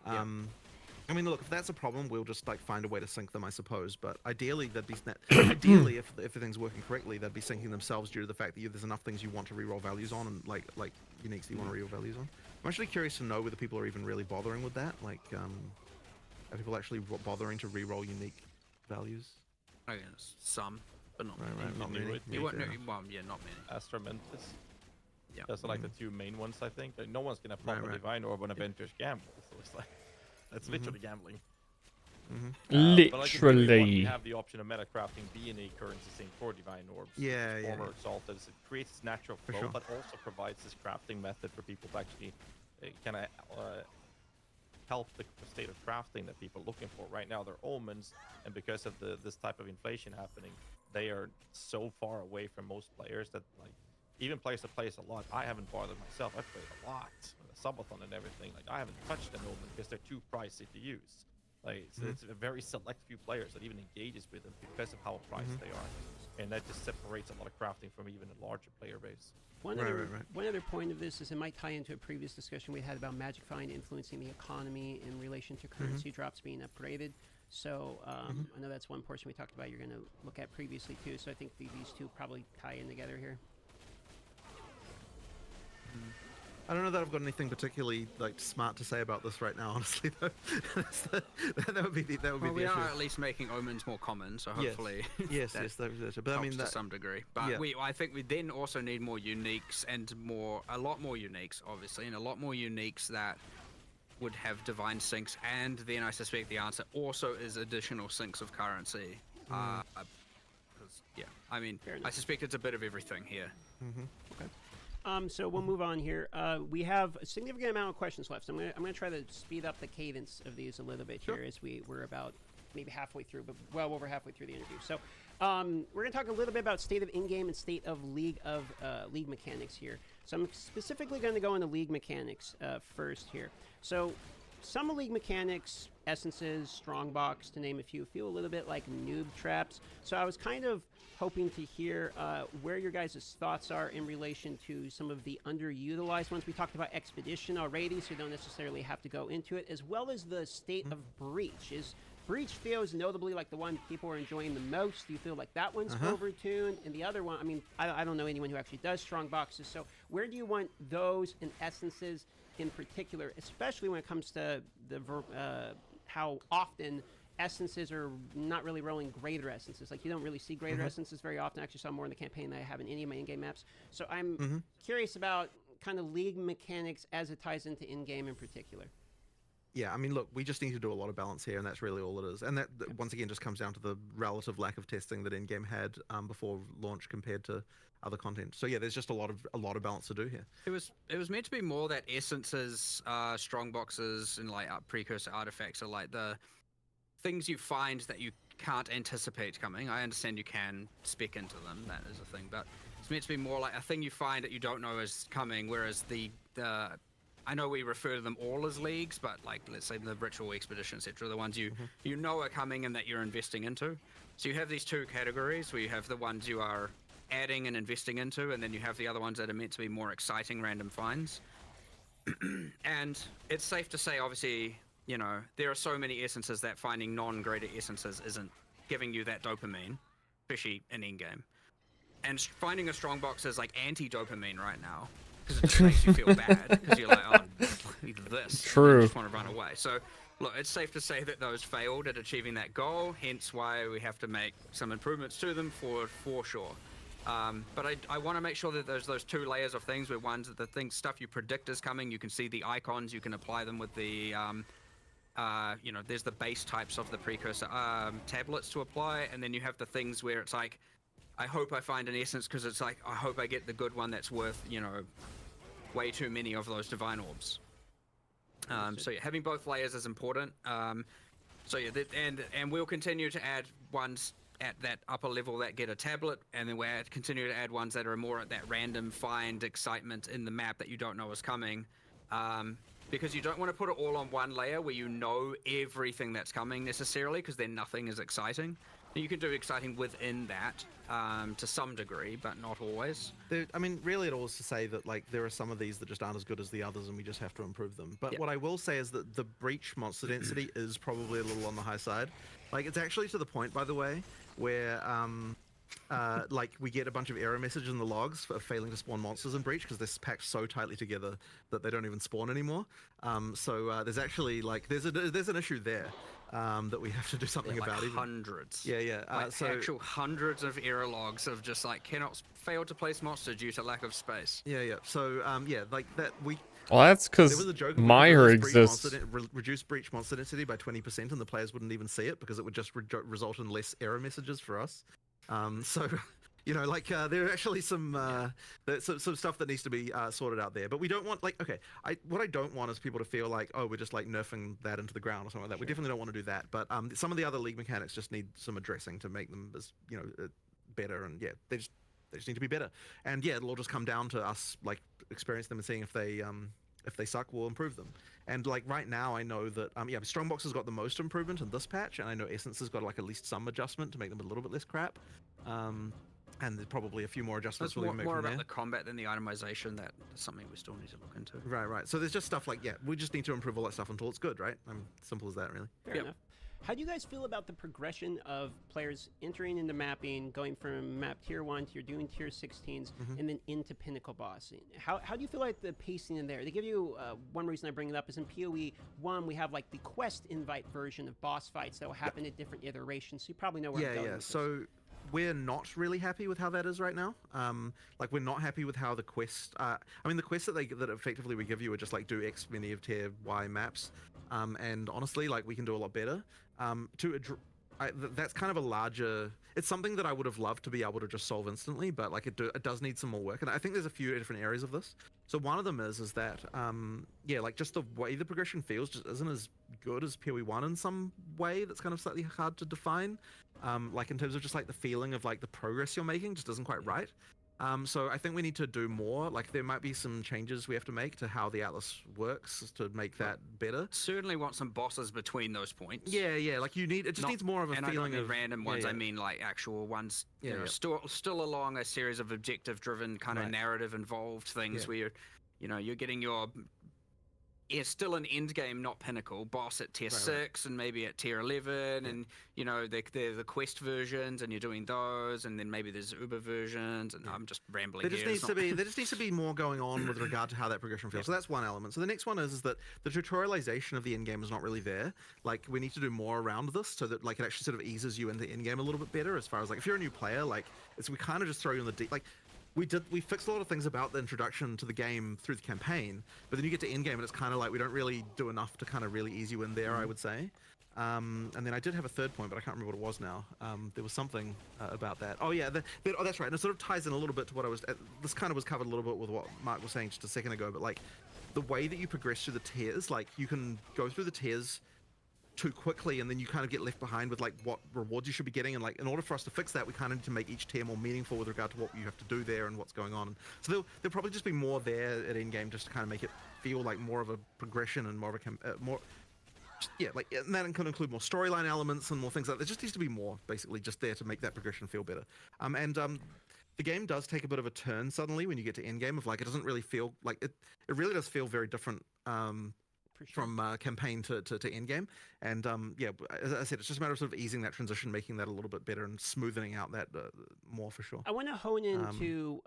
I mean, look, if that's a problem, we'll just like find a way to sync them, I suppose. But ideally, they'd be ideally, if everything's working correctly, they'd be syncing themselves due to the fact that there's enough things you want to reroll values on, and like uniques that you want to reroll values on. I'm actually curious to know whether people are even really bothering with that. Like, are people actually bothering to reroll unique values? I guess some, but not Right, many. not You many. would You Yeah, won't, fair no, enough. well, yeah, not many. Astramentus. Yeah. Those are like the two main ones, I think. Like, no one's gonna pop Right, a right. divine orb on Avengers gamble. So it's like that's literally gambling. But like in PoE1, Literally. we have the option of meta crafting B and A currency sync for divine orbs. Yeah, yeah, Former yeah. exalted. It creates this natural For flow, sure. but also provides this crafting method for people to actually kind of help the state of crafting that people are looking for. Right now, they're omens, and because of this type of inflation happening, they are so far away from most players that like even players that plays a lot. I haven't bothered myself. I've played a lot, subathon and everything. Like I haven't touched an omen because they're too pricey to use. Like it's a very select few players that even engages with them because of how priced they are, and that just separates a lot of crafting from even a larger player base. One Right, other, right. one other point of this is it might tie into a previous discussion we had about Magic Find influencing the economy in relation to currency drops being upgraded. So I know that's one portion we talked about you're going to look at previously too. So I think these two probably tie in together here. I don't know that I've got anything particularly like smart to say about this right now, honestly. Though that would be the Well, we issue. are at least making omens more common, so Yes. hopefully Yes, that yes, that's it. But I helps mean to that. some degree. But yeah. I think we then also need more uniques and a lot more uniques, obviously, and a lot more uniques that would have divine syncs. And then I suspect the answer also is additional syncs of currency. Yeah, I mean, Fair I enough. suspect it's a bit of everything here. So we'll move on here. We have a significant amount of questions left. So I'm gonna try to speed up the cadence of these a little bit here as we're about maybe halfway through, but well over halfway through the interview. So we're gonna talk a little bit about state of in-game and state of league mechanics here. So I'm specifically going to go into league mechanics first here. So some league mechanics, essences, strongbox, to name a few, feel a little bit like noob traps. So I was kind of hoping to hear where your guys' thoughts are in relation to some of the underutilized ones. We talked about Expedition already, so you don't necessarily have to go into it, as well as the state of Breach. Breach feels notably like the one people are enjoying the most. Do you feel like that one's overtuned? And the other one, I mean, I don't know anyone who actually does strong boxes, so where do you want those and essences in particular, especially when it comes to the how often essences are not really rolling greater essences. Like you don't really see greater essences very often. I actually saw more in the campaign than I have in any of my in-game maps. So I'm curious about kind of league mechanics as it ties into in-game in particular. Yeah, I mean, look, we just need to do a lot of balance here, and that's really all it is. And that once again just comes down to the relative lack of testing that in-game had before launch compared to other content. So yeah, there's just a lot of balance to do here. It was meant to be more that essences, strong boxes, and like precursor artifacts are like the things you find that you can't anticipate coming. I understand you can spec into them, that is a thing, but it's meant to be more like a thing you find that you don't know is coming, whereas the I know we refer to them all as leagues, but like let's say the ritual expedition, etc., the ones you know are coming and that you're investing into. So you have these two categories where you have the ones you are adding and investing into, and then you have the other ones that are meant to be more exciting random finds. And it's safe to say, obviously, you know, there are so many essences that finding non-greater essences isn't giving you that dopamine, especially in in-game. And finding a strong box is like anti-dopamine right now, because it just makes you feel bad, because you're like, oh, either this, True. and you just want to run away. So, look, it's safe to say that those failed at achieving that goal, hence why we have to make some improvements to them for sure. But I want to make sure that there's those 2 layers of things, where one's the stuff you predict is coming, you can see the icons, you can apply them with the, you know, there's the base types of the precursor tablets to apply, and then you have the things where it's like, I hope I find an essence, because it's like, I hope I get the good one that's worth, you know, way too many of those divine orbs. So yeah, having both layers is important. So yeah, and we'll continue to add ones at that upper level that get a tablet, and then we'll continue to add ones that are more at that random find excitement in the map that you don't know is coming. Because you don't want to put it all on one layer where you know everything that's coming necessarily, because then nothing is exciting. You can do exciting within that to some degree, but not always. I mean, really, it all is to say that like there are some of these that just aren't as good as the others, and we just have to improve them. But what I will say is that the breach monster density is probably a little on the high side. Like, it's actually to the point, by the way, where like we get a bunch of error messages in the logs for failing to spawn monsters in breach, because they're packed so tightly together that they don't even spawn anymore. So there's actually like there's an issue there. That we have to do something like about. Hundreds. Yeah. Like So actual hundreds of error logs of just like cannot fail to place monster due to lack of space. yeah. So yeah, like that we. Well, that's There was because a joke Meyer exists. Reduce breach monster density by 20%, and the players wouldn't even see it because it would just result in less error messages for us. So, you know, like there are actually some stuff that needs to be sorted out there. But we don't want like what I don't want is people to feel like, oh, we're just like nerfing that into the ground or something like that. We definitely don't want to do that. But some of the other league mechanics just need some addressing to make them as better. And yeah, they just need to be better. And yeah, it'll all just come down to us like experiencing them and seeing if they suck, we'll improve them. And like right now, I know that Strongbox has got the most improvement in this patch, and I know Essence has got like at least some adjustment to make them a little bit less crap. And there's probably a few more adjustments. It's more about the combat than the itemization. That's something we still need to look into. Right. So there's just stuff like we just need to improve all that stuff until it's good, right? Simple as that, really. Fair enough. How do you guys feel about the progression of players entering into mapping, going from map tier 1 to you're doing tier 16s, and then into pinnacle bossing? How do you feel like the pacing in there? To give you one reason I bring it up is in PoE 1 we have like the quest invite version of boss fights that will happen at different iterations, so you probably know where I'm going with So we're not really happy with how that is right now. Like we're not happy with how the quest. I mean, the quests that effectively we give you are just like do X many of tier Y maps. And honestly, like we can do a lot better. That's kind of a larger. It's something that I would have loved to be able to just solve instantly, but like it does need some more work. And I think there's a few different areas of this. So one of them is that like just the way the progression feels just isn't as good as PoE 1 in some way. That's kind of slightly hard to define. Like in terms of just like the feeling of like the progress you're making just isn't quite right. So I think we need to do more. Like there might be some changes we have to make to how the Atlas works to make that better. Certainly want some bosses between those points. Yeah. Like it just needs more of a feeling I don't mean of random ones. I mean like actual ones. Still along a series of objective-driven kind of narrative-involved things where you're getting your. It's still an end game, not pinnacle. Boss at tier 6 and maybe at tier 11, and they're the quest versions, and you're doing those, and then maybe there's Uber versions, and I'm just rambling. There just needs to be more going on with regard to how that progression feels. So that's one element. So the next one is that the tutorialization of the end game is not really there. Like we need to do more around this so that like it actually sort of eases you into end game a little bit better. As far as like if you're a new player, like we kind of just throw you in the deep. Like we fixed a lot of things about the introduction to the game through the campaign, but then you get to endgame and it's kind of like we don't really do enough to kind of really ease you in there, I would say. And then I did have a third point, but I can't remember what it was now. There was something about that. Oh yeah, that's right. And it sort of ties in a little bit to what I was. This kind of was covered a little bit with what Mark was saying just a second ago. But like the way that you progress through the tiers, like you can go through the tiers too quickly, and then you kind of get left behind with like what rewards you should be getting, and like in order for us to fix that, we kind of need to make each tier more meaningful with regard to what you have to do there and what's going on. So there'll probably just be more there at endgame just to kind of make it feel like more of a progression and more of a and that can include more storyline elements and more things like that. There just needs to be more basically just there to make that progression feel better. The game does take a bit of a turn suddenly when you get to endgame of like it doesn't really feel like it really does feel very different. For sure. from campaign to end game. And yeah, as I said, it's just a matter of sort of easing that transition, making that a little bit better, and smoothing out that more for sure. I want to hone into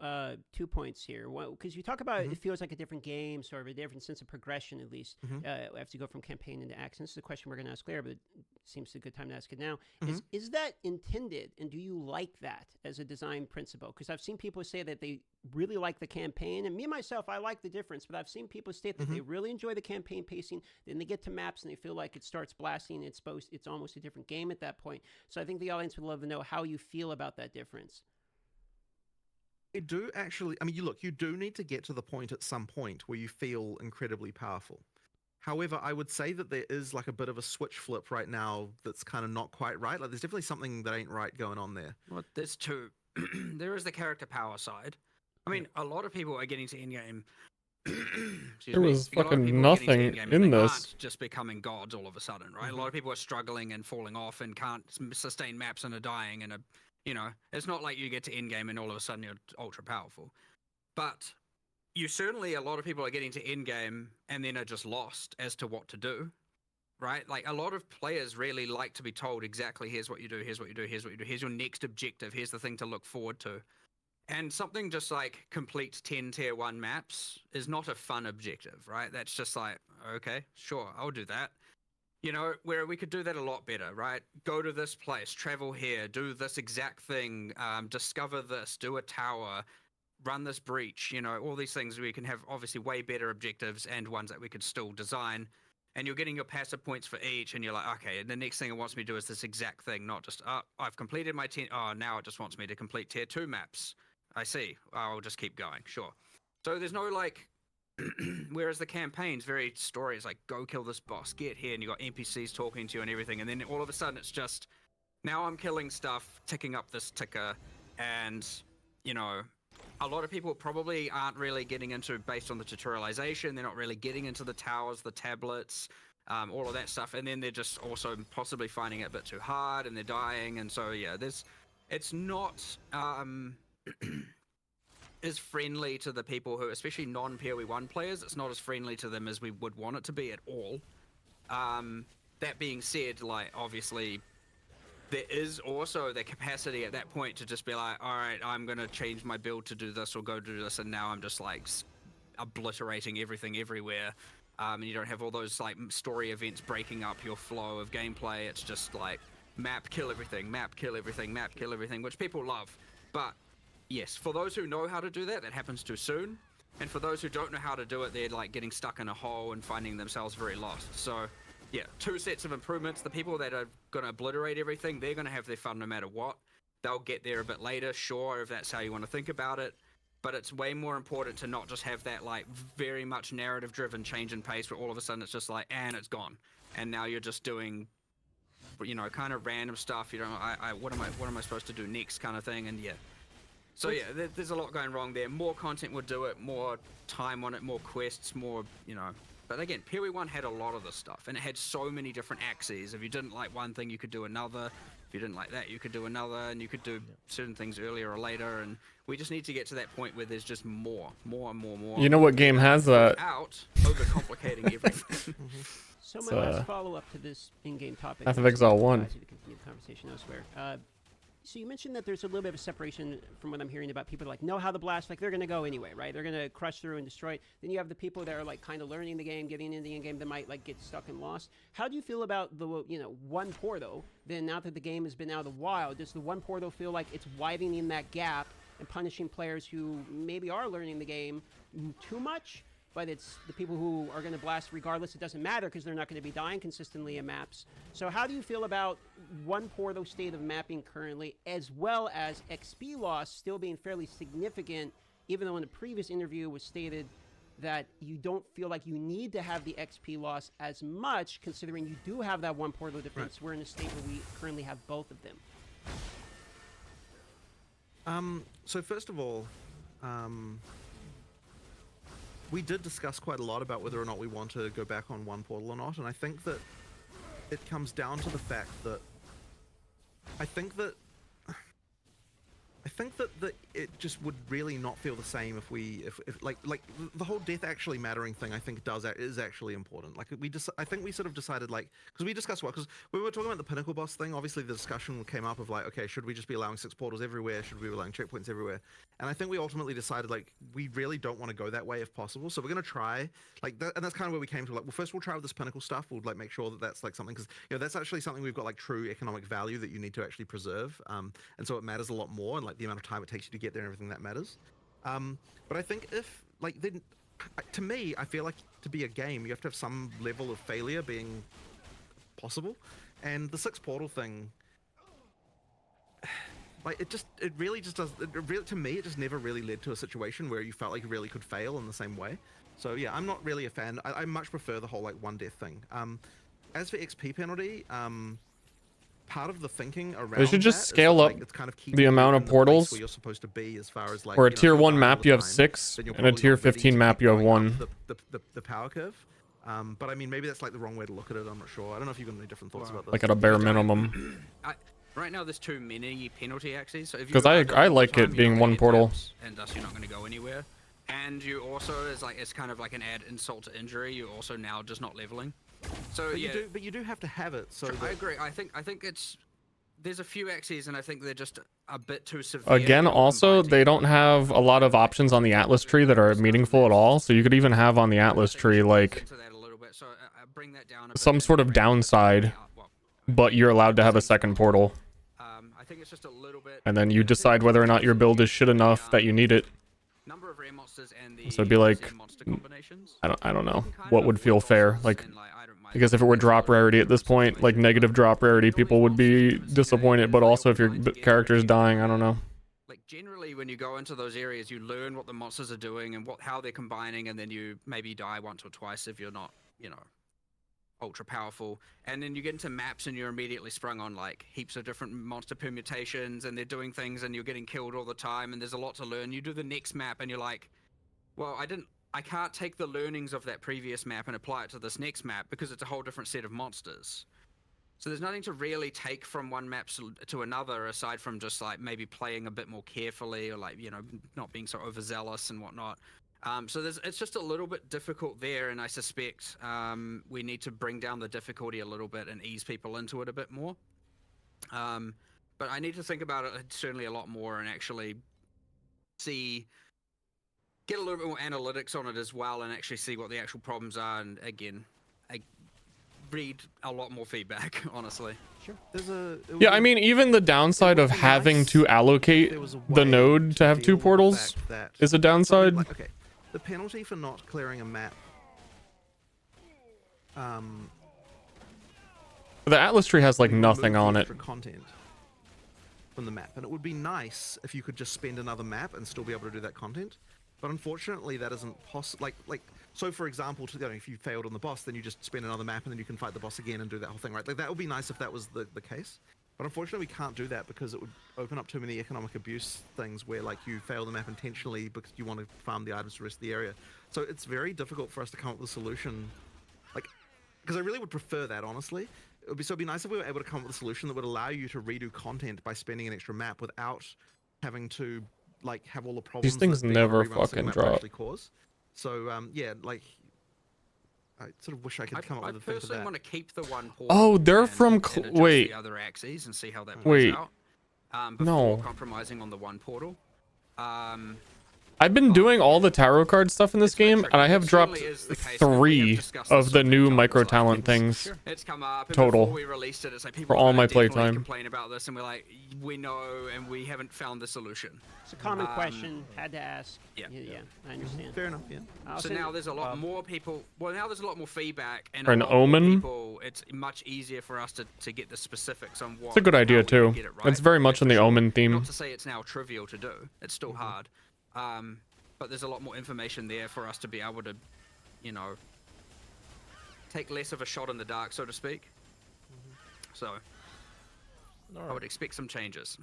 2 points here. Because you talk about it feels like a different game, sort of a different sense of progression, at least. As you go from campaign into action. This is a question we're going to ask later, but it seems a good time to ask it now. Is that intended, and do you like that as a design principle? Because I've seen people say that they really like the campaign, and me myself, I like the difference, but I've seen people state that they really enjoy the campaign pacing, then they get to maps and they feel like it starts blasting, it's almost a different game at that point. So I think the audience would love to know how you feel about that difference. I do actually, I mean, you do need to get to the point at some point where you feel incredibly powerful. However, I would say that there is like a bit of a switch flip right now that's kind of not quite right. Like there's definitely something that ain't right going on there. Well, there's two. There is the character power side. I mean, a lot of people are getting to endgame. There was fucking nothing in this. Aren't just becoming gods all of a sudden, right? A lot of people are struggling and falling off and can't sustain maps and are dying. And, it's not like you get to endgame and all of a sudden you're ultra powerful. But a lot of people are getting to endgame and then are just lost as to what to do, right? Like a lot of players really like to be told exactly, here's what you do, here's what you do, here's what you do, here's your next objective, here's the thing to look forward to. And something just like complete 10 tier 1 maps is not a fun objective, right? That's just like, okay, sure, I'll do that. Where we could do that a lot better, right? Go to this place, travel here, do this exact thing, discover this, do a tower, run this breach, all these things. We can have obviously way better objectives and ones that we could still design. And you're getting your passive points for each, and you're like, okay, the next thing it wants me to do is this exact thing, not just, I've completed my 10, now it just wants me to complete tier 2 maps. I see. I'll just keep going. Sure. So there's no like, whereas the campaign's very story is like, go kill this boss, get here, and you got NPCs talking to you and everything. And then all of a sudden it's just, now I'm killing stuff, ticking up this ticker. And, a lot of people probably aren't really getting into, based on the tutorialization, they're not really getting into the towers, the tablets, all of that stuff. And then they're just also possibly finding it a bit too hard and they're dying. And so, yeah, it's not, is friendly to the people who, especially non-PoE1 players, it's not as friendly to them as we would want it to be at all. That being said, like, obviously, there is also the capacity at that point to just be like, all right, I'm going to change my build to do this or go do this, and now I'm just, like, obliterating everything everywhere. And you don't have all those, like, story events breaking up your flow of gameplay. It's just, like, map, kill everything, map, kill everything, map, kill everything, which people love. But yes, for those who know how to do that, that happens too soon. And for those who don't know how to do it, they're like getting stuck in a hole and finding themselves very lost. So yeah, 2 sets of improvements. The people that are going to obliterate everything, they're going to have their fun no matter what. They'll get there a bit later, sure, if that's how you want to think about it. But it's way more important to not just have that like very much narrative-driven change in pace where all of a sudden it's just like, and it's gone. And now you're just doing, kind of random stuff. What am I supposed to do next kind of thing? And yeah. So yeah, there's a lot going wrong there. More content would do it, more time on it, more quests, more, But again, PoE1 had a lot of this stuff, and it had so many different axes. If you didn't like one thing, you could do another. If you didn't like that, you could do another, and you could do certain things earlier or later. And we just need to get to that point where there's just more. You know what game has that? Without overcomplicating everything. So my last follow-up to this in-game topic. Path of Exile 1. To continue the conversation elsewhere. So you mentioned that there's a little bit of a separation from what I'm hearing about people like know how to blast, like they're going to go anyway, right? They're going to crush through and destroy it. Then you have the people that are like kind of learning the game, getting into the game that might like get stuck and lost. How do you feel about the, one Porto? Then now that the game has been out a while, does the one Porto feel like it's widening that gap and punishing players who maybe are learning the game too much? But it's the people who are going to blast regardless. It doesn't matter because they're not going to be dying consistently in maps. So how do you feel about one Porto state of mapping currently, as well as XP loss still being fairly significant, even though in the previous interview was stated that you don't feel like you need to have the XP loss as much, considering you do have that one Porto difference. Right. We're in a state where we currently have both of them. So first of all, we did discuss quite a lot about whether or not we want to go back on one portal or not, and I think that it comes down to the fact that I think think that it just would really not feel the same if like the whole death actually mattering thing. I think is actually important. Like I think we sort of decided, like, because we discussed because we were talking about the pinnacle boss thing. Obviously, the discussion came up of like, okay, should we just be allowing 6 portals everywhere? Should we be allowing checkpoints everywhere? And I think we ultimately decided like we really don't want to go that way if possible. So we're gonna try like that, and that's kind of where we came to like, well, first we'll try with this pinnacle stuff. We'll like make sure that that's like something, because that's actually something we've got like true economic value that you need to actually preserve. And so it matters a lot more, and like the amount of time it takes you to get there and everything that matters. But I think if like then to me, I feel like to be a game, you have to have some level of failure being possible, and the 6 portal thing. Like it really just does. To me, it just never really led to a situation where you felt like you really could fail in the same way. So yeah, I'm not really a fan. I much prefer the whole like 1 death thing. As for XP penalty, part of the thinking around They should just that scale is that, up like, it's kind of the amount of portals. where you're supposed to be as far as like, Or a if tier you're 1 dying all map the you have time, 6, then you're and a probably tier not ready 15 to map keep you have going 1. up the power curve. But I mean, maybe that's like the wrong way to look at it. I'm not sure. I don't know if you've got any different thoughts about this. Like at a bare minimum. Right now, there's too many penalty axes. So if you 'Cause I like it being 1 portal. and thus you're not going to go anywhere. And you also it's kind of like an add insult to injury. You're also now just not leveling. So But yeah, you do have to have it. So I agree. I think there's a few axes, and I think they're just a bit too severe. Again, also, they don't have a lot of options on the Atlas tree that are meaningful at all. So you could even have on the Atlas tree, like, some sort of downside, but you're allowed to have a 2nd portal. I think it's just a little bit. And then you decide whether or not your build is shit enough that you need it. Number of rare monsters and the So it'd be like, monster combinations. I don't know what would feel fair. Like, I guess if it were drop rarity at this point, like negative drop rarity, people would be disappointed. But also if your character's dying, I don't know. Like generally, when you go into those areas, you learn what the monsters are doing and how they're combining, and then you maybe die once or twice if you're not, ultra powerful. And then you get into maps and you're immediately sprung on like heaps of different monster permutations, and they're doing things and you're getting killed all the time, and there's a lot to learn. You do the next map and you're like, well, I can't take the learnings of that previous map and apply it to this next map because it's a whole different set of monsters. So there's nothing to really take from one map to another aside from just like maybe playing a bit more carefully, or like, not being so overzealous and whatnot. So it's just a little bit difficult there, and I suspect we need to bring down the difficulty a little bit and ease people into it a bit more. But I need to think about it certainly a lot more and actually get a little bit more analytics on it as well, and actually see what the actual problems are. And again, I read a lot more feedback, honestly. Sure. Yeah, I mean, even the downside of having to allocate the node to have 2 portals is a downside. Like, okay, the penalty for not clearing a map. The Atlas tree has like nothing on it. For content from the map, and it would be nice if you could just spend another map and still be able to do that content. But unfortunately, that isn't possible. Like, so for example, if you failed on the boss, then you just spend another map and then you can fight the boss again and do that whole thing, right? Like, that would be nice if that was the case. But unfortunately, we can't do that because it would open up too many economic abuse things where, like, you fail the map intentionally because you want to farm the items to the rest of the area. So it's very difficult for us to come up with a solution, like, because I really would prefer that, honestly. It'd be nice if we were able to come up with a solution that would allow you to redo content by spending an extra map without having to like have all the problems. These things that being never able to rerun a single fucking map drop. actually cause. So yeah, like I sort of wish I could come up with a thing for I personally that. want to keep the 1 portal. Oh, they're and from adjust wait. the other axes and see how that plays Wait. out. No. Before compromising on the 1 portal. I've been doing all the tarot card stuff in this game, and I have dropped 3 of the new micro talent things. It's come up and total before we released it, it's like people for all are my definitely playtime. complain about this, and we're like, we know, and we haven't found the solution. It's a common question. Had to ask. Yeah. Yeah, I understand. Fair enough, yeah. So now there's a lot more people. Well, now there's a lot more feedback, and Or an a lot more omen? people. It's much easier for us to get the specifics on what. It's a good how idea we too. get it right. It's very much Yeah, on for the sure. omen theme. Not to say it's now trivial to do. It's still hard. But there's a lot more information there for us to be able to, take less of a shot in the dark, so to speak. So, I would expect some changes.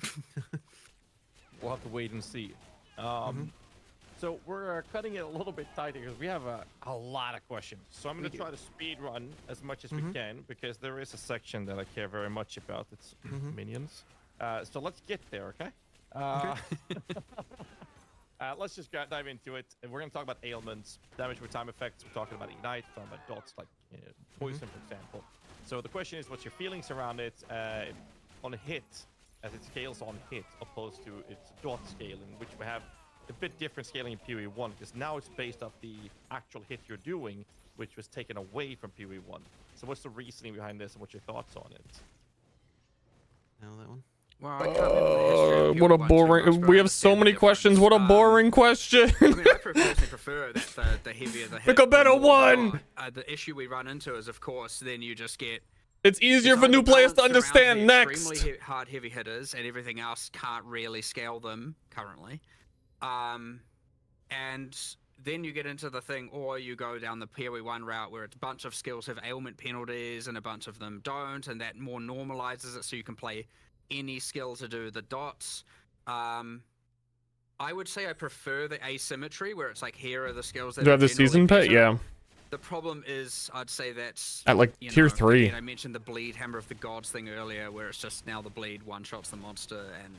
We'll have to wait and see. So we're cutting it a little bit tighter because we have a lot of questions. So I'm going to try to speed run as much as we can because there is a section that I care very much about. It's minions. So let's get there, okay? Let's just dive into it. And we're going to talk about ailments, damage with time effects. We're talking about ignite, we're talking about dots like poison, for example. So the question is, what's your feelings around it on a hit, as it scales on hit, opposed to its dot scaling, which we have a bit different scaling in PoE1, because now it's based off the actual hit you're doing, which was taken away from PoE1. So what's the reasoning behind this, and what's your thoughts on it? Now that one. Well, I can't remember the history of What a PoE1 too boring. much, but We I have so understand the many questions. difference. What a boring question. I mean, I personally prefer that the heavier the hit. Pick a better the more one. the issue we run into is, of course, then you just get. It's easier it's for new either players to balanced around understand. the Next. extremely hard heavy hitters, and everything else can't really scale them currently. And then you get into the thing, or you go down the PoE1 route where it's a bunch of skills have ailment penalties and a bunch of them don't, and that more normalizes it so you can play any skill to do the dots. I would say I prefer the asymmetry where it's like, here are the skills that Do you have the generally season pet? better. Yeah. The problem is, I'd say that's At like you tier know, 3. again, I mentioned the bleed Hammer of the Gods thing earlier, where it's just now the bleed one-shots the monster, and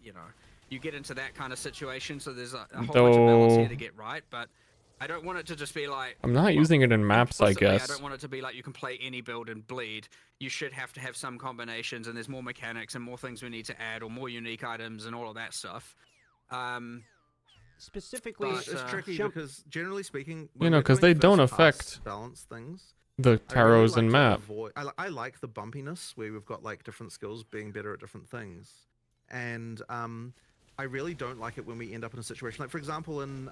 you know, you get into that kind of situation. So there's a whole bunch of balance here to get right, but I don't want it to just be like. I'm not using it in maps, I implicitly, guess. I don't want it to be like you can play any build and bleed. You should have to have some combinations, and there's more mechanics and more things we need to add, or more unique items and all of that stuff. Specifically, But, It's tricky because generally speaking, You know, because they don't affect balance things. the I really tarots like and to map. avoid- I like the bumpiness where we've got like different skills being better at different things, and I really don't like it when we end up in a situation like, for example, in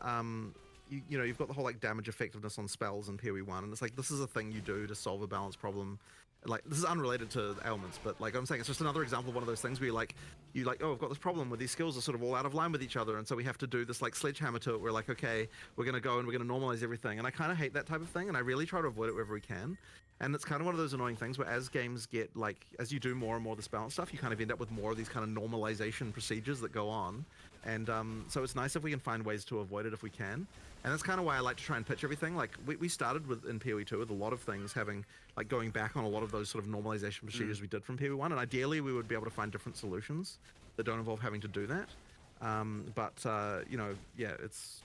you know, you've got the whole like damage effectiveness on spells in PoE1, and it's like this is a thing you do to solve a balance problem. Like, this is unrelated to ailments, but like I'm saying, it's just another example of one of those things where you like, oh, I've got this problem where these skills are sort of all out of line with each other, and so we have to do this like sledgehammer to it. We're like, okay, we're gonna go and we're gonna normalize everything, and I kind of hate that type of thing, and I really try to avoid it wherever we can. And it's kind of one of those annoying things where as games get like, as you do more and more of this balance stuff, you kind of end up with more of these kind of normalization procedures that go on. And so it's nice if we can find ways to avoid it if we can. And that's kind of why I like to try and pitch everything. Like we started with in PoE2 with a lot of things having like going back on a lot of those sort of normalization procedures we did from PoE1. And ideally we would be able to find different solutions that don't involve having to do that. You know, yeah, it's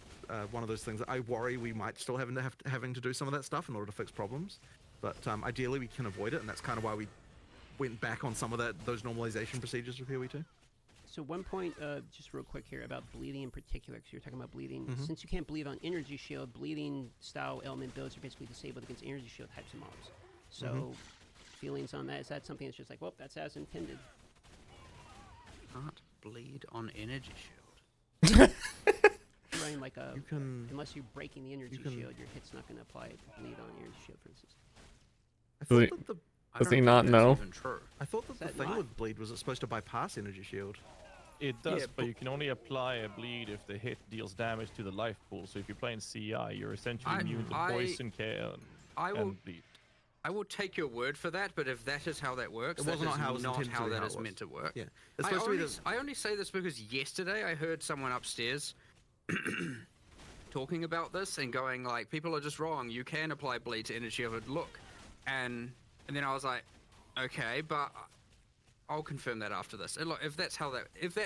one of those things that I worry we might still having to do some of that stuff in order to fix problems. But ideally we can avoid it, and that's kind of why we went back on some of those normalization procedures for PoE2. So one point, just real quick here about bleeding in particular, because you're talking about bleeding. Since you can't bleed on energy shield, bleeding style element builds are basically disabled against energy shield types of mobs. So feelings on that? Is that something that's just like, well, that's as intended? Can't bleed on energy shield. Running like a, You can. unless you're breaking the energy can- shield, your hit's not going to apply bleed on energy shield, for instance. I Does he- thought that the I Does don't he think not that's know? even true. I thought that Is the that thing not? with bleed was it's supposed to bypass energy shield. It does, Yeah, but you can only apply a bleed if the hit deals damage to the life pool. So if you're playing CI, you're essentially immune to poison, care, I will and bleed. I will take your word for that, but if that is how that works, It that wasn't is how it was not intended to how be, that how is it was. meant to work. Yeah, it's I supposed only, to be the. I only say this because yesterday I heard someone upstairs talking about this and going like, people are just wrong. You can apply bleed to energy shield. Look, and then I was like, okay, but I'll confirm that after this. And look, if that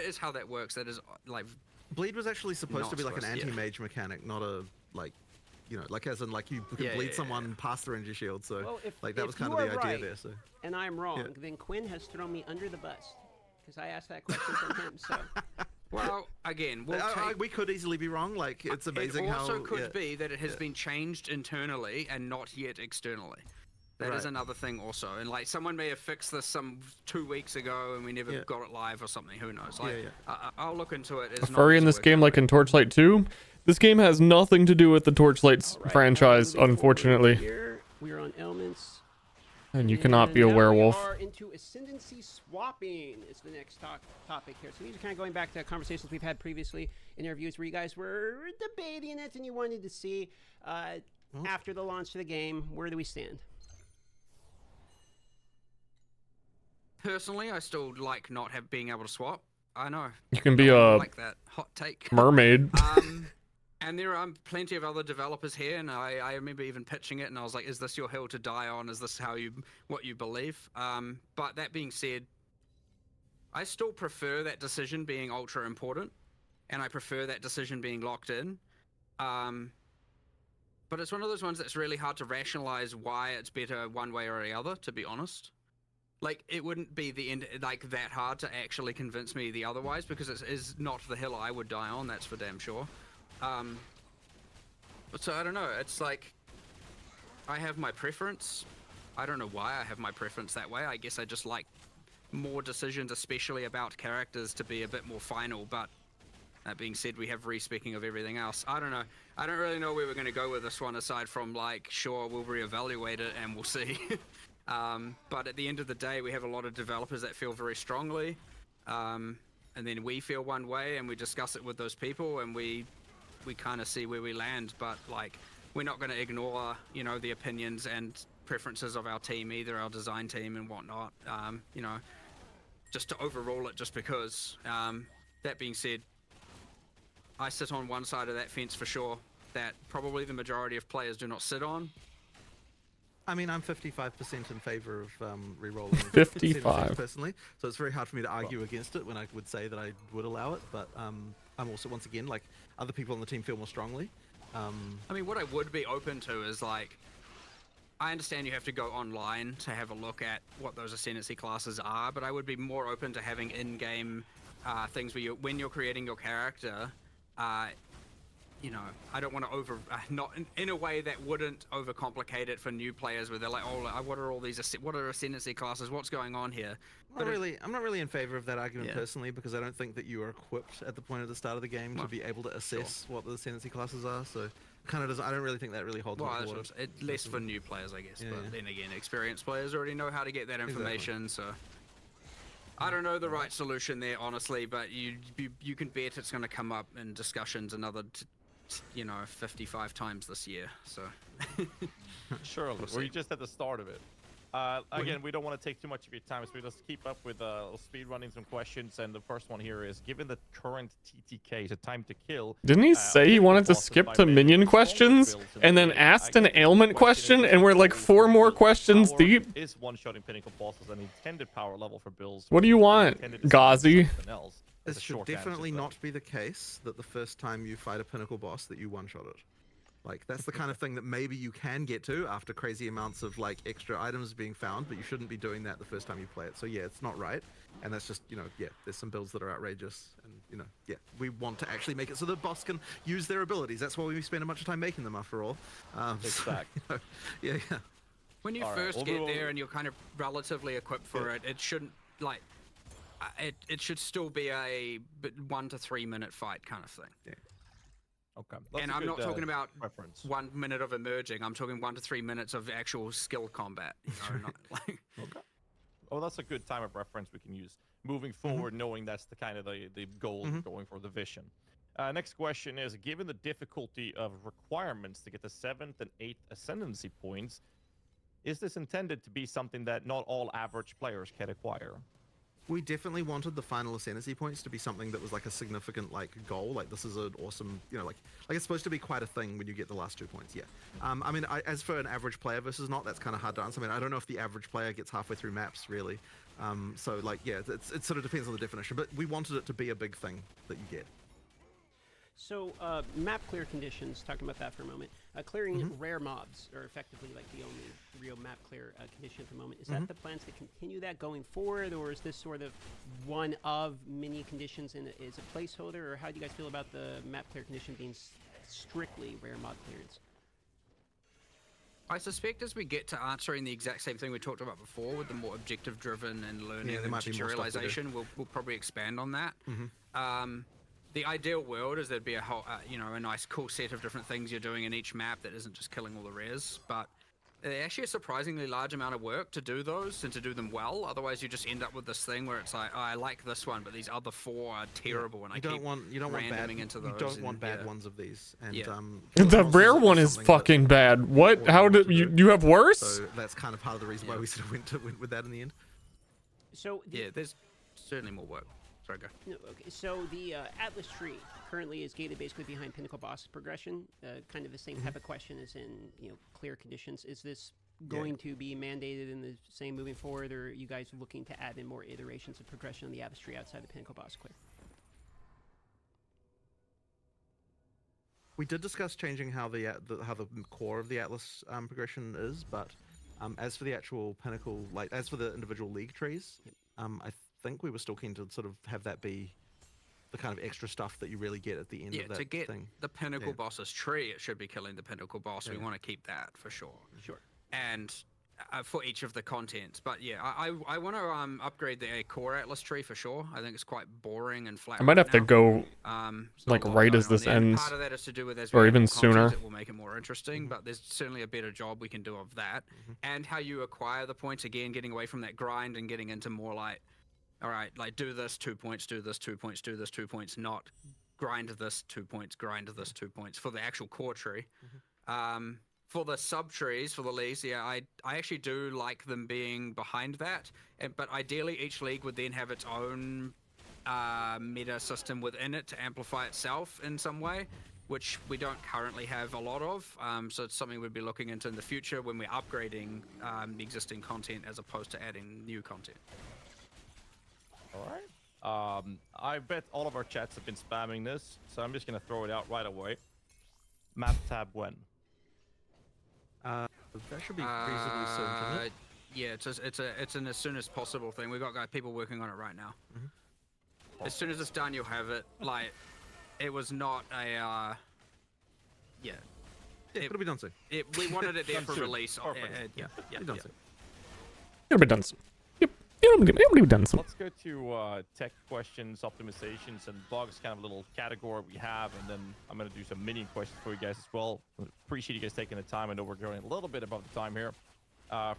is how that works, that is like Bleed was actually supposed to Not be like an supposed- yeah. anti-mage mechanic, not a like, you know, like as in like you can Yeah, bleed yeah, someone past their energy shield. So Well, like that if was kind you of the are idea right, there. So and I'm wrong, Yeah. then Quinn has thrown me under the bus because I asked that question from him. So well, again, we'll take. we could easily be wrong. Like it's amazing It also how. could yeah. be that it has Yeah. been changed internally and not yet externally. That is Right. another thing also. And like someone may have fixed this some 2 weeks ago and we never Yeah. got it live or something. Who knows? Like, Yeah, I'll look into it. A It's not furry in to this work game, out. like in Torchlight 2. This game has nothing to do with the Torchlight all right, franchise, moving forward unfortunately. Here we are on elements. And you cannot be a now werewolf. We are into ascendancy swapping. Is the next topic here. So these are kind of going back to conversations we've had previously in interviews where you guys were debating it and you wanted to see after the launch of the game, where do we stand? Personally, I still like not being able to swap. I know. You can be I a like that hot take. mermaid. And there are plenty of other developers here, and I remember even pitching it, and I was like, "Is this your hill to die on? Is this what you believe?" But that being said, I still prefer that decision being ultra important, and I prefer that decision being locked in. But it's one of those ones that's really hard to rationalize why it's better one way or the other, to be honest. Like, it wouldn't be the end, like, that hard to actually convince me the otherwise, because it is not the hill I would die on, that's for damn sure. But so, I don't know, it's like, I have my preference. I don't know why I have my preference that way. I guess I just like more decisions, especially about characters, to be a bit more final, but that being said, we have respecking of everything else. I don't know. I don't really know where we're going to go with this one, aside from, like, sure, we'll reevaluate it and we'll see. But at the end of the day, we have a lot of developers that feel very strongly. And then we feel one way and we discuss it with those people and we kind of see where we land. But, like, we're not going to ignore, you know, the opinions and preferences of our team, either our design team and whatnot, you know, just to overrule it just because. That being said, I sit on one side of that fence for sure, that probably the majority of players do not sit on. I mean, I'm 55% in favor of re-rolling 55 personally, so it's very hard for me to argue against it when I would say that I would allow it, but I'm also, once again, like, other people on the team feel more strongly. I mean, what I would be open to is, like, I understand you have to go online to have a look at what those ascendancy classes are, but I would be more open to having in-game things where when you're creating your character, you know, I don't want to not in a way that wouldn't overcomplicate it for new players where they're like, oh, what are all these, what are ascendancy classes? What's going on here? I'm not really in favor of that argument personally, because I don't think that you are equipped at the point of the start of the game to be able to assess what the ascendancy classes are. So kind of doesn't. I don't really think that really holds water. It's less for new players, I guess. Yeah, but yeah. then again, experienced players already know how to get that information. Exactly. So I don't know the right solution there, honestly. But you can bet it's going to come up in discussions another, 55 times this year. So Surely. We're just at the start of it. Again, we don't want to take too much of your time, so we just keep up with speed running some questions. And the first one here is: given the current TTK, the time to kill. Didn't he say he wanted to skip to minion questions and then asked an ailment question, and we're like 4 more questions deep? Is one-shotting pinnacle bosses an intended power level for builds? What do you want, Ghazi? This should definitely not be the case that the first time you fight a pinnacle boss that you one-shot it. Like, that's the kind of thing that maybe you can get to after crazy amounts of, like, extra items being found, but you shouldn't be doing that the first time you play it. So yeah, it's not right. And that's just, there's some builds that are outrageous. And, we want to actually make it so the boss can use their abilities. That's why we spend a bunch of time making them, after all. Exactly. So, yeah. when you first get there and you're kind of relatively equipped for it, it shouldn't, like, it should still be a 1 to 3 minute fight kind of thing. Yeah. Okay. And I'm not talking about reference. 1 minute of emerging. I'm talking 1 to 3 minutes of actual skill combat. Not like. Okay. Oh, that's a good time of reference we can use moving forward, knowing that's the kind of the goal going for the vision. Next question is: given the difficulty of requirements to get the 7th and 8th ascendancy points, is this intended to be something that not all average players can acquire? We definitely wanted the final ascendancy points to be something that was like a significant goal. Like, this is an awesome, like it's supposed to be quite a thing when you get the last 2 points. Yeah. I mean, as for an average player versus not, that's kind of hard to answer. I mean, I don't know if the average player gets halfway through maps really. So like, yeah, it sort of depends on the definition. But we wanted it to be a big thing that you get. So, map clear conditions, talking about that for a moment. Clearing rare mobs are effectively like the only real map clear condition at the moment. Is that the plans to continue that going forward, or is this sort of one of many conditions and is a placeholder, or how do you guys feel about the map clear condition being strictly rare mob clearance? I suspect as we get to answering the exact same thing we talked about before with the more objective driven and learning and tutorialization, we'll probably expand on that. The ideal world is there'd be a whole, a nice cool set of different things you're doing in each map that isn't just killing all the rares, but they're actually a surprisingly large amount of work to do those and to do them well. Otherwise, you just end up with this thing where it's like, oh, I like this one, but these other 4 are terrible, and I keep randoming into those. You don't want bad ones of these. And the rare one is fucking bad. What? How did you have worse? So that's kind of part of the reason why we sort of went with that in the end. So there's certainly more work. Sorry, go. No, okay. So the Atlas tree currently is gated basically behind pinnacle boss progression. Kind of the same type of question as in clear conditions. Is this going to be mandated in the same moving forward, or are you guys looking to add in more iterations of progression on the Atlas tree outside the Pinnacle boss clear? We did discuss changing how the core of the Atlas progression is, but as for the actual Pinnacle, like as for the individual league trees, I think we were still keen to sort of have that be the kind of extra stuff that you really get at the end Yeah, of that to get thing. the Pinnacle Yeah. boss's tree, it should be killing the Pinnacle boss. We Yeah. want to keep that for sure. Sure. And for each of the contents. But yeah, I want to upgrade the core Atlas tree for sure. I think it's quite boring and flat. I might right have to now. go There's like not a lot right going as on this there. And ends, part of that is to do with as or we add even more content, sooner. it will make it more interesting. But there's certainly a better job we can do of that, and how you acquire the points again, getting away from that grind and getting into more like, all right, like do this 2 points, do this 2 points, do this 2 points, not grind this 2 points, grind this 2 points for the actual core tree. For the sub trees, for the leagues, yeah, I actually do like them being behind that. But ideally, each league would then have its own meta system within it to amplify itself in some way, which we don't currently have a lot of. So it's something we'd be looking into in the future when we're upgrading the existing content as opposed to adding new content. All right. I bet all of our chats have been spamming this, so I'm just gonna throw it out right away. Map tab when? That should be reasonably soon, shouldn't it? Yeah, it's an as soon as possible thing. We've got people working on it right now. As soon as it's done, you'll have it. Like, it was not a yeah. Yeah, it'll be done soon. We wanted it there for soon. release. Perfect. Yeah. It'll be done soon. It'll be done soon. Yep. It'll be done soon. Let's go to tech questions, optimizations, and bugs, kind of a little category we have, and then I'm going to do some minion questions for you guys as well. Appreciate you guys taking the time. I know we're going a little bit above the time here.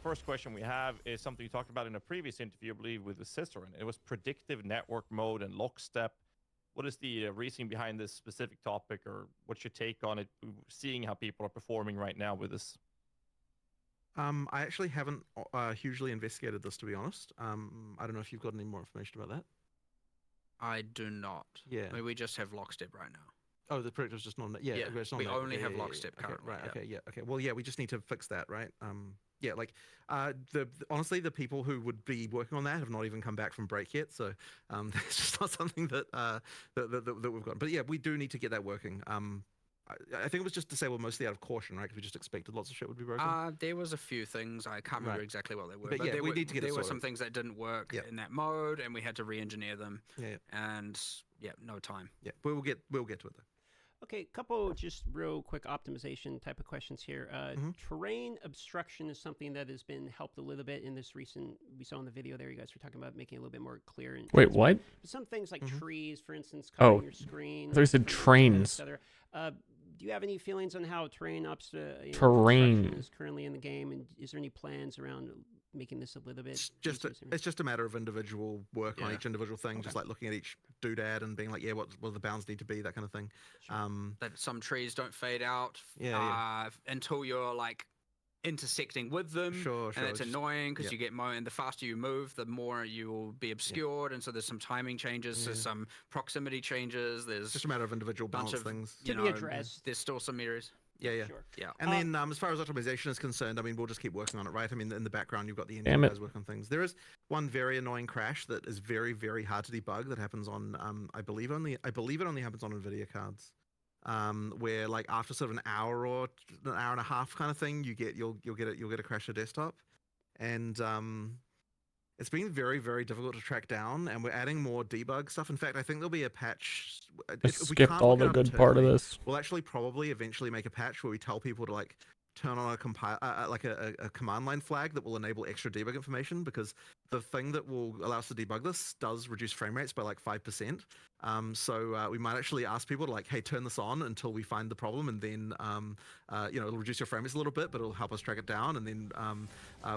First question we have is something you talked about in a previous interview, I believe, with the Cicerin. It was predictive network mode and lockstep. What is the reasoning behind this specific topic, or what's your take on it, seeing how people are performing right now with this? I actually haven't hugely investigated this, to be honest. I don't know if you've got any more information about that. I do not. Yeah. I mean, we just have lockstep right now. Oh, the predictor's just not. Yeah, Yeah, it's not we that. only Yeah, have yeah, yeah, lockstep yeah. Okay, currently, right. yeah. Okay. Yeah. Okay. Well, yeah, we just need to fix that, right? Yeah. Like, honestly, the people who would be working on that have not even come back from break yet. So, it's just not something that that we've got. But yeah, we do need to get that working. I think it was just disabled mostly out of caution, right? Because we just expected lots of shit would be broken. There was a few things. I can't remember Right. exactly what they were. But yeah, there we were, need to get it there were some sorted. things that didn't work Yep. in that mode, and we had to re-engineer them. Yeah. And yeah, no time. Yeah. We'll get to it though. Okay, couple just real quick optimization type of questions here. Terrain obstruction is something that has been helped a little bit in this recent. We saw in the video there, you guys were talking about making it a little bit more clear. And Wait, what? some things like trees, for instance, Oh, covering your screen. I thought you said et trains. cetera. Do you have any feelings on how terrain Terrain. obstruction is currently in the game, and is there any plans around making this a little bit? It's just a matter of individual work on Yeah. each individual thing, just like looking at each doodad and being like, yeah, what the bounds need to be, that kind of thing. That some trees don't fade out Yeah, until you're like intersecting with them. Sure, And it's just- annoying because yeah. you get more, and the faster you move, the more you will be obscured. And so there's some timing changes, there's some proximity changes. There's It's just a matter of individual bunch balance of things. you To be know, addressed. There's still some areas. Yeah. Sure. Yeah. And then as far as optimization is concerned, I mean, we'll just keep working on it, right? I mean, in the background, you've got the Damn engine it. guys working on things. There is one very annoying crash that is very, very hard to debug that happens on, I believe it only happens on NVIDIA cards, where like after sort of an hour or an hour and a half kind of thing, you'll get a crash to desktop, and it's been very, very difficult to track down, and we're adding more debug stuff. In fact, I think there'll be a patch. I if we skipped can't all look the it up good part of internally, this. we'll actually probably eventually make a patch where we tell people to like turn on a command line flag that will enable extra debug information, because the thing that will allow us to debug this does reduce frame rates by like 5%. So we might actually ask people to like, hey, turn this on until we find the problem, and then it'll reduce your frame rates a little bit, but it'll help us track it down. And then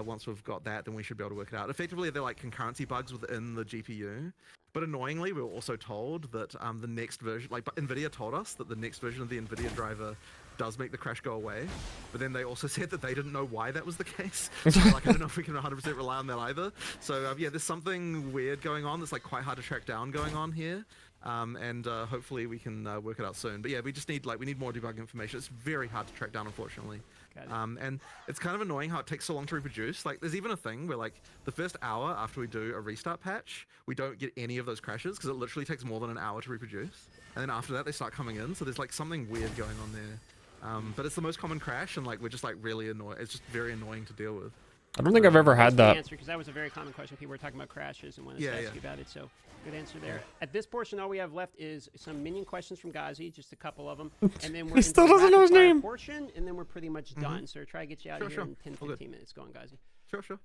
once we've got that, then we should be able to work it out. Effectively, they're like concurrency bugs within the GPU. But annoyingly, we were also told that the next version, like NVIDIA told us that the next version of the NVIDIA driver does make the crash go away. But then they also said that they didn't know why that was the case. So like, I don't know if we can 100% rely on that either. So yeah, there's something weird going on that's like quite hard to track down going on here. And hopefully we can work it out soon. But yeah, we just need we need more debug information. It's very hard to track down, unfortunately. Got it. And it's kind of annoying how it takes so long to reproduce. Like, there's even a thing where, like, the first hour after we do a restart patch, we don't get any of those crashes because it literally takes more than an hour to reproduce. And then after that, they start coming in. So there's, like, something weird going on there. But it's the most common crash, and, like, we're just, like, really annoyed. It's just very annoying to deal with. I don't think I've ever had that. Because that was a very common question. People were talking about crashes and wanted Yeah, to ask yeah. you about it. So good answer there. At this portion, all we have left is some minion questions from Ghazi, just a couple of them, and then we're He still into the doesn't know his rapid-fire name. portion, and then we're pretty much done. So try to get you out of here Sure, in 10, all good. 15 minutes. Go on, Ghazi. Sure, sure.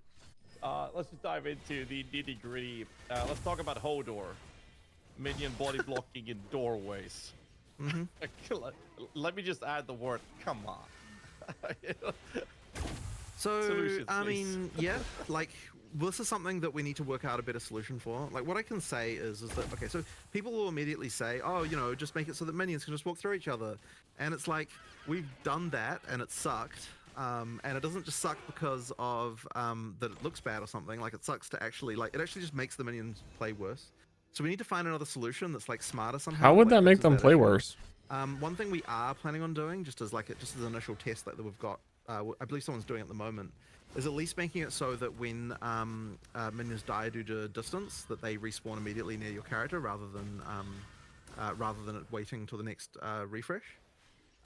Let's just dive into the nitty gritty. Let's talk about Hodor. Minion body blocking in doorways. Let me just add the word, come on. So, Solutions, I please. mean, yeah, like, this is something that we need to work out a better solution for. Like, what I can say is that, okay, so people will immediately say, oh, you know, just make it so that minions can just walk through each other. And it's like, we've done that, and it sucked. And it doesn't just suck because of that it looks bad or something. Like, it sucks to actually, like, it actually just makes the minions play worse. So we need to find another solution that's, like, smarter somehow. How would like, that make fixes them that play issue. worse? One thing we are planning on doing, just as an initial test that we've got, I believe someone's doing at the moment, is at least making it so that when minions die due to distance, that they respawn immediately near your character rather than it waiting till the next refresh.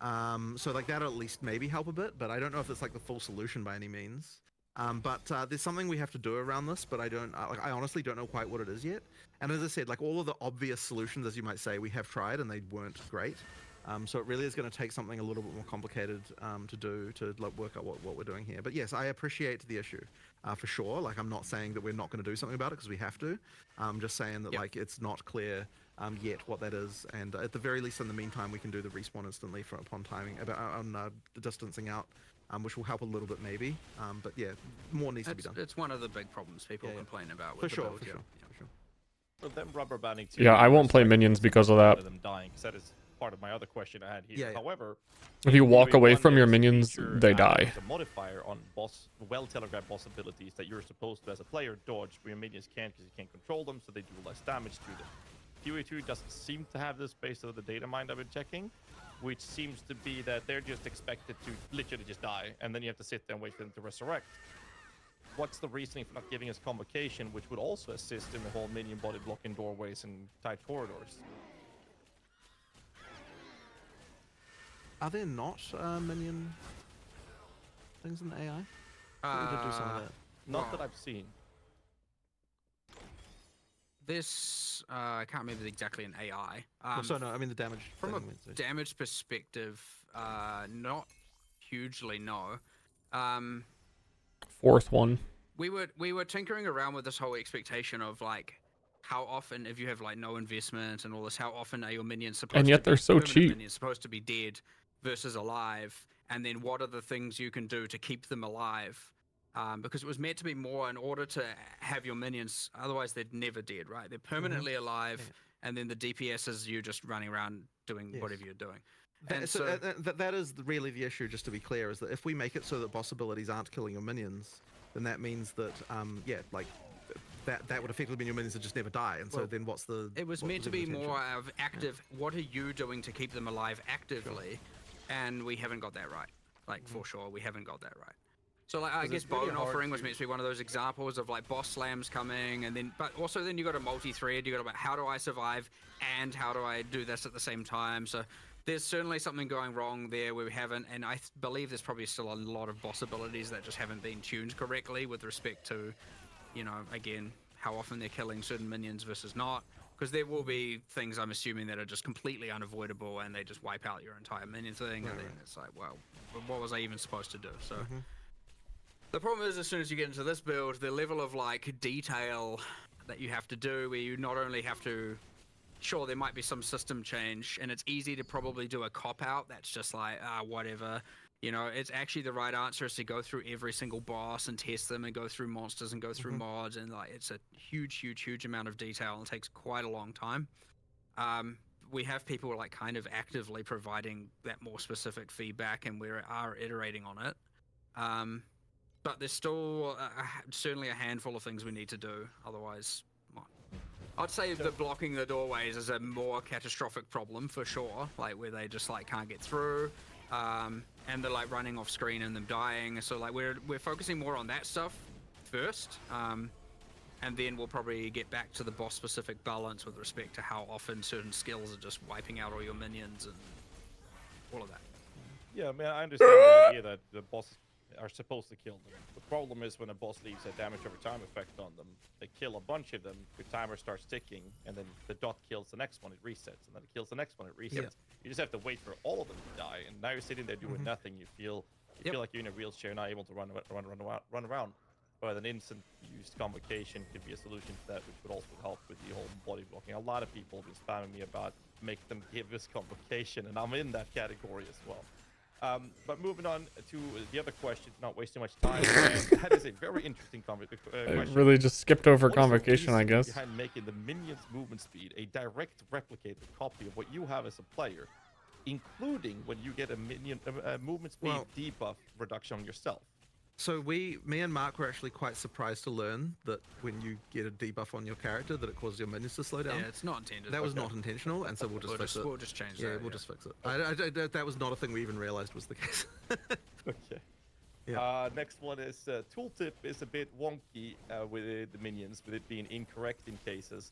So like that'll at least maybe help a bit, but I don't know if it's like the full solution by any means. But there's something we have to do around this, but I honestly don't know quite what it is yet. And as I said, like all of the obvious solutions, as you might say, we have tried and they weren't great. So it really is going to take something a little bit more complicated to do to like work out what we're doing here. But yes, I appreciate the issue for sure. Like I'm not saying that we're not going to do something about it because we have to. I'm just saying that like it's not clear yet what that is. And at the very least, in the meantime, we can do the respawn instantly upon timing on the distancing out. Which will help a little bit maybe, but yeah, more needs to be done. It's one of the big problems people complain about. For With the sure, build, for yeah. sure, for sure. So them rubber banding too. Yeah, I won't play minions because of that. Them dying, 'cause that is part of my other question I had here. Yeah, yeah. However, If you walk theory, away one, from your there's a minions, feature, they die. there's a modifier on well-telegraphed boss abilities that you're supposed to, as a player, dodge, where your minions can't because you can't control them, so they do less damage to them. PoE2 doesn't seem to have this based on the data mine I've been checking, which seems to be that they're just expected to literally just die, and then you have to sit there and wait for them to resurrect. What's the reasoning for not giving us convocation, which would also assist in the whole minion body blocking doorways and tight corridors? Are there not minion things in the AI? I thought we did do some of that. Not Well, that I've seen. This I can't remember exactly an AI. So no, I mean the damage. From thing, a damage perspective, not hugely, no. Fourth one. We were tinkering around with this whole expectation of like how often, if you have like no investment and all this, how often are your minions supposed And to yet be they're so permanent cheap. minions supposed to be dead versus alive, and then what are the things you can do to keep them alive? Because it was meant to be more in order to have your minions, otherwise they're never dead, right? They're permanently alive, and then the DPS is you just running around doing whatever you're doing. And that is really the issue, just to be clear, is that if we make it so that boss abilities aren't killing your minions, then that means that, like, that would effectively mean your minions would just never die. And so then what's the... It was what's meant the to be intention? more of active, what are you doing to keep them alive actively? And we haven't got that right. Like, for sure, we haven't got that right. So, like, I guess it's really Bone hard Offering was to- meant to be one of those examples of, like, boss slams coming, and then, but also then you got a multi-thread, you got about how do I survive, and how do I do this at the same time, so... There's certainly something going wrong there where we haven't, and I believe there's probably still a lot of boss abilities that just haven't been tuned correctly with respect to, you know, again, how often they're killing certain minions versus not. Because there will be things, I'm assuming, that are just completely unavoidable and they just wipe out your entire minion thing, and then it's like, well, what was I even supposed to do? So the problem is, as soon as you get into this build, the level of, like, detail that you have to do, where you not only have to... Sure, there might be some system change, and it's easy to probably do a cop-out that's just like, whatever. You know, it's actually the right answer is to go through every single boss and test them and go through monsters and go through mods, and like it's a huge amount of detail and it takes quite a long time. We have people like kind of actively providing that more specific feedback, and we are iterating on it. But there's still certainly a handful of things we need to do, otherwise... I'd say the blocking the doorways is a more catastrophic problem for sure, like where they just like can't get through. and they're like running off screen and them dying. So like we're focusing more on that stuff first, and then we'll probably get back to the boss specific balance with respect to how often certain skills are just wiping out all your minions and all of that. Yeah, I mean, I understand the idea that the bosses are supposed to kill them. The problem is when a boss leaves a damage over time effect on them, they kill a bunch of them, the timer starts ticking, and then the dot kills the next one, it resets, and then it kills the next one, it resets. You just have to wait for all of them to die, and now you're sitting there doing nothing. You feel like you're in a wheelchair, not able to run around. But an instant used convocation could be a solution to that, which would also help with the whole body blocking. A lot of people have been spamming me about make them give us convocation, and I'm in that category as well. But moving on to the other question, not wasting much time. That is a very interesting question. I really just skipped over What is the convocation, I reason guess. behind making the minions' movement speed a direct replicated copy of what you have as a player, including when you get a minion movement speed debuff reduction on yourself? So me and Mark were actually quite surprised to learn that when you get a debuff on your character, that it causes your minions to slow down. Yeah, it's not intended. That was not intentional, and so we'll just fix it. We'll just change that. Yeah, we'll just fix it. That was not a thing we even realized was the case. Okay. Yeah. Next one is tooltip is a bit wonky with the minions, with it being incorrect in cases,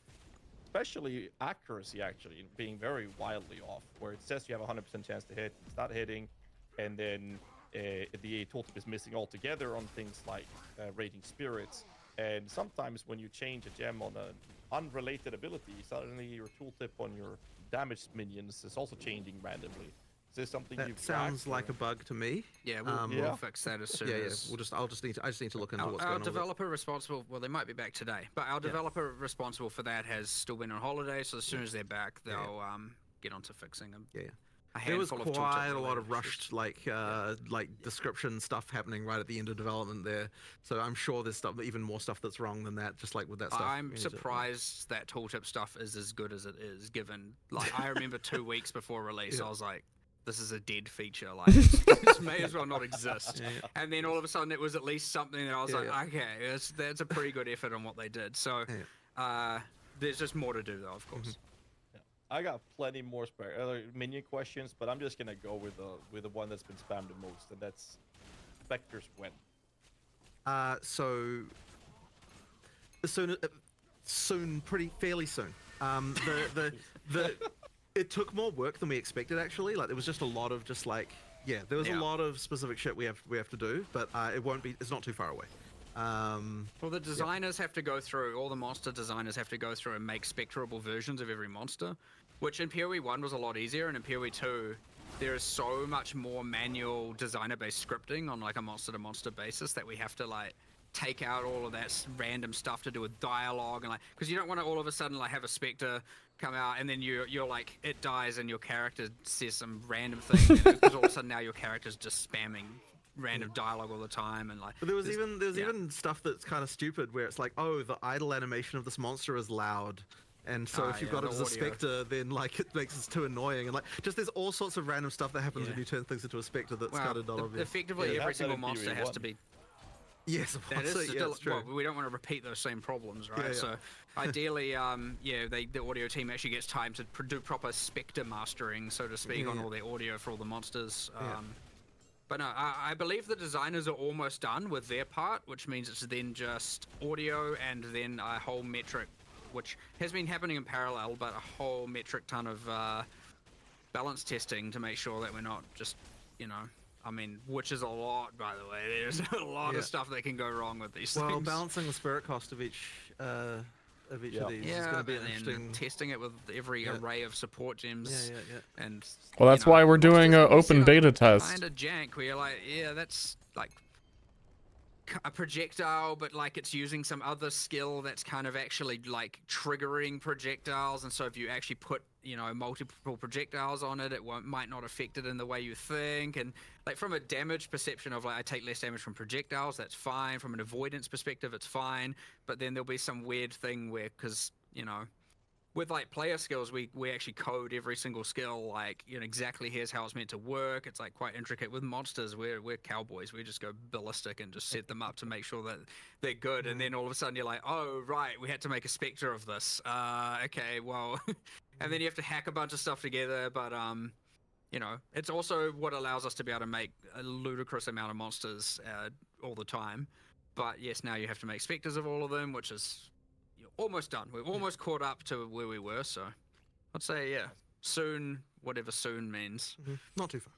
especially accuracy actually being very wildly off, where it says you have a 100% chance to hit, it's not hitting, and then the tooltip is missing altogether on things like raiding spirits. And sometimes when you change a gem on an unrelated ability, suddenly your tooltip on your damaged minions is also changing randomly. Is this something That you've sounds tracked, like or? a bug to me. Yeah, we'll fix that as soon as. I just need to look into what's Our going on. developer responsible, well, they might be back today, but our developer responsible for that has still been on holiday. So as soon as they're back, they'll get onto fixing them. Yeah. A There was handful of quite a tooltip lot of related rushed, like description stuff happening right at the end of development there. So I'm sure there's stuff, even more stuff that's wrong than that. Just like with that stuff. I'm surprised that tooltip stuff is as good as it is, given, like, I remember 2 weeks before release, I was like, this is a dead feature, like, this may as well not exist. And then all of a sudden it was at least something that I was like, okay, that's a pretty good effort on what they did. So there's just more to do though, of course. I got plenty more minion questions, but I'm just gonna go with the one that's been spammed the most, and that's Spectres when. So soon, fairly soon. It took more work than we expected actually. Like there was just a lot of there was a lot of specific shit we have to do, but it's not too far away. Well, the designers have to go through, all the monster designers have to go through and make spectrable versions of every monster, which in PoE 1 was a lot easier, and in PoE 2 there is so much more manual designer-based scripting on like a monster-to-monster basis that we have to like take out all of that random stuff to do with dialogue and like, because you don't want to all of a sudden like have a spectre come out and then you're like, it dies and your character says some random thing, because all of a sudden now your character's just spamming random dialogue all the time, and like. But there was even stuff that's kind of stupid where it's like, oh, the idle animation of this monster is loud, and so if you've got it as a spectre, then like it makes it too annoying, and like just there's all sorts of random stuff that happens when you turn things into a spectre that's kind of not obvious. Effectively, every single monster has to be. Yes, that is still, true. Well, we don't want to repeat those same problems, right? So ideally, the audio team actually gets time to do proper spectre mastering, so to speak, on all their audio for all the monsters. But no, I believe the designers are almost done with their part, which means it's then just audio and then a whole metric, which has been happening in parallel, but a whole metric ton of balance testing to make sure that we're not just, which is a lot, by the way. There's a lot of stuff that can go wrong with these things. Well, balancing the spirit cost of each of these is going to be interesting. Testing it with every array of support gems. And well, that's why we're doing an open beta test. Kind of jank where you're like, that's like a projectile, but like it's using some other skill that's kind of actually like triggering projectiles, and so if you actually put multiple projectiles on it, it might not affect it in the way you think. And like from a damage perception of like, I take less damage from projectiles, that's fine. From an avoidance perspective, it's fine. But then there'll be some weird thing where, because with like player skills, we actually code every single skill, like exactly here's how it's meant to work. It's like quite intricate. With monsters, we're cowboys. We just go ballistic and just set them up to make sure that they're good. And then all of a sudden you're like, oh right, we had to make a spectre of this. Okay, well, and then you have to hack a bunch of stuff together. But you know, it's also what allows us to be able to make a ludicrous amount of monsters all the time. But yes, now you have to make specters of all of them, which is almost done. We've almost caught up to where we were, so I'd say, yeah, soon, whatever soon means. Not too far.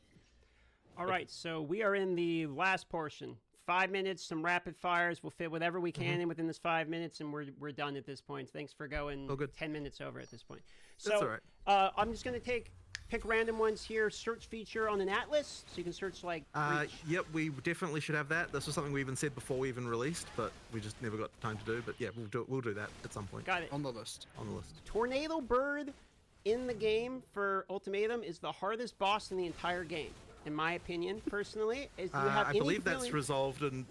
All right, so we are in the last portion. 5 minutes, some rapid fires. We'll fit whatever we can in within this 5 minutes, and we're done at this point. Thanks for going 10 minutes over at this point. So That's all right. I'm just going to pick random ones here. Search feature on an atlas, so you can search like. Yep, we definitely should have that. This was something we even said before we even released, but we just never got time to do. But yeah, we'll do that at some point. Got it. On the list. On the list. Tornado Bird in the game for Ultimatum is the hardest boss in the entire game, in my opinion, personally. Do you have I any believe that's feeling- resolved, and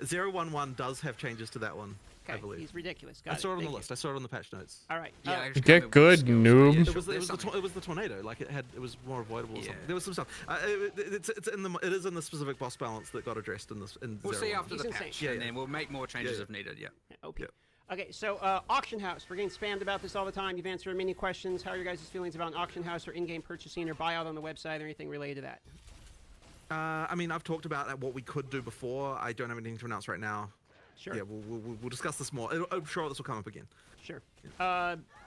011 does have changes to that one. I Okay, believe. he's ridiculous. I Got saw it on the Thank list. I saw it on the patch notes. you. All right. Yeah, uh, just Get give me good, skills, noob. yeah, It sure, was there's something. the tornado. Like it was more avoidable. Or something. There was some stuff. It is in the specific boss balance that got addressed in this. We'll see 011. after He's the insane. patch, Yeah, and yeah. then we'll make more changes Yeah. if needed. Yeah. OP. Yep. Okay, so auction house. We're getting spammed about this all the time. You've answered many questions. How are your guys' feelings about an auction house or in-game purchasing or buyout on the website or anything related to that? I mean, I've talked about what we could do before. I don't have anything to announce right now. Sure. Yeah, we'll discuss this more. I'm sure this will come up again. Sure.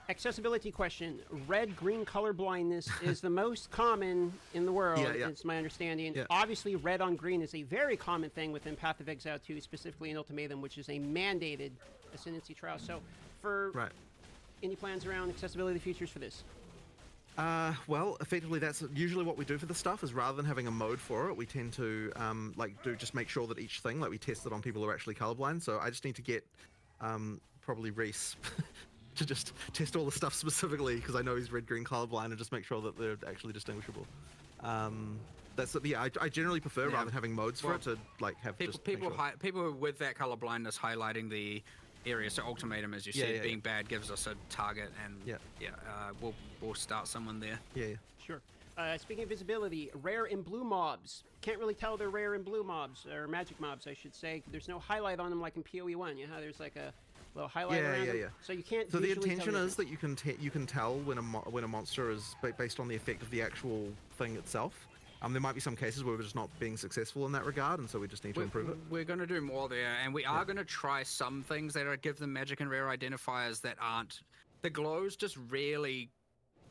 Accessibility question. Red-green color blindness is the most common in the world, Yeah, yeah. it's my understanding. Yeah. Obviously, red on green is a very common thing within Path of Exile 2, specifically in Ultimatum, which is a mandated Ascendancy trial. So, for Right. any plans around accessibility features for this? Well, effectively, that's usually what we do for this stuff. Is rather than having a mode for it, we tend to just make sure that each thing, like we test it on people who are actually colorblind. So I just need to get probably Reese to just test all the stuff specifically because I know he's red-green colorblind and just make sure that they're actually distinguishable. I generally prefer Yeah. rather than having modes for Well, it to like have just make People sure. people with that color blindness highlighting the area. So Ultimatum, as you Yeah, said, yeah, being yeah. bad gives us a target, and we'll start someone there. Yeah. Sure. Speaking of visibility, rare and blue mobs. Can't really tell they're rare and blue mobs, or magic mobs, I should say. There's no highlight on them like in PoE1. You know how there's like a little highlight around them? Yeah. So you can't So the visually tell intention the is that you can tell when a monster is based on the effect of the actual thing itself. There might be some cases where we're just not being successful in that regard, and so we just need to improve it. We're going to do more there, and we are going to try some things that are give them magic and rare identifiers that aren't. The glows just really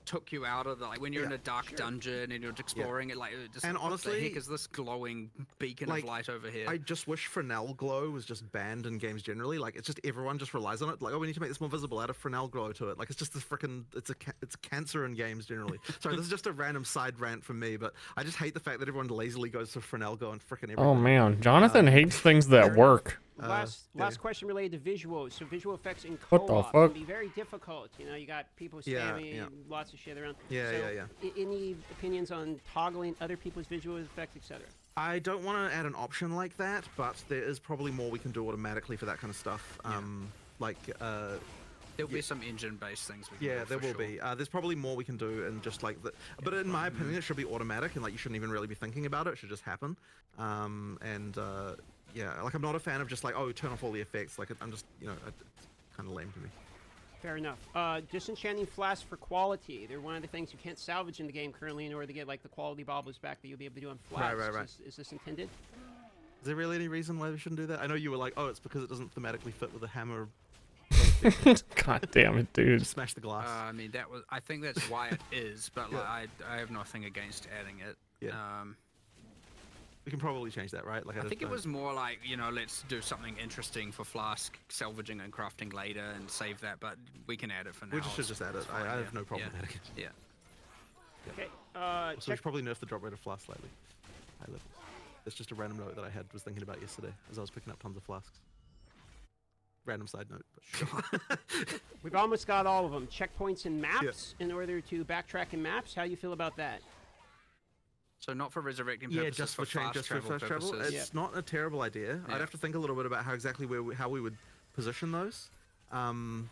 took you out of the, like when you're in Yeah, a dark dungeon and you're exploring it, like just And what the honestly, heck is this glowing beacon like, of light over here? I just wish Fresnel glow was just banned in games generally. Like it's just everyone just relies on it. Like, oh, we need to make this more visible. Add a Fresnel glow to it. Like it's just this freaking it's a cancer in games generally. Sorry, this is just a random side rant from me, but I just hate the fact that everyone lazily goes to Fresnel glow and freaking everything. Oh man, Jonathan hates things that work. Last yeah. question related to visuals. So visual effects in What co-op the fuck? can be very difficult. You know, you got people Yeah, spamming yeah. lots of shit around. Yeah, So yeah. Any opinions on toggling other people's visual effects, etc.? I don't want to add an option like that, but there is probably more we can do automatically for that kind of stuff. There'll be some engine-based things. We can Yeah, do there for will sure. be. There's probably more we can do, and just like that. But in my opinion, it should be automatic, and like you shouldn't even really be thinking about it. It should just happen. Yeah, like I'm not a fan of just like, oh, turn off all the effects. Like I'm just, it's kind of lame to me. Fair enough. Disenchanting flasks for quality. They're one of the things you can't salvage in the game currently in order to get like the quality baubles back that you'll be able to do on flasks. Right. Is this intended? Is there really any reason why we shouldn't do that? I know you were like, oh, it's because it doesn't thematically fit with the hammer. God damn it, dude. Just smash the glass. I mean, I think that's why it is, but like, I have nothing against adding it. Yeah. We can probably change that, right? Like I just think it don't- was more like, let's do something interesting for Flask salvaging and crafting later and save that, but we can add it for now. We should It's- just add it. it's I fine, have yeah. no problem yeah. adding it. Yeah. Okay. So we Check should probably nerf the drop rate of flasks slightly. High levels. That's just a random note that I was thinking about yesterday as I was picking up tons of flasks. Random side note, but sure. We've almost got all of them. Checkpoints and maps in order to backtrack in maps. How do you feel about that? So not for resurrecting Yeah, purposes, just for fast just for travel fast travel. purposes. It's not a terrible idea. Yeah. I'd have to think a little bit about how exactly how we would position those. I'm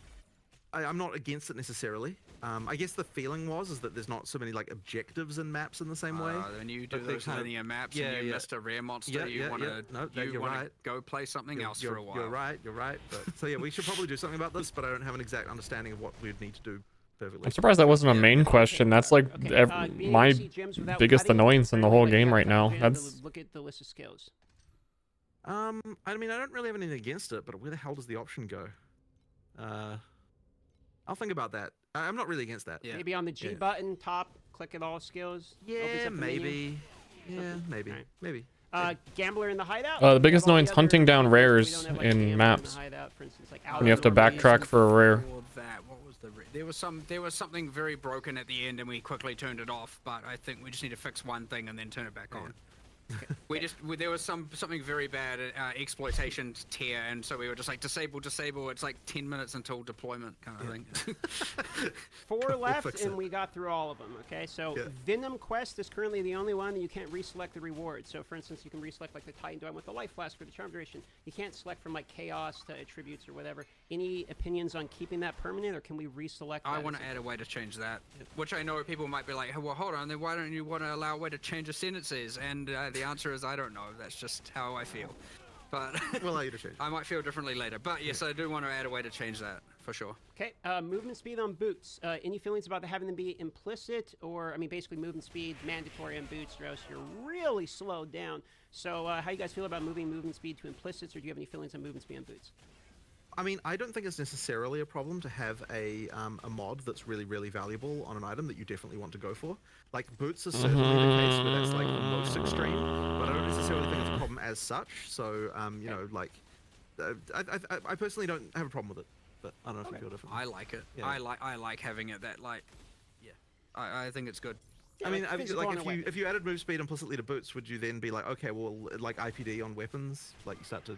not against it necessarily. I guess the feeling is that there's not so many like objectives in maps in the same way. When you do But they those kind of- linear maps yeah, and you yeah. missed a rare monster, Yeah, you yeah, want yeah. to No, you're right. go play something else for a while. You're right. But so yeah, we should probably do something about this. But I don't have an exact understanding of what we'd need to do perfectly. I'm surprised that wasn't a main question. That's like being my able to see gems without biggest cutting, annoyance in the apparently, whole like, you game gotta right cut now. gem to That's look at the list of skills. I mean, I don't really have anything against it, but where the hell does the option go? I'll think about that. I'm not really against that. Yeah. Maybe on the G Yeah. button top, click at all skills. opens Yeah, up the menu. maybe. Yeah, Something. maybe. Alright. Maybe. Gambler in the hideout. the We biggest have all annoyance other hunting down features, but we rares don't have, like, in gambler the maps. hideout, for instance, like You have to backtrack for a rare. For that, what was there was something very broken at the end, and we quickly turned it off. But I think we just need to fix one thing and then turn it back on. There was something very bad exploitation tier, and so we were just like disable. It's like 10 minutes until deployment kind of thing. 4 left, fix and it. we got through all of them. Okay, so Yeah. Venom Quest is currently the only one that you can't reselect the rewards. So, for instance, you can reselect like the Titan Dome with the Life Flask or the Charm Duration. You can't select from like Chaos to attributes or whatever. Any opinions on keeping that permanent, or can we reselect? I that want as to add a way to change that, which I know people might be like, well, hold on, then why don't you want to allow a way to change the sentences? And the answer is I don't know. That's just how I feel. But We'll allow you to change. I might feel differently later. But yes, I do want to add a way to change that for sure. Okay, movement speed on boots. Any feelings about having them be implicit, or I mean, basically movement speed mandatory on boots, or else you're really slowed down. So, how you guys feel about moving movement speed to implicits, or do you have any feelings on movement speed on boots? I mean, I don't think it's necessarily a problem to have a mod that's really, really valuable on an item that you definitely want to go for. Like, boots is certainly the case where that's like the most extreme, but I don't necessarily think it's a problem as such. So, you know, like, I personally don't have a problem with it, but I don't know if you feel differently. I like it. Yeah. I like having it that like, yeah. I think it's good. I mean, physical on a weapon. if you added move speed implicitly to boots, would you then be like, okay, well, like IPD on weapons, like you start to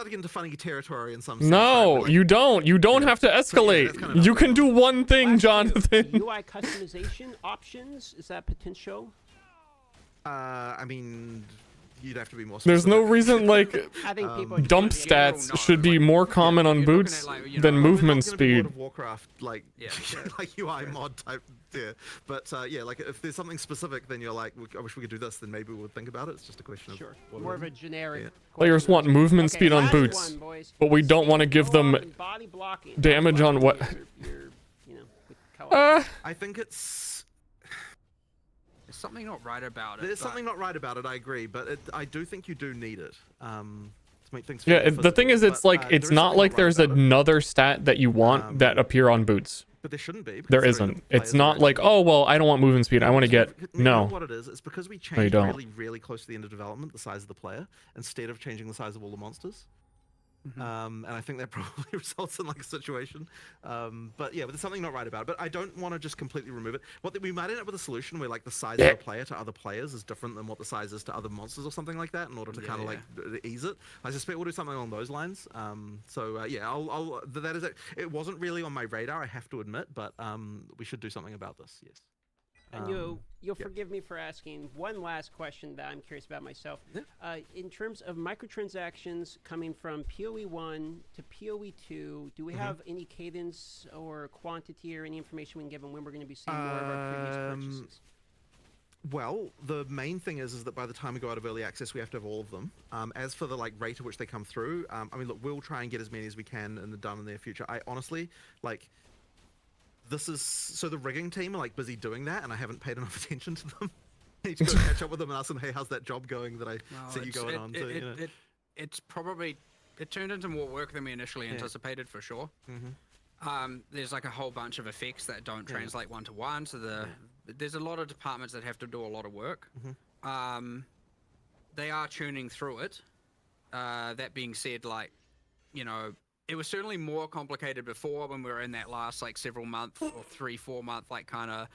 get into funny territory in some sense? No, right? Like, you don't. You don't Yeah. have to that's escalate. kind of You can do one thing, Jonathan. UI customization options, is that potential? I mean, you'd have to be more. There's no specific. reason like I think people are just dump gonna be- general stats no, should be like, more common on you're looking boots at, like, you than know, We're movement not gonna be World speed. of Warcraft, like, Yeah. like UI mod type there. But yeah, like if there's something specific, then you're like, I wish we could do this. Then maybe we would think about it. It's just a question Sure. of what More it of a is. generic. Yeah. Players question. want movement Okay, speed on last boots, one, boys. but we don't Speed, want to give them co-op, and body blocking. damage How on about what- your, you know, with co-op? I think it's There's something not right about it. there's but- something not right about it. I agree, but I do think you do need it. To make things. Yeah, feel more the thing is, physical, it's like but it's there is not something like right there's about it. another stat that you want that appear on boots. But there shouldn't be. There because already isn't. the It's players are not like, actually- oh well, I don't want movement speed. I want to get You know no. what it is? It's because we you changed don't. really, really close to the end of development the size of the player instead of changing the size of all the monsters. And I think that probably results in like a situation. But yeah, but there's something not right about it. But I don't want to just completely remove it. We might end up with a solution where like the size of a player to other players is different than what the size is to other monsters or something like that in order to kind of like ease it. I suspect we'll do something along those lines. So yeah, I'll that is it. It wasn't really on my radar, I have to admit, but we should do something about this. Yes. And you'll yeah. forgive me for asking one last question that I'm curious about myself. Yeah. In terms of microtransactions coming from PoE 1 to PoE 2, do we have any cadence or quantity or any information we can give on when we're going to be seeing more of our previous purchases? Well, the main thing is that by the time we go out of early access, we have to have all of them. As for the like rate at which they come through, I mean, look, we'll try and get as many as we can done in the near future. I honestly like. This is so the rigging team are like busy doing that, and I haven't paid enough attention to them. I need to go catch up with them and ask them, hey, how's that job going that I see you going on to? You know? It's probably it turned into more work than we initially anticipated for sure. There's like a whole bunch of effects that don't translate one to one, so there's a lot of departments that have to do a lot of work. They are tuning through it. That being said, like, you know, it was certainly more complicated before when we were in that last like several month or 3-4 month like kind of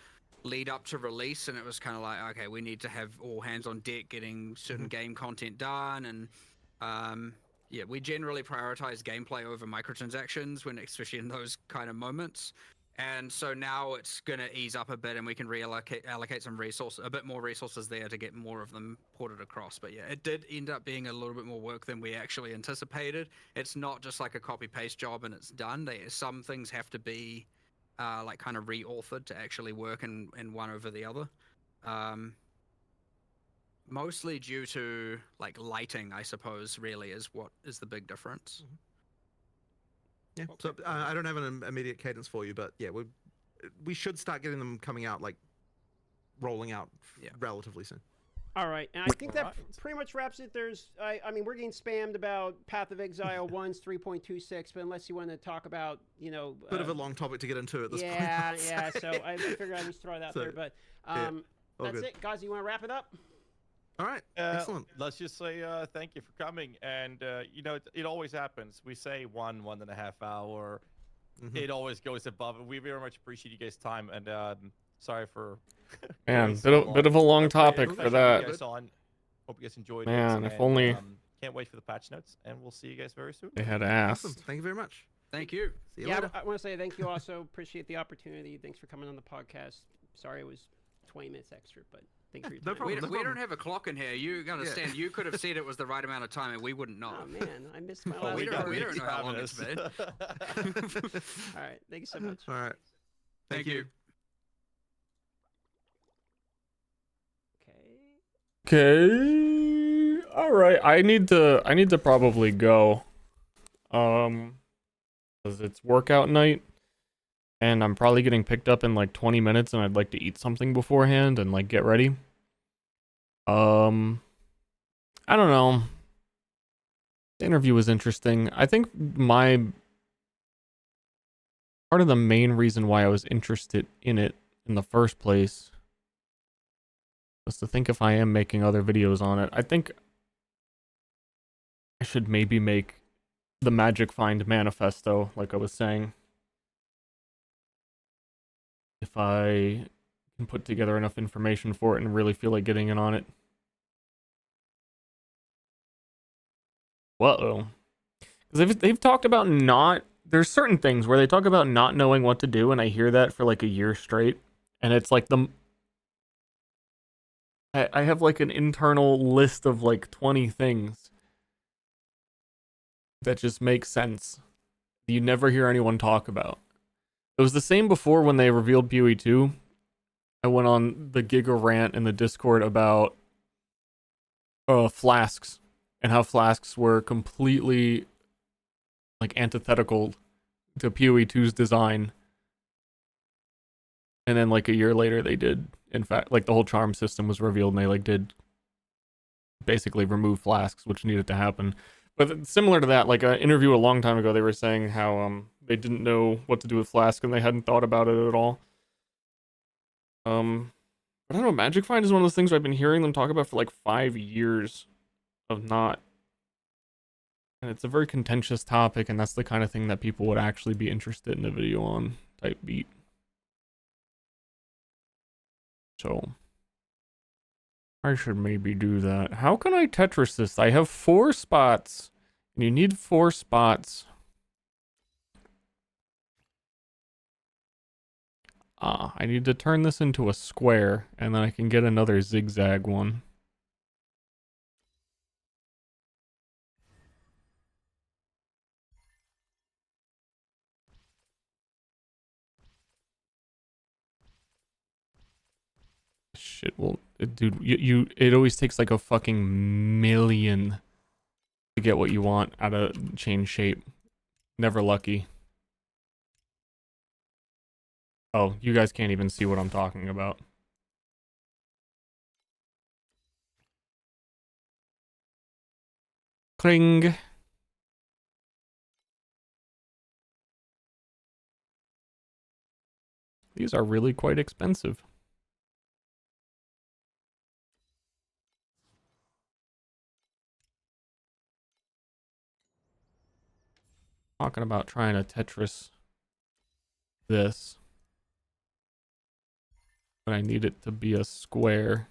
lead up to release, and it was kind of like, okay, we need to have all hands on deck getting certain game content done, and yeah, we generally prioritize gameplay over microtransactions when, especially in those kind of moments. And so now it's going to ease up a bit, and we can allocate some resources, a bit more resources there to get more of them ported across. But yeah, it did end up being a little bit more work than we actually anticipated. It's not just like a copy-paste job and it's done. Some things have to be like kind of re-authored to actually work in one over the other. Mostly due to like lighting, I suppose, really is what is the big difference. Yeah. So I don't have an immediate cadence for you, but yeah, we should start getting them coming out, like rolling out Yeah. relatively soon. All right, and I think that Alright. pretty much wraps it. I mean, we're getting spammed about Path of Exile 1's 3.26, but unless you want to talk about, Bit of a long topic to get into at this point. yeah, I'd yeah. say. So I figured I'd just throw it out So, there. But yeah, all that's good. it, guys. You want to wrap it up? All right, excellent. Let's just say thank you for coming. And it always happens. We say 1.5 hour. Mhm. It always goes above. We very much appreciate you guys' time. And sorry for. Man, going so bit of a long topic Pleasure for to that. have you guys on. Hope you guys enjoyed Man, it. if and, only- Can't wait for the patch notes, and we'll see you guys very soon. They had Awesome. asked. Thank you very much. Thank you. See you Yeah, later. I want to say thank you. Also, appreciate the opportunity. Thanks for coming on the podcast. Sorry it was 20 minutes extra, but thanks for your no time. problem. We don't have a clock in here. You understand? You could have said it was the right amount of time, and we wouldn't know. Oh man, I missed my Oh, last we don't- one. we don't know how long it's been. All right, thank you so much. All right. Thank you. Okay. Okay. All right. I need to probably go. Cuz it's workout night and I'm probably getting picked up in like 20 minutes and I'd like to eat something beforehand and like get ready. I don't know. The interview was interesting. I think part of the main reason why I was interested in it in the first place was to think if I am making other videos on it. I think I should maybe make the Magic Find manifesto, like I was saying. If I can put together enough information for it and really feel like getting in on it. Whoa. Because they've talked about there's certain things where they talk about not knowing what to do, and I hear that for like a year straight. And it's like I have like an internal list of like 20 things that just make sense. You never hear anyone talk about. It was the same before when they revealed PoE 2. I went on the Giga rant in the Discord about flasks and how flasks were completely like antithetical to PoE 2's design. And then like a year later they did, in fact, like the whole charm system was revealed and they like did basically remove flasks, which needed to happen. But similar to that, like an interview a long time ago, they were saying how they didn't know what to do with flask and they hadn't thought about it at all. But I don't know, Magic Find is one of those things where I've been hearing them talk about for like 5 years of not. And it's a very contentious topic, and that's the kind of thing that people would actually be interested in a video on type beat. So I should maybe do that. How can I Tetris this? I have 4 spots. And you need 4 spots. I need to turn this into a square, and then I can get another zigzag one. Shit, well, dude, it always takes like a fucking million to get what you want out of chain shape. Never lucky. Oh, you guys can't even see what I'm talking about. Cling. These are really quite expensive. Talking about trying to Tetris this. But I need it to be a square.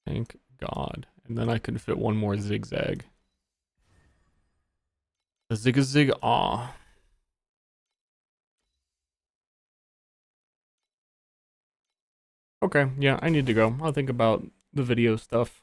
Thank God. And then I can fit one more zigzag. A zig-a-zig, aw. Okay, yeah, I need to go. I'll think about the video stuff